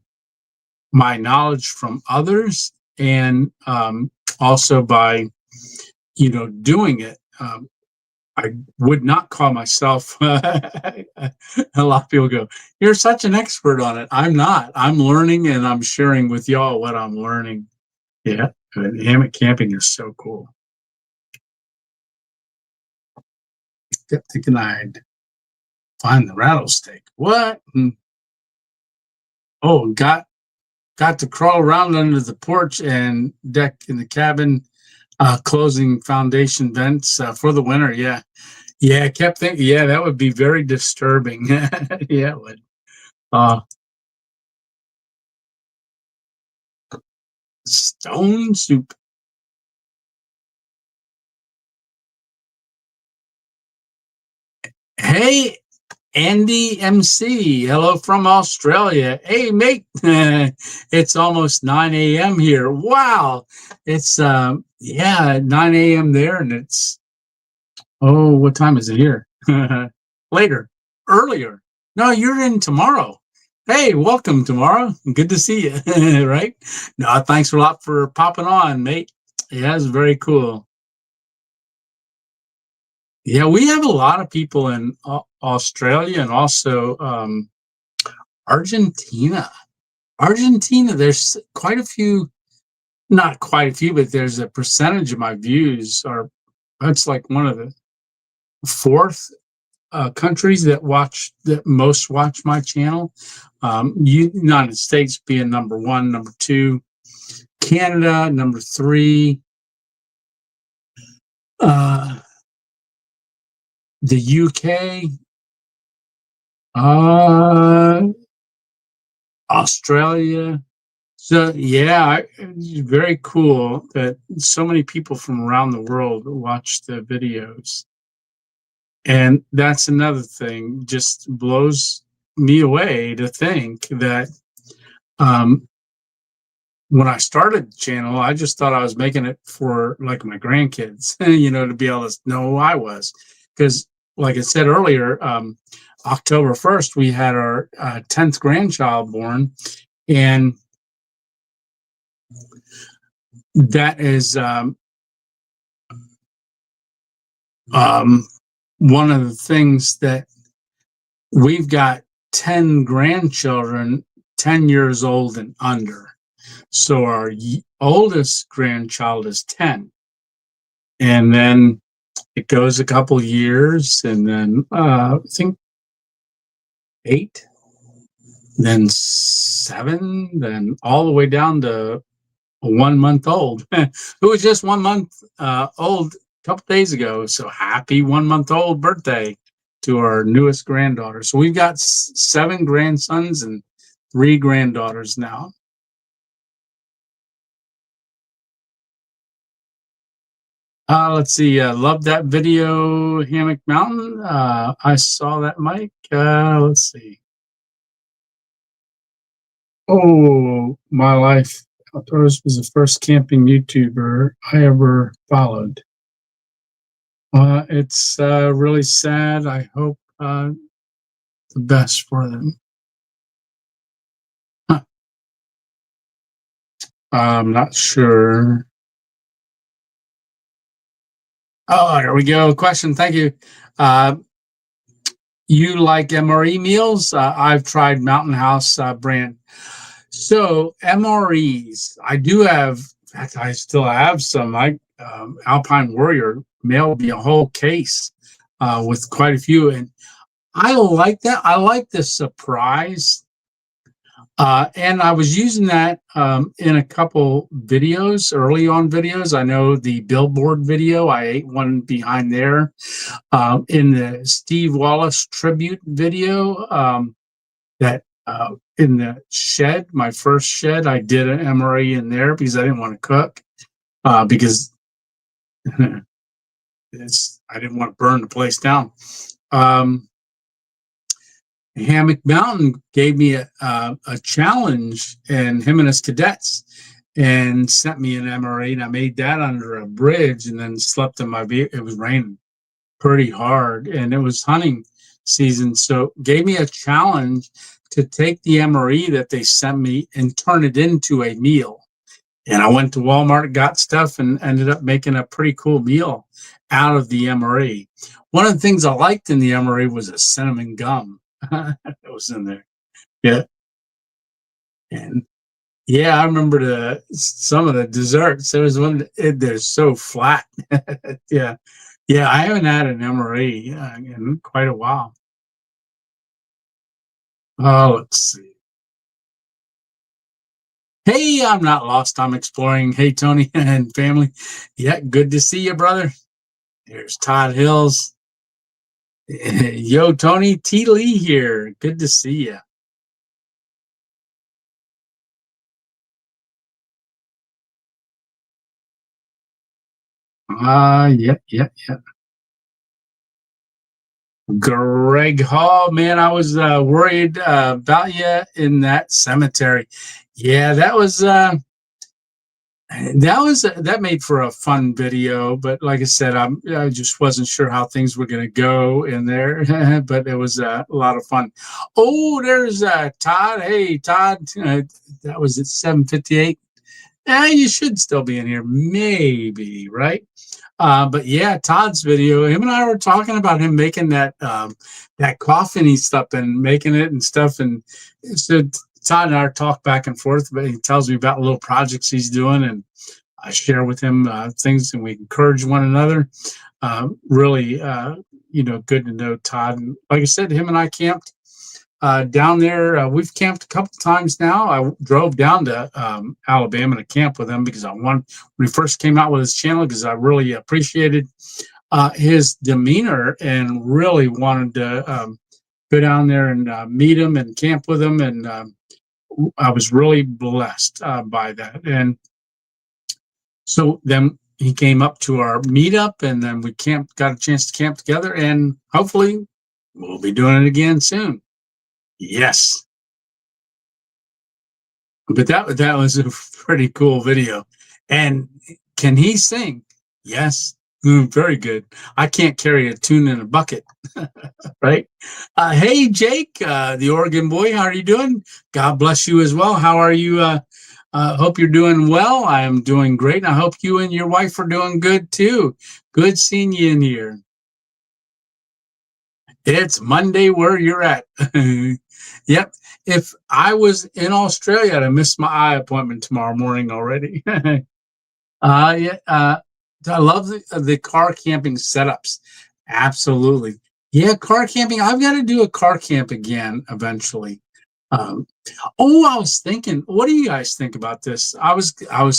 my knowledge from others and also by doing it. I would not call myself. A lot of people go, "You're such an expert on it." I'm not. I'm learning, and I'm sharing with y'all what I'm learning. Yeah, hammock camping is so cool. Kept thinking I'd find the rattlesnake. What? Oh, got to crawl around under the porch and deck in the cabin, closing foundation vents for the winter. Yeah, yeah. I kept thinking, yeah, that would be very disturbing. Yeah, it would. Uh, Stone soup. Hey, Andy MC, hello from Australia. Hey, mate, it's almost 9 a.m. here. Wow, it's yeah, 9 a.m. there, and it's what time is it here? Later, earlier. No, you're in tomorrow. Hey, welcome tomorrow. Good to see you. Right? No, thanks a lot for popping on, mate. Yeah, it's very cool. Yeah, we have a lot of people in Australia and also Argentina. Argentina, there's quite a few, not quite a few, but there's a percentage of my views are, that's like one of the fourth countries that most watch my channel. United States being number one, number two, Canada, number three, uh, the UK, uh, Australia, So yeah, it's very cool that so many people from around the world watch the videos. And that's another thing, just blows me away to think that um, when I started the channel, I just thought I was making it for like my grandkids, to be able to know who I was. Because, like I said earlier, October 1st, we had our 10th grandchild born. And that is um, one of the things that we've got 10 grandchildren 10 years old and under. So our oldest grandchild is 10. And then it goes a couple years, and then I think 8, then 7, then all the way down to a 1 month old, who was just 1 month old a couple days ago. So happy 1 month old birthday to our newest granddaughter. So we've got 7 grandsons and 3 granddaughters now. Let's see. Love that video, Hammock Mountain. I saw that, Mike. Let's see. Oh, my life outdoors was the first camping YouTuber I ever followed. It's really sad. I hope the best for them. Huh. I'm not sure. Oh, there we go. Question. Thank you. Uh, you like MRE meals? I've tried Mountain House brand. So MREs, I do have. In fact, I still have some. Alpine Warrior mailed me a whole case with quite a few, and I like that. I like the surprise. And I was using that in a couple videos, early on videos. I know the billboard video, I ate one behind there. In the Steve Wallace tribute video, that in the shed, my first shed, I did an MRE in there because I didn't want to cook, because I didn't want to burn the place down. Hammock Mountain gave me a challenge, and him and his cadets, and sent me an MRE, and I made that under a bridge, and then slept in my vehicle. It was raining pretty hard, and it was hunting season, so gave me a challenge to take the MRE that they sent me and turn it into a meal. And I went to Walmart, got stuff, and ended up making a pretty cool meal out of the MRE. One of the things I liked in the MRE was a cinnamon gum that was in there. Yeah. And yeah, I remember some of the desserts. There was one, they're so flat. Yeah. Yeah, I haven't had an MRE in quite a while. Oh, let's see. Hey, I'm not lost. I'm exploring. Hey, Tony and family. Yeah, good to see you, brother. There's Todd Hills. Yo, Tony T. Lee here. Good to see you. Yeah. Greg Hall, man, I was worried about you in that cemetery. Yeah, that made for a fun video, but like I said, I just wasn't sure how things were going to go in there, but it was a lot of fun. Oh, there's Todd. Hey, Todd, that was at 7:58. You should still be in here, maybe, right? But yeah, Todd's video, him and I were talking about him making that coffin he stuff and making it and stuff. And so Todd and I talk back and forth, but he tells me about little projects he's doing, and I share with him things, and we encourage one another. Really, good to know Todd. And like I said, him and I camped down there. We've camped a couple times now. I drove down to Alabama to camp with him because when he first came out with his channel, because I really appreciated his demeanor and really wanted to go down there and meet him and camp with him. And I was really blessed by that. And so then he came up to our meetup, and then we got a chance to camp together, and hopefully we'll be doing it again soon. Yes, but that was a pretty cool video. And can he sing? Yes. Very good. I can't carry a tune in a bucket, right? Hey, Jake, the Oregon boy, how are you doing? God bless you as well. How are you? Hope you're doing well. I am doing great. And I hope you and your wife are doing good too. Good seeing you in here. It's Monday where you're at. Yep. If I was in Australia, I'd have missed my eye appointment tomorrow morning already. Yeah. I love the car camping setups. Absolutely. Yeah, car camping. I've got to do a car camp again eventually. Um, I was thinking, what do you guys think about this? I was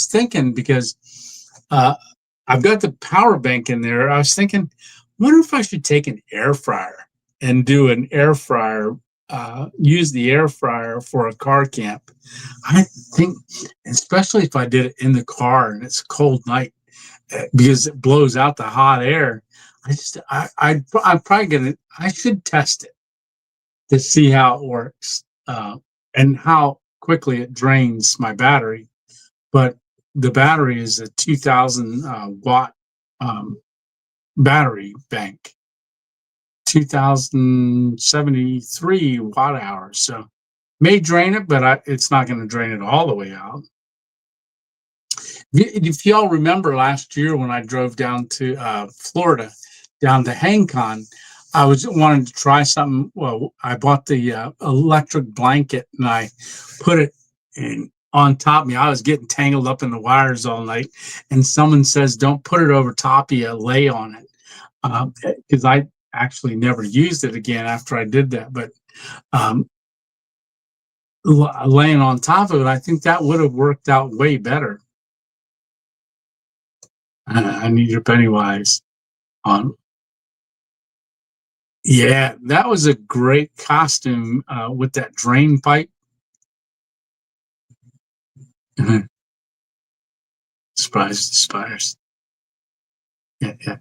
thinking because uh, I've got the power bank in there. I was thinking, wonder if I should take an air fryer and do an air fryer, use the air fryer for a car camp. I think, especially if I did it in the car and it's a cold night, because it blows out the hot air. I'm probably gonna. I should test it to see how it works, and how quickly it drains my battery. But the battery is a 2,000 watt um, battery bank, 2,073 watt hours. So may drain it, but it's not going to drain it all the way out. If y'all remember last year when I drove down to Florida, down to HangCon, I was wanting to try something. Well, I bought the electric blanket and I put it in on top of me. I was getting tangled up in the wires all night, and someone says, "Don't put it over top of you, lay on it," because I actually never used it again after I did that. But um, laying on top of it, I think that would have worked out way better. I need your Pennywise on. Yeah, that was a great costume with that drain pipe. Surprise, spiders. Yeah, yeah.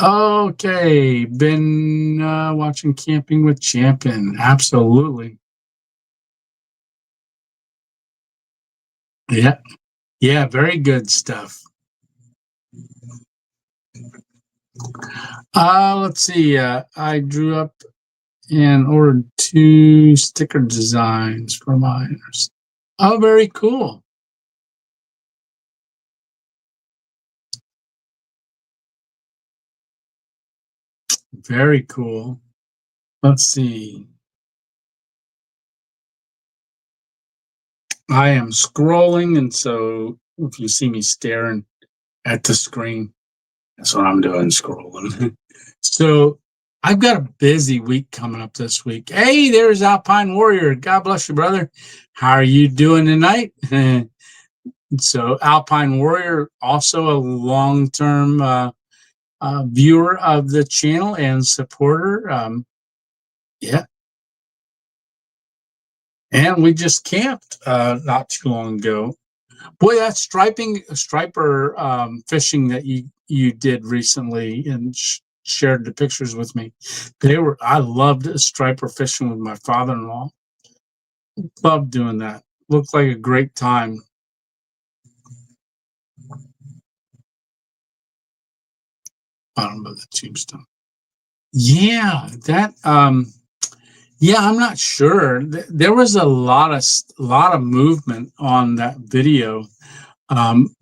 Okay, been watching Camping with Champion. Absolutely. Yeah, yeah, very good stuff. Let's see. I drew up and ordered 2 sticker designs for miners. Oh, very cool. Very cool. Let's see. I am scrolling, and so if you see me staring at the screen, that's what I'm doing, scrolling. So I've got a busy week coming up this week. Hey, there's Alpine Warrior. God bless you, brother. How are you doing tonight? So Alpine Warrior, also a long-term viewer of the channel and supporter. Yeah, and we just camped not too long ago. Boy, that striper fishing that you did recently and shared the pictures with me. I loved striper fishing with my father-in-law. Loved doing that. Looked like a great time. Bottom of the tombstone. Yeah, that yeah, I'm not sure. There was a lot of movement on that video. Um,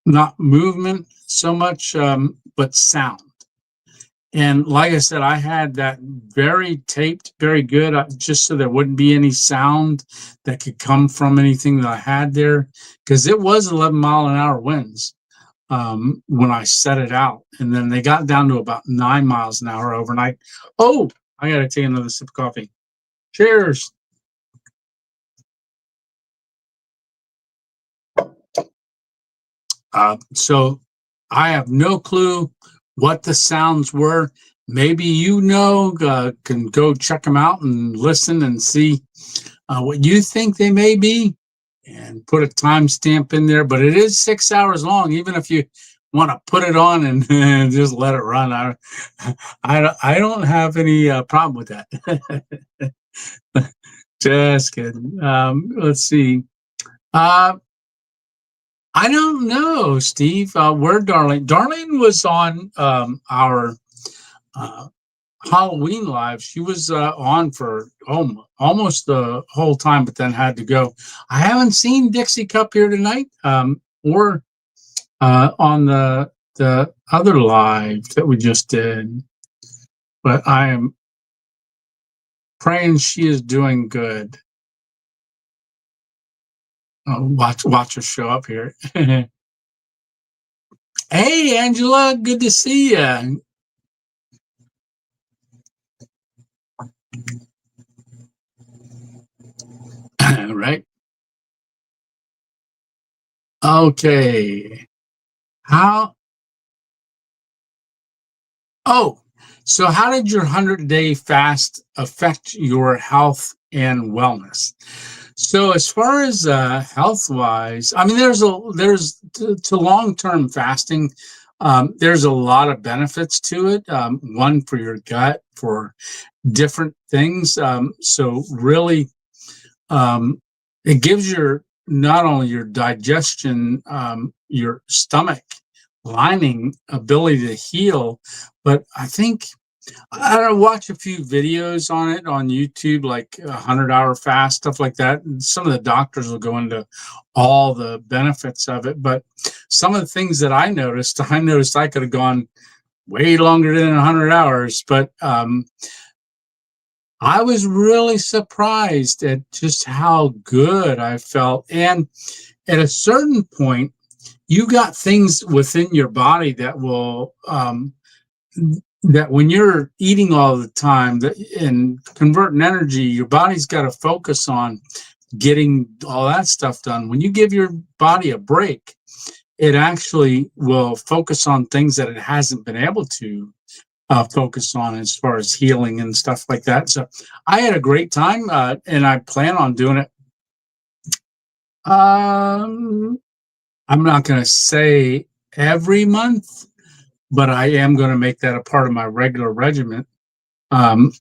Not movement so much, but sound. And like I said, I had that very taped, very good, just so there wouldn't be any sound that could come from anything that I had there, because it was 11-mile-an-hour winds when I set it out, and then they got down to about 9 miles an hour overnight. Oh, I got to take another sip of coffee. Cheers. So I have no clue what the sounds were. maybe can go check them out and listen and see what you think they may be, and put a timestamp in there. But it is 6 hours long, even if you want to put it on and, and just let it run. I don't have any problem with that. Just kidding. Let's see. Uh, I don't know, Steve. Where Darlene was on our uh, Halloween live. She was on for almost the whole time, but then had to go. I haven't seen Dixie Cup here tonight, or on the other live that we just did. But I am praying she is doing good. Watch her show up here. Hey, Angela, good to see you. Right. Okay. How? Oh, so how did your 100-day fast affect your health and wellness? So as far as health wise, I mean, there's to long term fasting. There's a lot of benefits to it. One for your gut, for different things. So really, it gives your not only your digestion, your stomach lining ability to heal, but I think I don't know, watch a few videos on it on YouTube, like 100-hour fast, stuff like that. And some of the doctors will go into all the benefits of it, but some of the things that I noticed I could have gone way longer than 100 hours, but I was really surprised at just how good I felt. And at a certain point, you got things within your body that will that when you're eating all the time and converting energy, your body's got to focus on getting all that stuff done. When you give your body a break, it actually will focus on things that it hasn't been able to focus on as far as healing and stuff like that. So I had a great time, and I plan on doing it. I'm not going to say every month, but I am going to make that a part of my regular regimen. Um,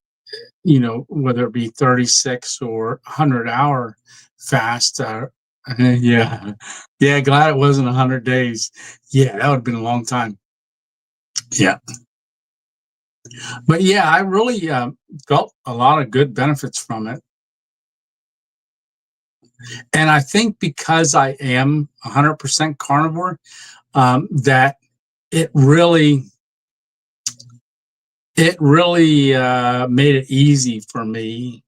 whether it be 36 or 100-hour fast. Yeah, yeah. Glad it wasn't 100 days. Yeah, that would have been a long time. Yeah, but yeah, I really felt a lot of good benefits from it, and I think because I am 100% carnivore, that it really made it easy for me,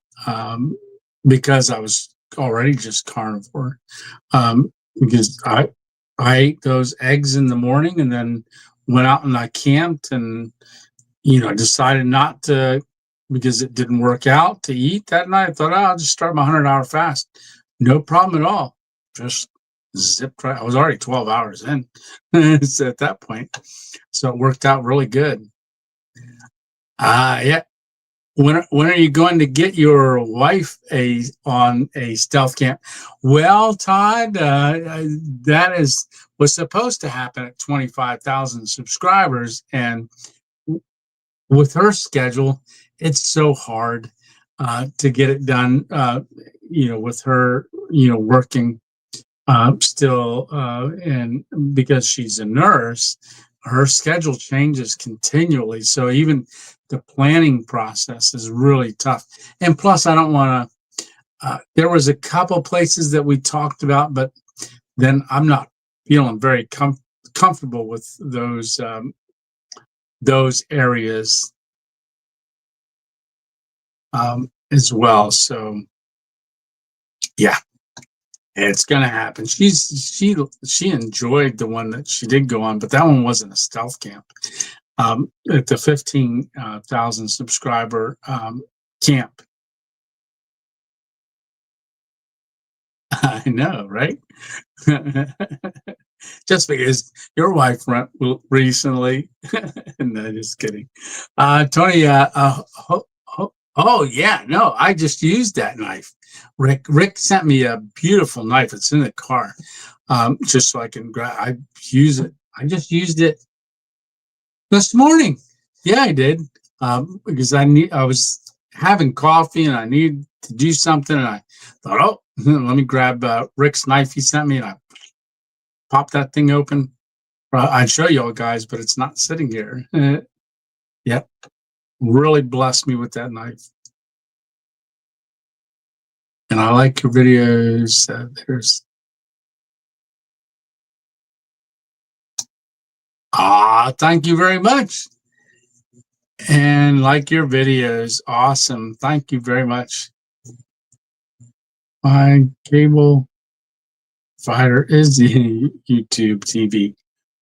because I was already just carnivore. Because I ate those eggs in the morning and then went out and I camped, and decided not to, because it didn't work out to eat that night. I thought, I'll just start my 100-hour fast. No problem at all. Just zipped right. I was already 12 hours in so at that point. So it worked out really good. Yeah. When are you going to get your wife on a stealth camp? Well, Todd, that was supposed to happen at 25,000 subscribers, and with her schedule, it's so hard to get it done. With her, working still, and because she's a nurse, her schedule changes continually. So even the planning process is really tough. And plus, I don't want to. There was a couple places that we talked about, but then I'm not feeling very comfortable with those areas as well. So yeah, it's gonna happen. She enjoyed the one that she did go on, but that one wasn't a stealth camp. At the 15,000 subscriber camp. I know, right? Just because your wife went recently. No, just kidding. Tony, oh yeah, no, I just used that knife. Rick sent me a beautiful knife. It's in the car, just so I can grab. I use it. I just used it this morning. Yeah, I did. Because I was having coffee and I needed to do something, and I thought, oh, let me grab Rick's knife he sent me, and I popped that thing open. I'd show you all guys, but it's not sitting here. Yep, really blessed me with that knife. And I like your videos. Thank you very much. And like your videos, awesome. Thank you very much. My cable provider is the YouTube TV,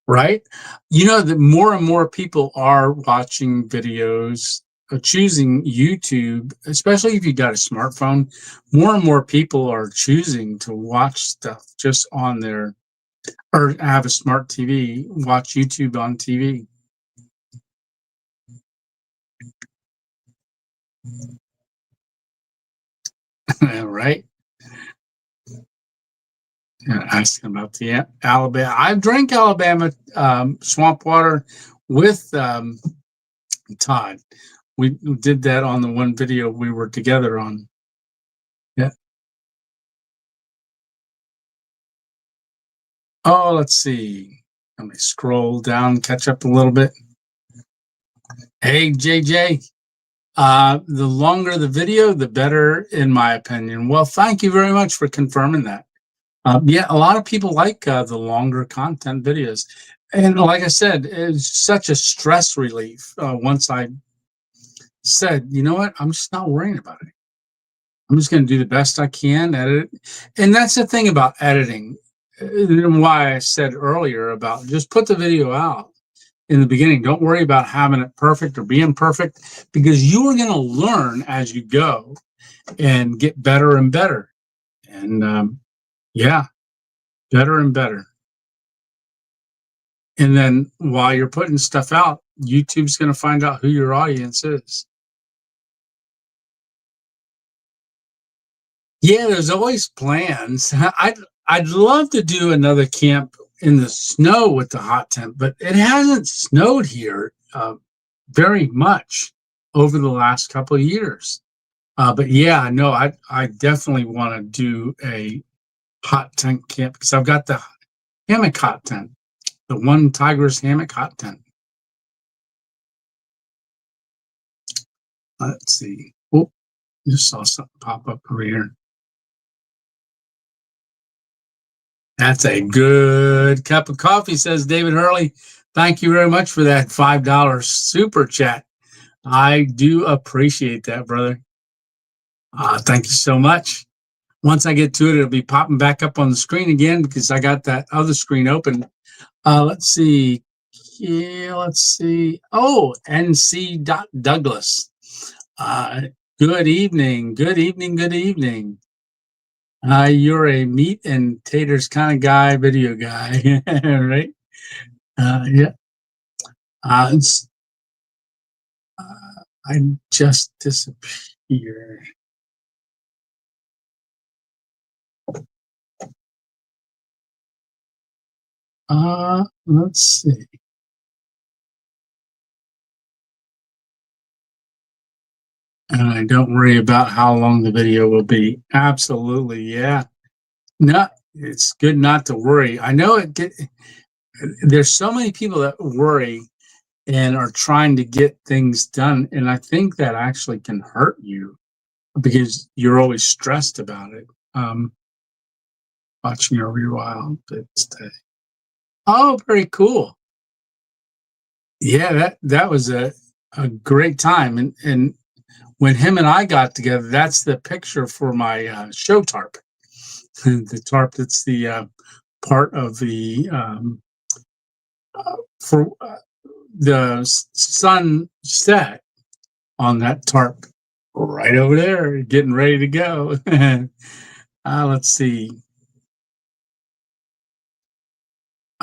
right? You know that more and more people are watching videos, choosing YouTube, especially if you got a smartphone. More and more people are choosing to watch stuff just on their, or have a smart TV, watch YouTube on TV. Right? Asking about the Alabama. I drank Alabama swamp water with Todd. We did that on the one video we were together on. Yeah. Oh, let's see. Let me scroll down, catch up a little bit. Hey, JJ. The longer the video, the better, in my opinion. Well, thank you very much for confirming that. Yeah, a lot of people like the longer content videos. And like I said, it's such a stress relief once I said, you know what, I'm just not worrying about it. I'm just going to do the best I can, edit it. And that's the thing about editing, and why I said earlier about just put the video out in the beginning. Don't worry about having it perfect or being perfect, because you are going to learn as you go and get better and better. And yeah, better and better. And then while you're putting stuff out, YouTube's going to find out who your audience is. Yeah, there's always plans. I'd love to do another camp in the snow with the hot tent, but it hasn't snowed here very much over the last couple of years. But yeah, no, I definitely want to do a hot tent camp because I've got the hammock hot tent, the One Tiger's hammock hot tent. Let's see. Oh, just saw something pop up over here. That's a good cup of coffee, says David Hurley. Thank you very much for that $5 super chat. I do appreciate that, brother. Thank you so much. Once I get to it, it'll be popping back up on the screen again because I got that other screen open. Let's see. Yeah, let's see. Oh, NC Douglas. Good evening. Good evening. Good evening. You're a meat and taters kind of guy, video guy, right? Yeah. Uh, I just disappeared. Let's see. And don't worry about how long the video will be. Absolutely, yeah. No, it's good not to worry. I know there's so many people that worry and are trying to get things done, and I think that actually can hurt you because you're always stressed about it. Watching your rewild today. Oh, very cool. Yeah, that was a great time, and when him and I got together, that's the picture for my show tarp. The tarp that's the part of the for the sun set on that tarp right over there, getting ready to go. Let's see.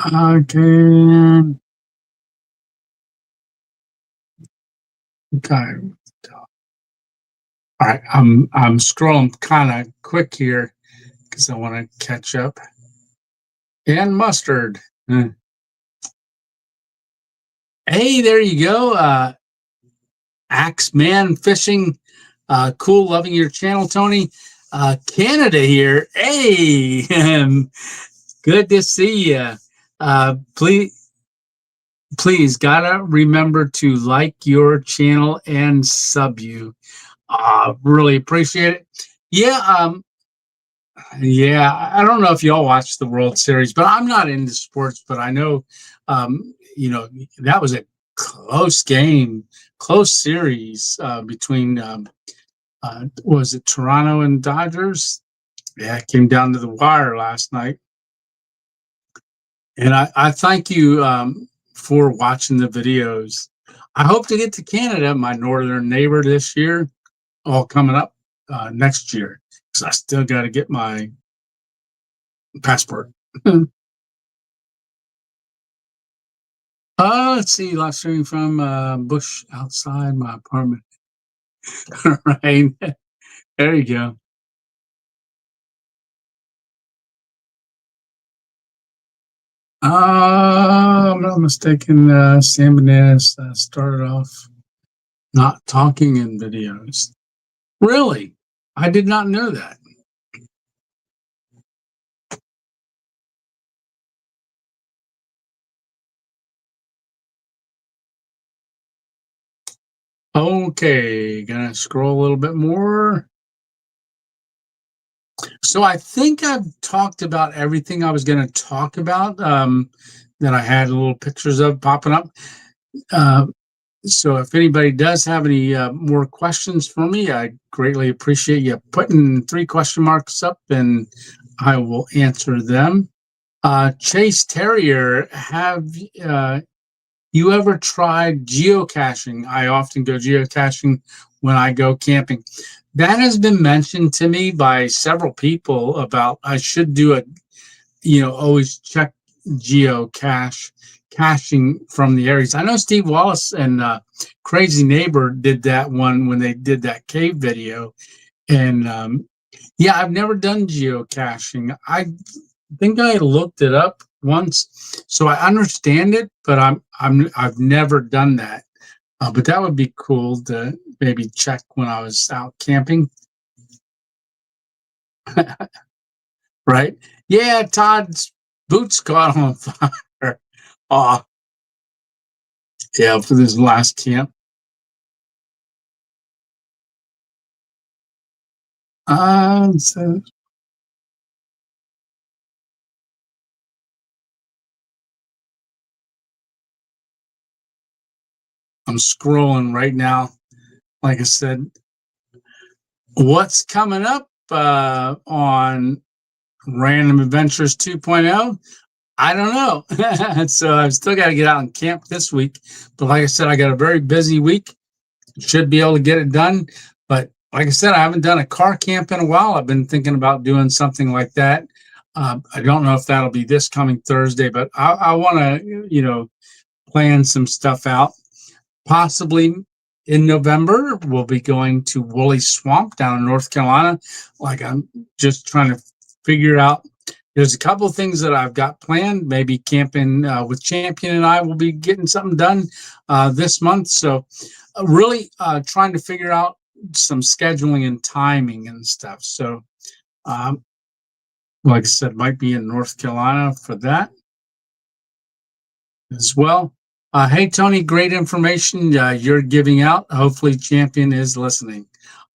Again. Okay. All right. I'm scrolling kind of quick here because I want to catch up. And mustard. Hey, there you go. Axeman Fishing. Cool, loving your channel, Tony. Canada here. Hey, good to see you. Please, gotta remember to like your channel and sub you. Really appreciate it. Yeah, yeah. I don't know if y'all watch the World Series, but I'm not into sports. But I know, that was a close game, close series between was it Toronto and Dodgers? Yeah, it came down to the wire last night. And I thank you for watching the videos. I hope to get to Canada, my northern neighbor, this year, all coming up next year, because I still got to get my passport. Let's see, live streaming from bush outside my apartment. Right, there you go. I'm not mistaken. Sam Bananas started off not talking in videos. Really? I did not know that. Okay, gonna scroll a little bit more. So I think I've talked about everything I was going to talk about that I had little pictures of popping up. Uh, so if anybody does have any more questions for me, I greatly appreciate you putting 3 question marks up and I will answer them. Chase Terrier, have you ever tried geocaching? I often go geocaching when I go camping. That has been mentioned to me by several people about I should do a, always check geocache caching from the areas. I know Steve Wallace and Crazy Neighbor did that one when they did that cave video. And yeah, I've never done geocaching. I think I looked it up once, so I understand it, but I've never done that. But that would be cool to maybe check when I was out camping, right? Yeah, Todd's boots caught on fire. Oh, yeah, for this last camp. So I'm scrolling right now. Like I said, what's coming up on Random Adventures 2.0? I don't know. So I've still got to get out and camp this week. But like I said, I got a very busy week. Should be able to get it done. But like I said, I haven't done a car camp in a while. I've been thinking about doing something like that. I don't know if that'll be this coming Thursday, but I want to, plan some stuff out. Possibly in November, we'll be going to Woolly Swamp down in North Carolina. Like I'm just trying to figure out. There's a couple of things that I've got planned. Maybe camping with Champion and I will be getting something done this month. So really trying to figure out some scheduling and timing and stuff. So um, like I said, might be in North Carolina for that as well. Hey, Tony, great information you're giving out. Hopefully, Champion is listening.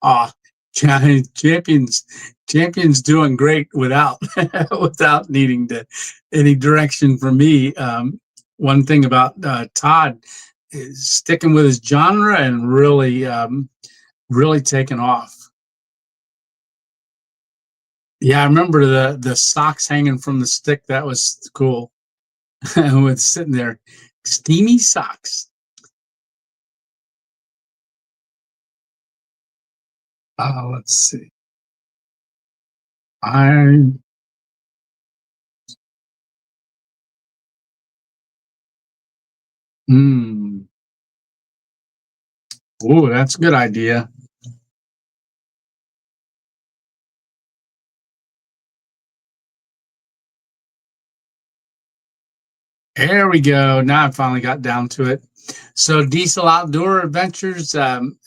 Uh, Champions, Champion's doing great without without needing any direction from me. One thing about Todd is sticking with his genre and really taking off. Yeah, I remember the socks hanging from the stick. That was cool. With sitting there, steamy socks. Let's see. I Mm. Oh, that's a good idea. There we go. Now I finally got down to it. So Diesel Outdoor Adventures,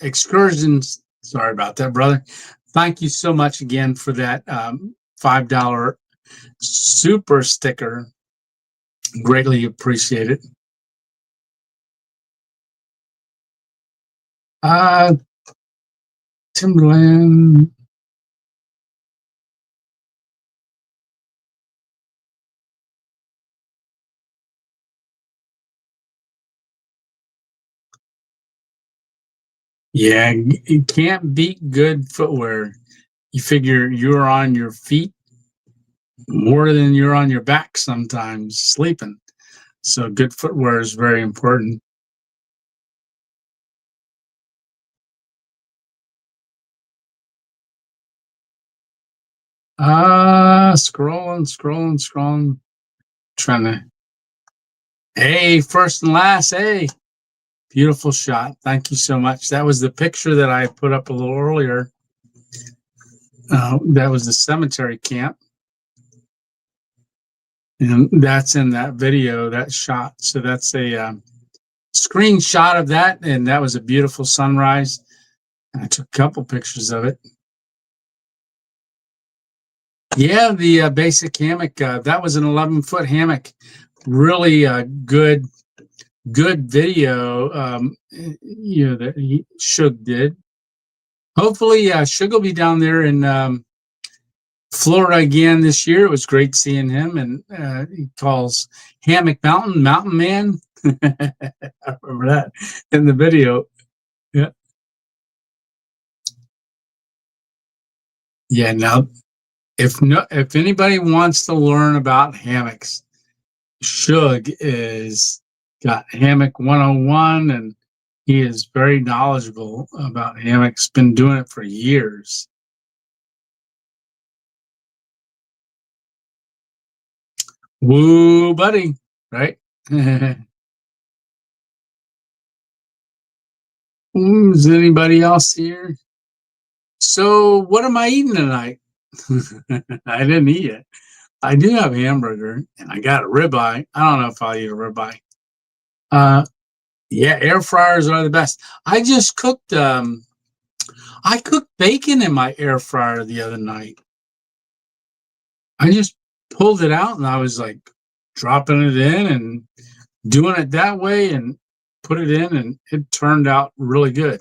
excursions. Sorry about that, brother. Thank you so much again for that $5 super sticker. Greatly appreciate it. Uh, Timberland. Yeah, you can't beat good footwear. You figure you're on your feet more than you're on your back sometimes sleeping. So good footwear is very important. Scrolling. Trying to, hey, first and last, hey, beautiful shot. Thank you so much. That was the picture that I put up a little earlier. That was the cemetery camp. And that's in that video, that shot. So that's a screenshot of that. And that was a beautiful sunrise. And I took a couple pictures of it. Yeah, the basic hammock. That was an 11-foot hammock. Really good video. That Shug did. Hopefully, Shug will be down there in Florida again this year. It was great seeing him, and he calls Hammock Mountain Man. I remember that in the video. Yeah, yeah. Now, if anybody wants to learn about hammocks, Shug is got Hammock 101, and he is very knowledgeable about hammocks. Been doing it for years. Woo, buddy, right? Is anybody else here? So, what am I eating tonight? I didn't eat it. I do have a hamburger and I got a ribeye. I don't know if I'll eat a ribeye. Uh, yeah, air fryers are the best. I cooked bacon in my air fryer the other night. I just pulled it out and I was like dropping it in and doing it that way and put it in, and it turned out really good.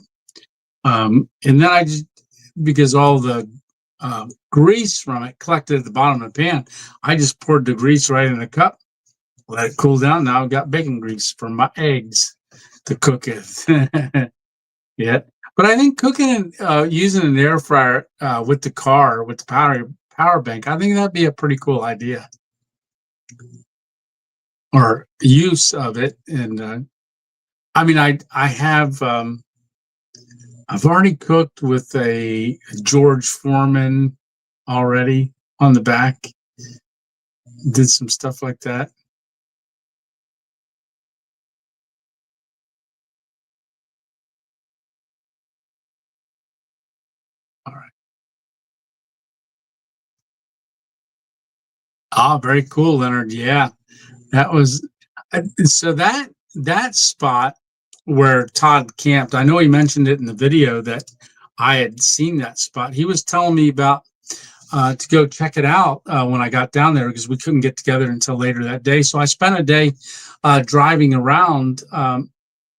And then I just, because all the grease from it collected at the bottom of the pan, I just poured the grease right in a cup, let it cool down. Now I've got bacon grease for my eggs to cook it. Yeah, but I think cooking and using an air fryer with the car with the power bank, I think that'd be a pretty cool idea or use of it. And I mean, I have I've already cooked with a George Foreman already on the back. Did some stuff like that. All right. Ah, very cool, Leonard. Yeah, that was so that spot where Todd camped. I know he mentioned it in the video that I had seen that spot. He was telling me about to go check it out when I got down there because we couldn't get together until later that day. So I spent a day driving around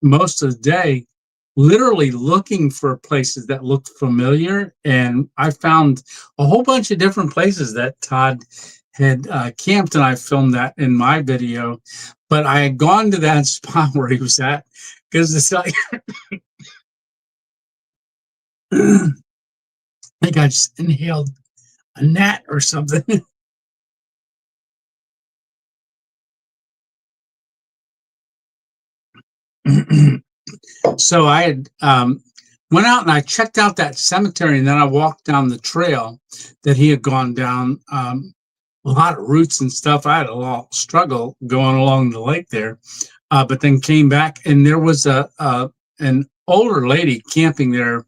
most of the day, literally looking for places that looked familiar. And I found a whole bunch of different places that Todd had camped, and I filmed that in my video. But I had gone to that spot where he was at because it's like, I think I just inhaled a gnat or something. So I had went out and I checked out that cemetery, and then I walked down the trail that he had gone down. a lot of roots and stuff. I had a lot struggle going along the lake there, but then came back and there was a an older lady camping there,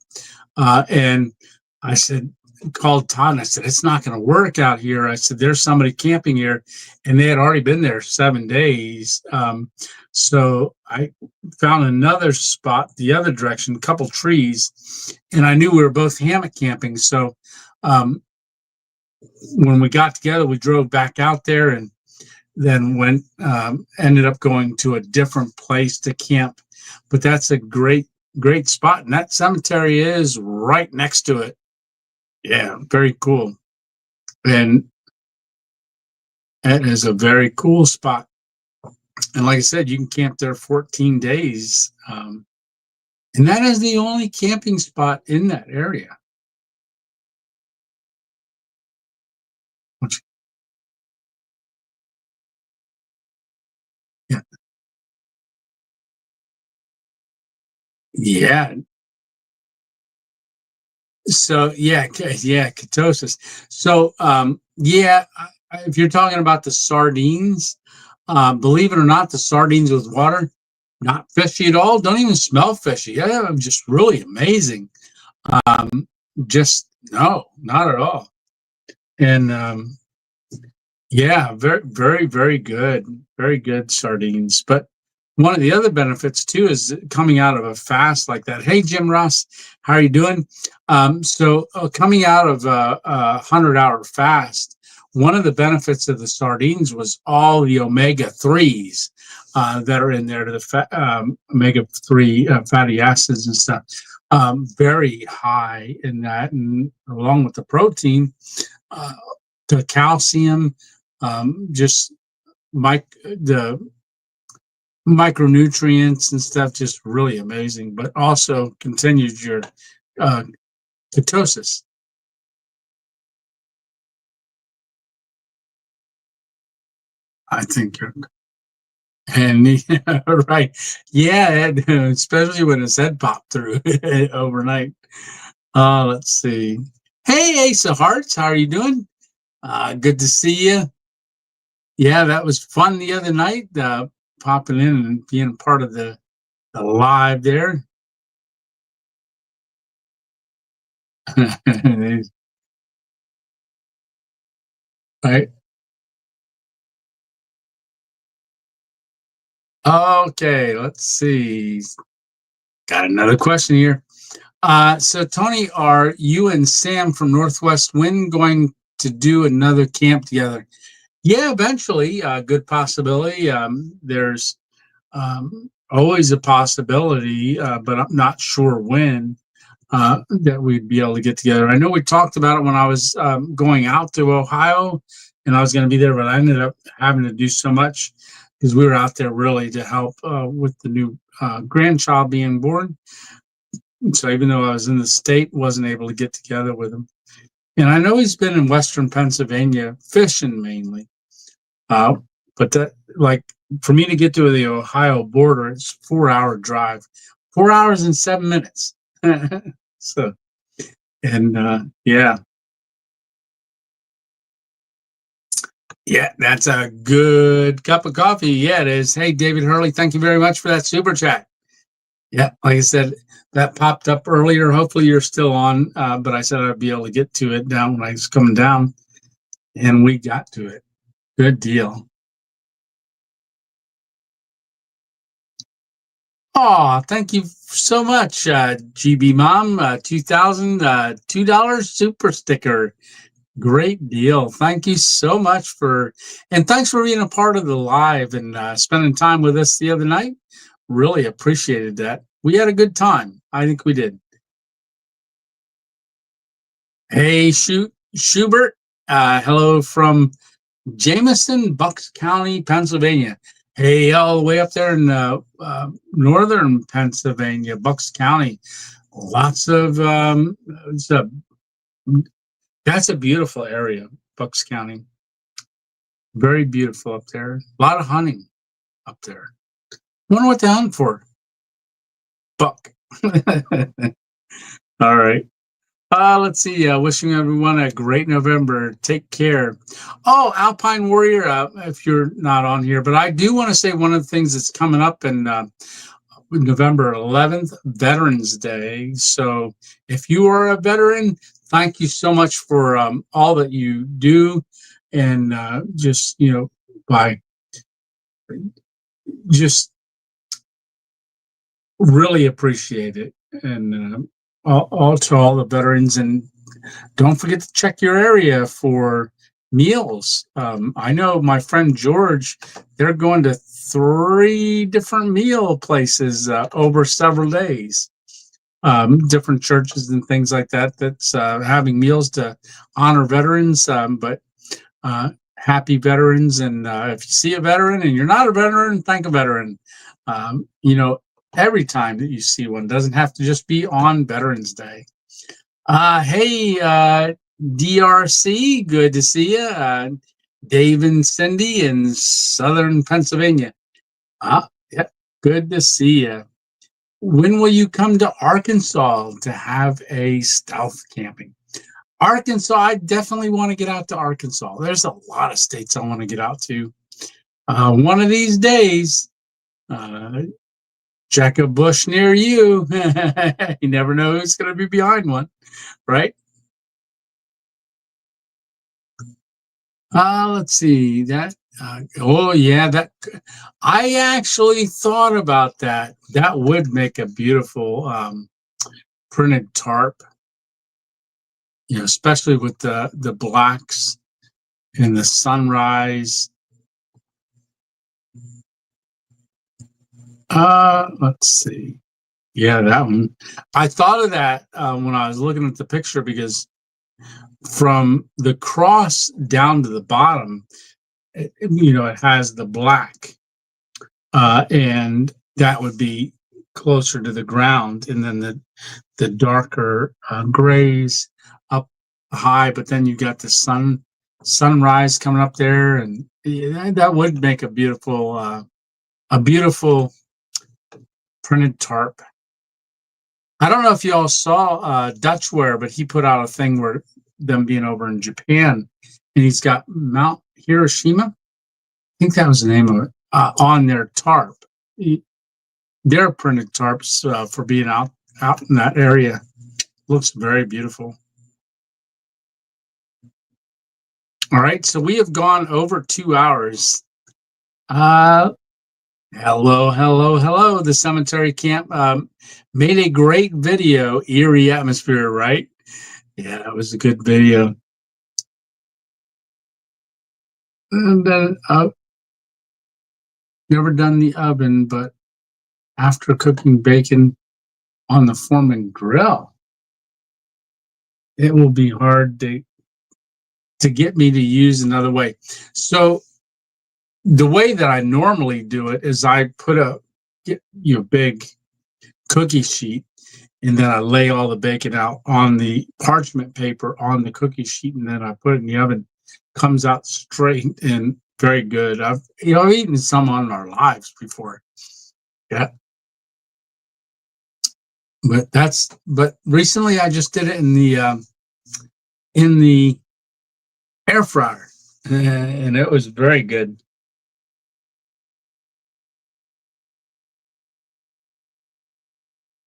and I said, called Todd and I said, it's not going to work out here. I said, there's somebody camping here, and they had already been there 7 days. So I found another spot the other direction, a couple trees, and I knew we were both hammock camping. So um, when we got together, we drove back out there and then went, ended up going to a different place to camp. But that's a great spot. And that cemetery is right next to it. Yeah, very cool. And it is a very cool spot. And like I said, you can camp there 14 days. And that is the only camping spot in that area. Which, yeah. Yeah. So yeah, ketosis. So yeah, if you're talking about the sardines, believe it or not, the sardines with water, not fishy at all. Don't even smell fishy. Yeah, just really amazing. Just no, not at all. And yeah, very good sardines. But one of the other benefits too is coming out of a fast like that. Hey, Jim Ross, how are you doing? Coming out of a 100-hour fast, one of the benefits of the sardines was all the omega 3s that are in there, to the omega 3 fatty acids and stuff. Very high in that, and along with the protein, uh, the calcium, just the micronutrients and stuff, just really amazing. But also continues your uh, ketosis. I think you're, and yeah, right, yeah, especially when his head popped through overnight. Let's see. Hey, Ace of Hearts, how are you doing? Good to see you. Yeah, that was fun the other night, popping in and being part of the live there. Right. Okay, let's see. Got another question here. So Tony, are you and Sam from Northwest Wind going to do another camp together? Yeah, eventually. Good possibility. There's always a possibility, but I'm not sure when that we'd be able to get together. I know we talked about it when I was going out to Ohio, and I was going to be there, but I ended up having to do so much because we were out there really to help with the new grandchild being born. So even though I was in the state, wasn't able to get together with him. And I know he's been in Western Pennsylvania fishing mainly, uh, but that, like, for me to get to the Ohio border, it's 4 hour drive, 4 hours and 7 minutes. So, and yeah, yeah, that's a good cup of coffee. Yeah, it is. Hey, David Hurley, thank you very much for that super chat. Yeah, like I said, that popped up earlier. Hopefully you're still on, but I said I'd be able to get to it down when I was coming down, and we got to it. Good deal. Oh, thank you so much, GB Mom. 2000, $2 super sticker. Great deal. Thank you so much and thanks for being a part of the live and spending time with us the other night. Really appreciated that. We had a good time. I think we did. Hey, Schubert. Hello from Jameson, Bucks County, Pennsylvania. Hey, all the way up there in northern Pennsylvania, Bucks County. Lots of that's a beautiful area, Bucks County. Very beautiful up there. A lot of hunting up there. Wonder what they hunt for. Buck. All right. Let's see. Wishing everyone a great November. Take care. Oh, Alpine Warrior, if you're not on here, but I do want to say one of the things that's coming up in November 11th, Veterans Day. So if you are a veteran, thank you so much for all that you do. And just, by just really appreciate it. And all to all the veterans. And don't forget to check your area for meals. I know my friend George, they're going to 3 different meal places over several days. Different churches and things like that that's having meals to honor veterans. But happy veterans. And if you see a veteran and you're not a veteran, thank a veteran. You know, every time that you see one, doesn't have to just be on Veterans Day. Hey, DRC, good to see you. Dave and Cindy in Southern Pennsylvania. Yeah, good to see you. When will you come to Arkansas to have a stealth camping? Arkansas, I definitely want to get out to Arkansas. There's a lot of states I want to get out to. One of these days, check a bush near you. You never know who's going to be behind one, right? Let's see that. Oh yeah, that I actually thought about that. That would make a beautiful printed tarp. Especially with the blacks and the sunrise. Let's see. Yeah, that one. I thought of that when I was looking at the picture because from the cross down to the bottom, it has the black, and that would be closer to the ground, and then the darker grays up high. But then you got the sunrise coming up there, and that would make a beautiful printed tarp. I don't know if y'all saw Dutchware, but he put out a thing where them being over in Japan, and he's got Mount Hiroshima. I think that was the name of it on their tarp. Their printed tarps for being out in that area. Looks very beautiful. All right, so we have gone over 2 hours. Hello. The cemetery camp made a great video, eerie atmosphere, right? Yeah, that was a good video. And then never done the oven, but after cooking bacon on the Foreman grill, it will be hard to get me to use another way. So the way that I normally do it is I put a big cookie sheet, and then I lay all the bacon out on the parchment paper on the cookie sheet, and then I put it in the oven. Comes out straight and very good. I've eaten some on our lives before. Yeah. But recently I just did it in the air fryer, and it was very good.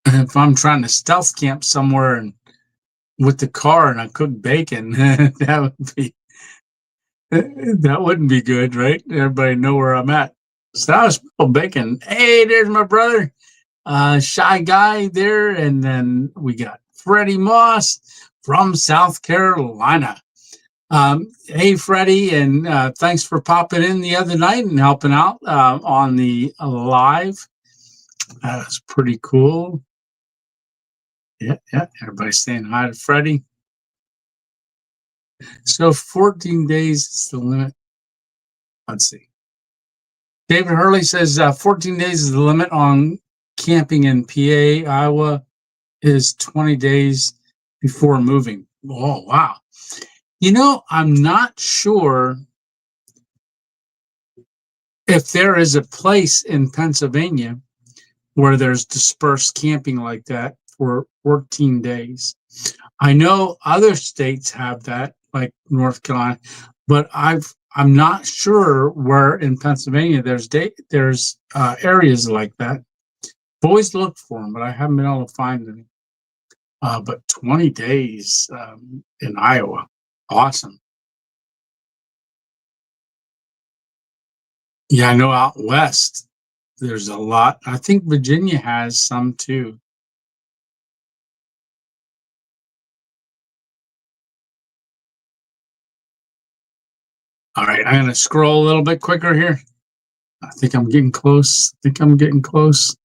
And if I'm trying to stealth camp somewhere and with the car and I cook bacon, that wouldn't be good, right? Everybody know where I'm at. So that was bacon. Hey, there's my brother, Shy Guy there, and then we got Freddie Moss from South Carolina. Hey, Freddie, and thanks for popping in the other night and helping out on the live. That was pretty cool. Yeah. Everybody's saying hi to Freddie. So 14 days is the limit. Let's see. David Hurley says 14 days is the limit on camping in PA. Iowa is 20 days before moving. Oh, wow. I'm not sure if there is a place in Pennsylvania where there's dispersed camping like that for 14 days. I know other states have that, like North Carolina, but I'm not sure where in Pennsylvania there's areas like that. I've always looked for them, but I haven't been able to find any. But 20 days in Iowa, awesome. Yeah, I know out west there's a lot. I think Virginia has some too. All right, I'm gonna scroll a little bit quicker here. I think I'm getting close. I think I'm getting close.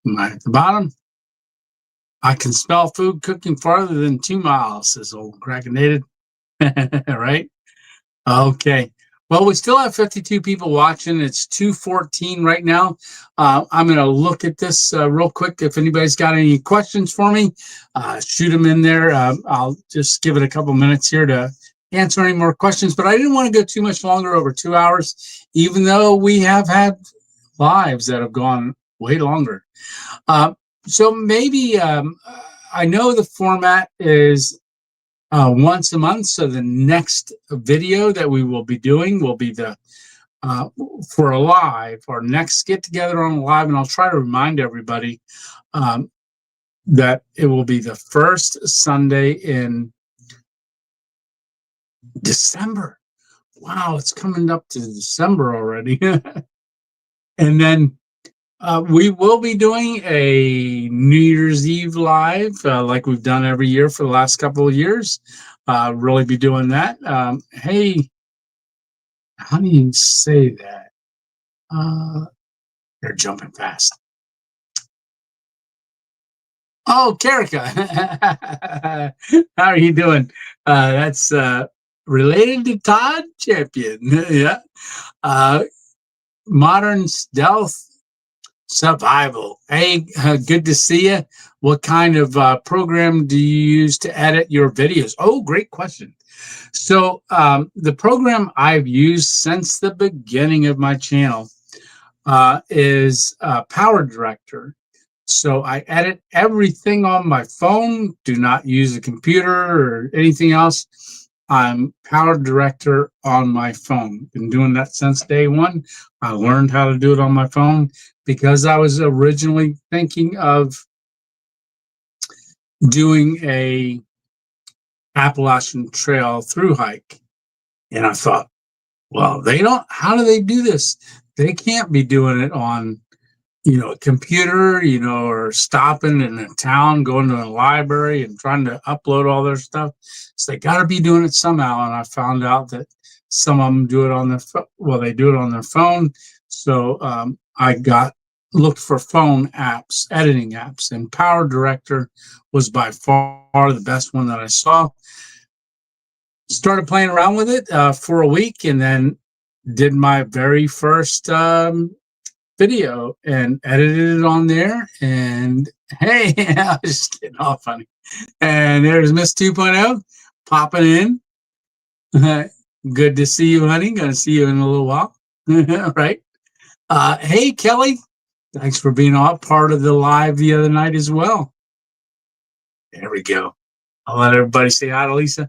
Am I at the bottom? I can smell food cooking farther than 2 miles, says old Krakenated. Right? Okay. Well, we still have 52 people watching. It's 2:14 right now. I'm going to look at this real quick. If anybody's got any questions for me, shoot them in there. I'll just give it a couple minutes here to answer any more questions. But I didn't want to go too much longer, over 2 hours, even though we have had lives that have gone way longer. So maybe I know the format is once a month. So the next video that we will be doing will be the for a live, our next get together on a live, and I'll try to remind everybody that it will be the first Sunday in December. Wow, it's coming up to December already. And then we will be doing a New Year's Eve live, like we've done every year for the last couple of years. Really be doing that. Hey, how do you say that? They're jumping fast. Oh, Karika. How are you doing? That's related to Todd Champion. Yeah. Modern Stealth Survival. Hey, good to see you. What kind of program do you use to edit your videos? Oh, great question. So the program I've used since the beginning of my channel is Power Director. So I edit everything on my phone, do not use a computer or anything else. I'm Power Director on my phone. Been doing that since day one. I learned how to do it on my phone because I was originally thinking of doing a Appalachian Trail through hike. And I thought, well, how do they do this? They can't be doing it on, a computer, or stopping in a town, going to a library and trying to upload all their stuff. So they got to be doing it somehow. And I found out that some of them do it on their phone. Well, they do it on their phone. So I looked for phone apps, editing apps, and Power Director was by far the best one that I saw. Started playing around with it for a week, and then did my very first video and edited it on there. And hey, I was just getting all funny. And there's Miss 2.0 popping in. Good to see you, honey. Gonna see you in a little while. Right? Hey, Kelly. Thanks for being a part of the live the other night as well. There we go. I'll let everybody say hi to Lisa.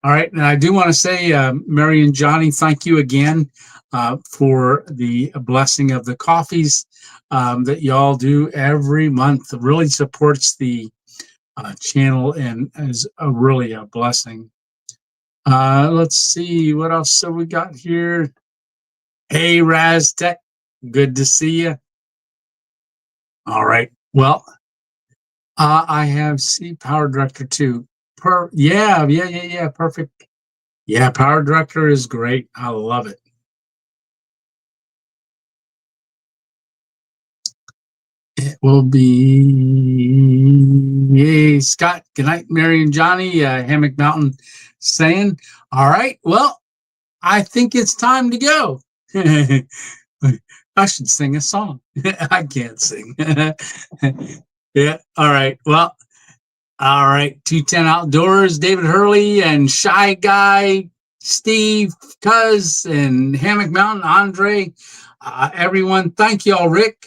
All right. And I do want to say, Mary and Johnny, thank you again for the blessing of the coffees that y'all do every month. It really supports the channel and is really a blessing. Let's see what else have we got here. Hey, Raztech, good to see you. All right. Well, I have Power Director too. Yeah, perfect. Yeah, Power Director is great. I love it. It will be hey, Scott. Good night, Mary and Johnny. Hammock Mountain saying, all right, well, I think it's time to go. I should sing a song. I can't sing. Yeah. All right. Well, all right. 210 Outdoors, David Hurley and Shy Guy Steve, Cuz, and Hammock Mountain, Andre, everyone. Thank you all, Rick,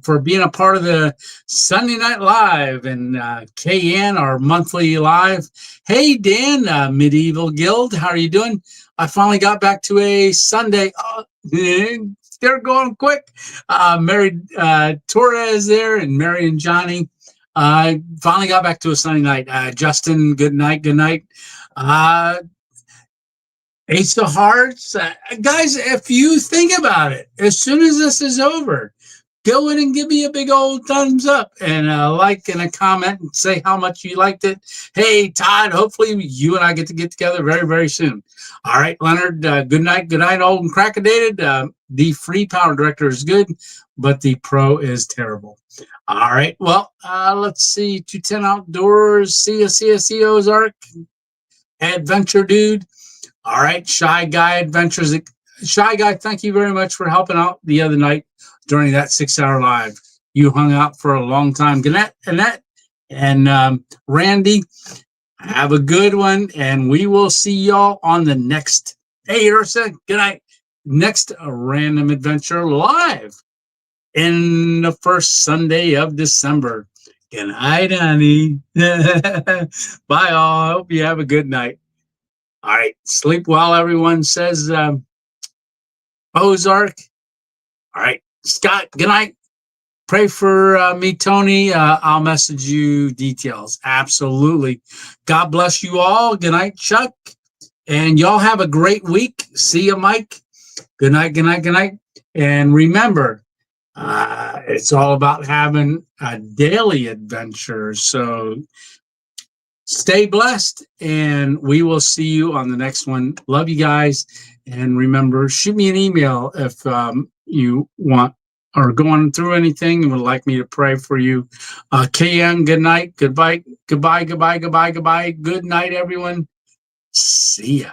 for being a part of the Sunday Night Live and KN, our monthly live. Hey, Dan, Medieval Guild, how are you doing? I finally got back to a Sunday. Oh, they're going quick. Mary Torres there and Mary and Johnny. I finally got back to a Sunday night. Justin, good night, good night. Ace of Hearts. Guys, if you think about it, as soon as this is over, go in and give me a big old thumbs up and a like and a comment and say how much you liked it. Hey, Todd, hopefully you and I get to get together very, very soon. All right, Leonard, good night, old and crackadated. The free power director is good, but the pro is terrible. All right, well, let's see. 210 Outdoors, see ya, Ozark, Adventure Dude. All right, Shy Guy Adventures. Shy Guy, thank you very much for helping out the other night during that 6-hour live. You hung out for a long time. Annette and Randy, have a good one, and we will see y'all on the next, hey, Ursa, good night, next Random Adventure Live in the first Sunday of December. Good night, honey. Bye, all. I hope you have a good night. All right, sleep well, everyone, says Ozark. All right, Scott, good night. Pray for me, Tony. I'll message you details. Absolutely. God bless you all. Good night, Chuck. And y'all have a great week. See you, Mike. Good night, good night, good night. And remember, it's all about having a daily adventure. So stay blessed, and we will see you on the next one. Love you guys. And remember, shoot me an email if you want or going through anything and would like me to pray for you. KN, good night. Goodbye. Good night, everyone. See ya.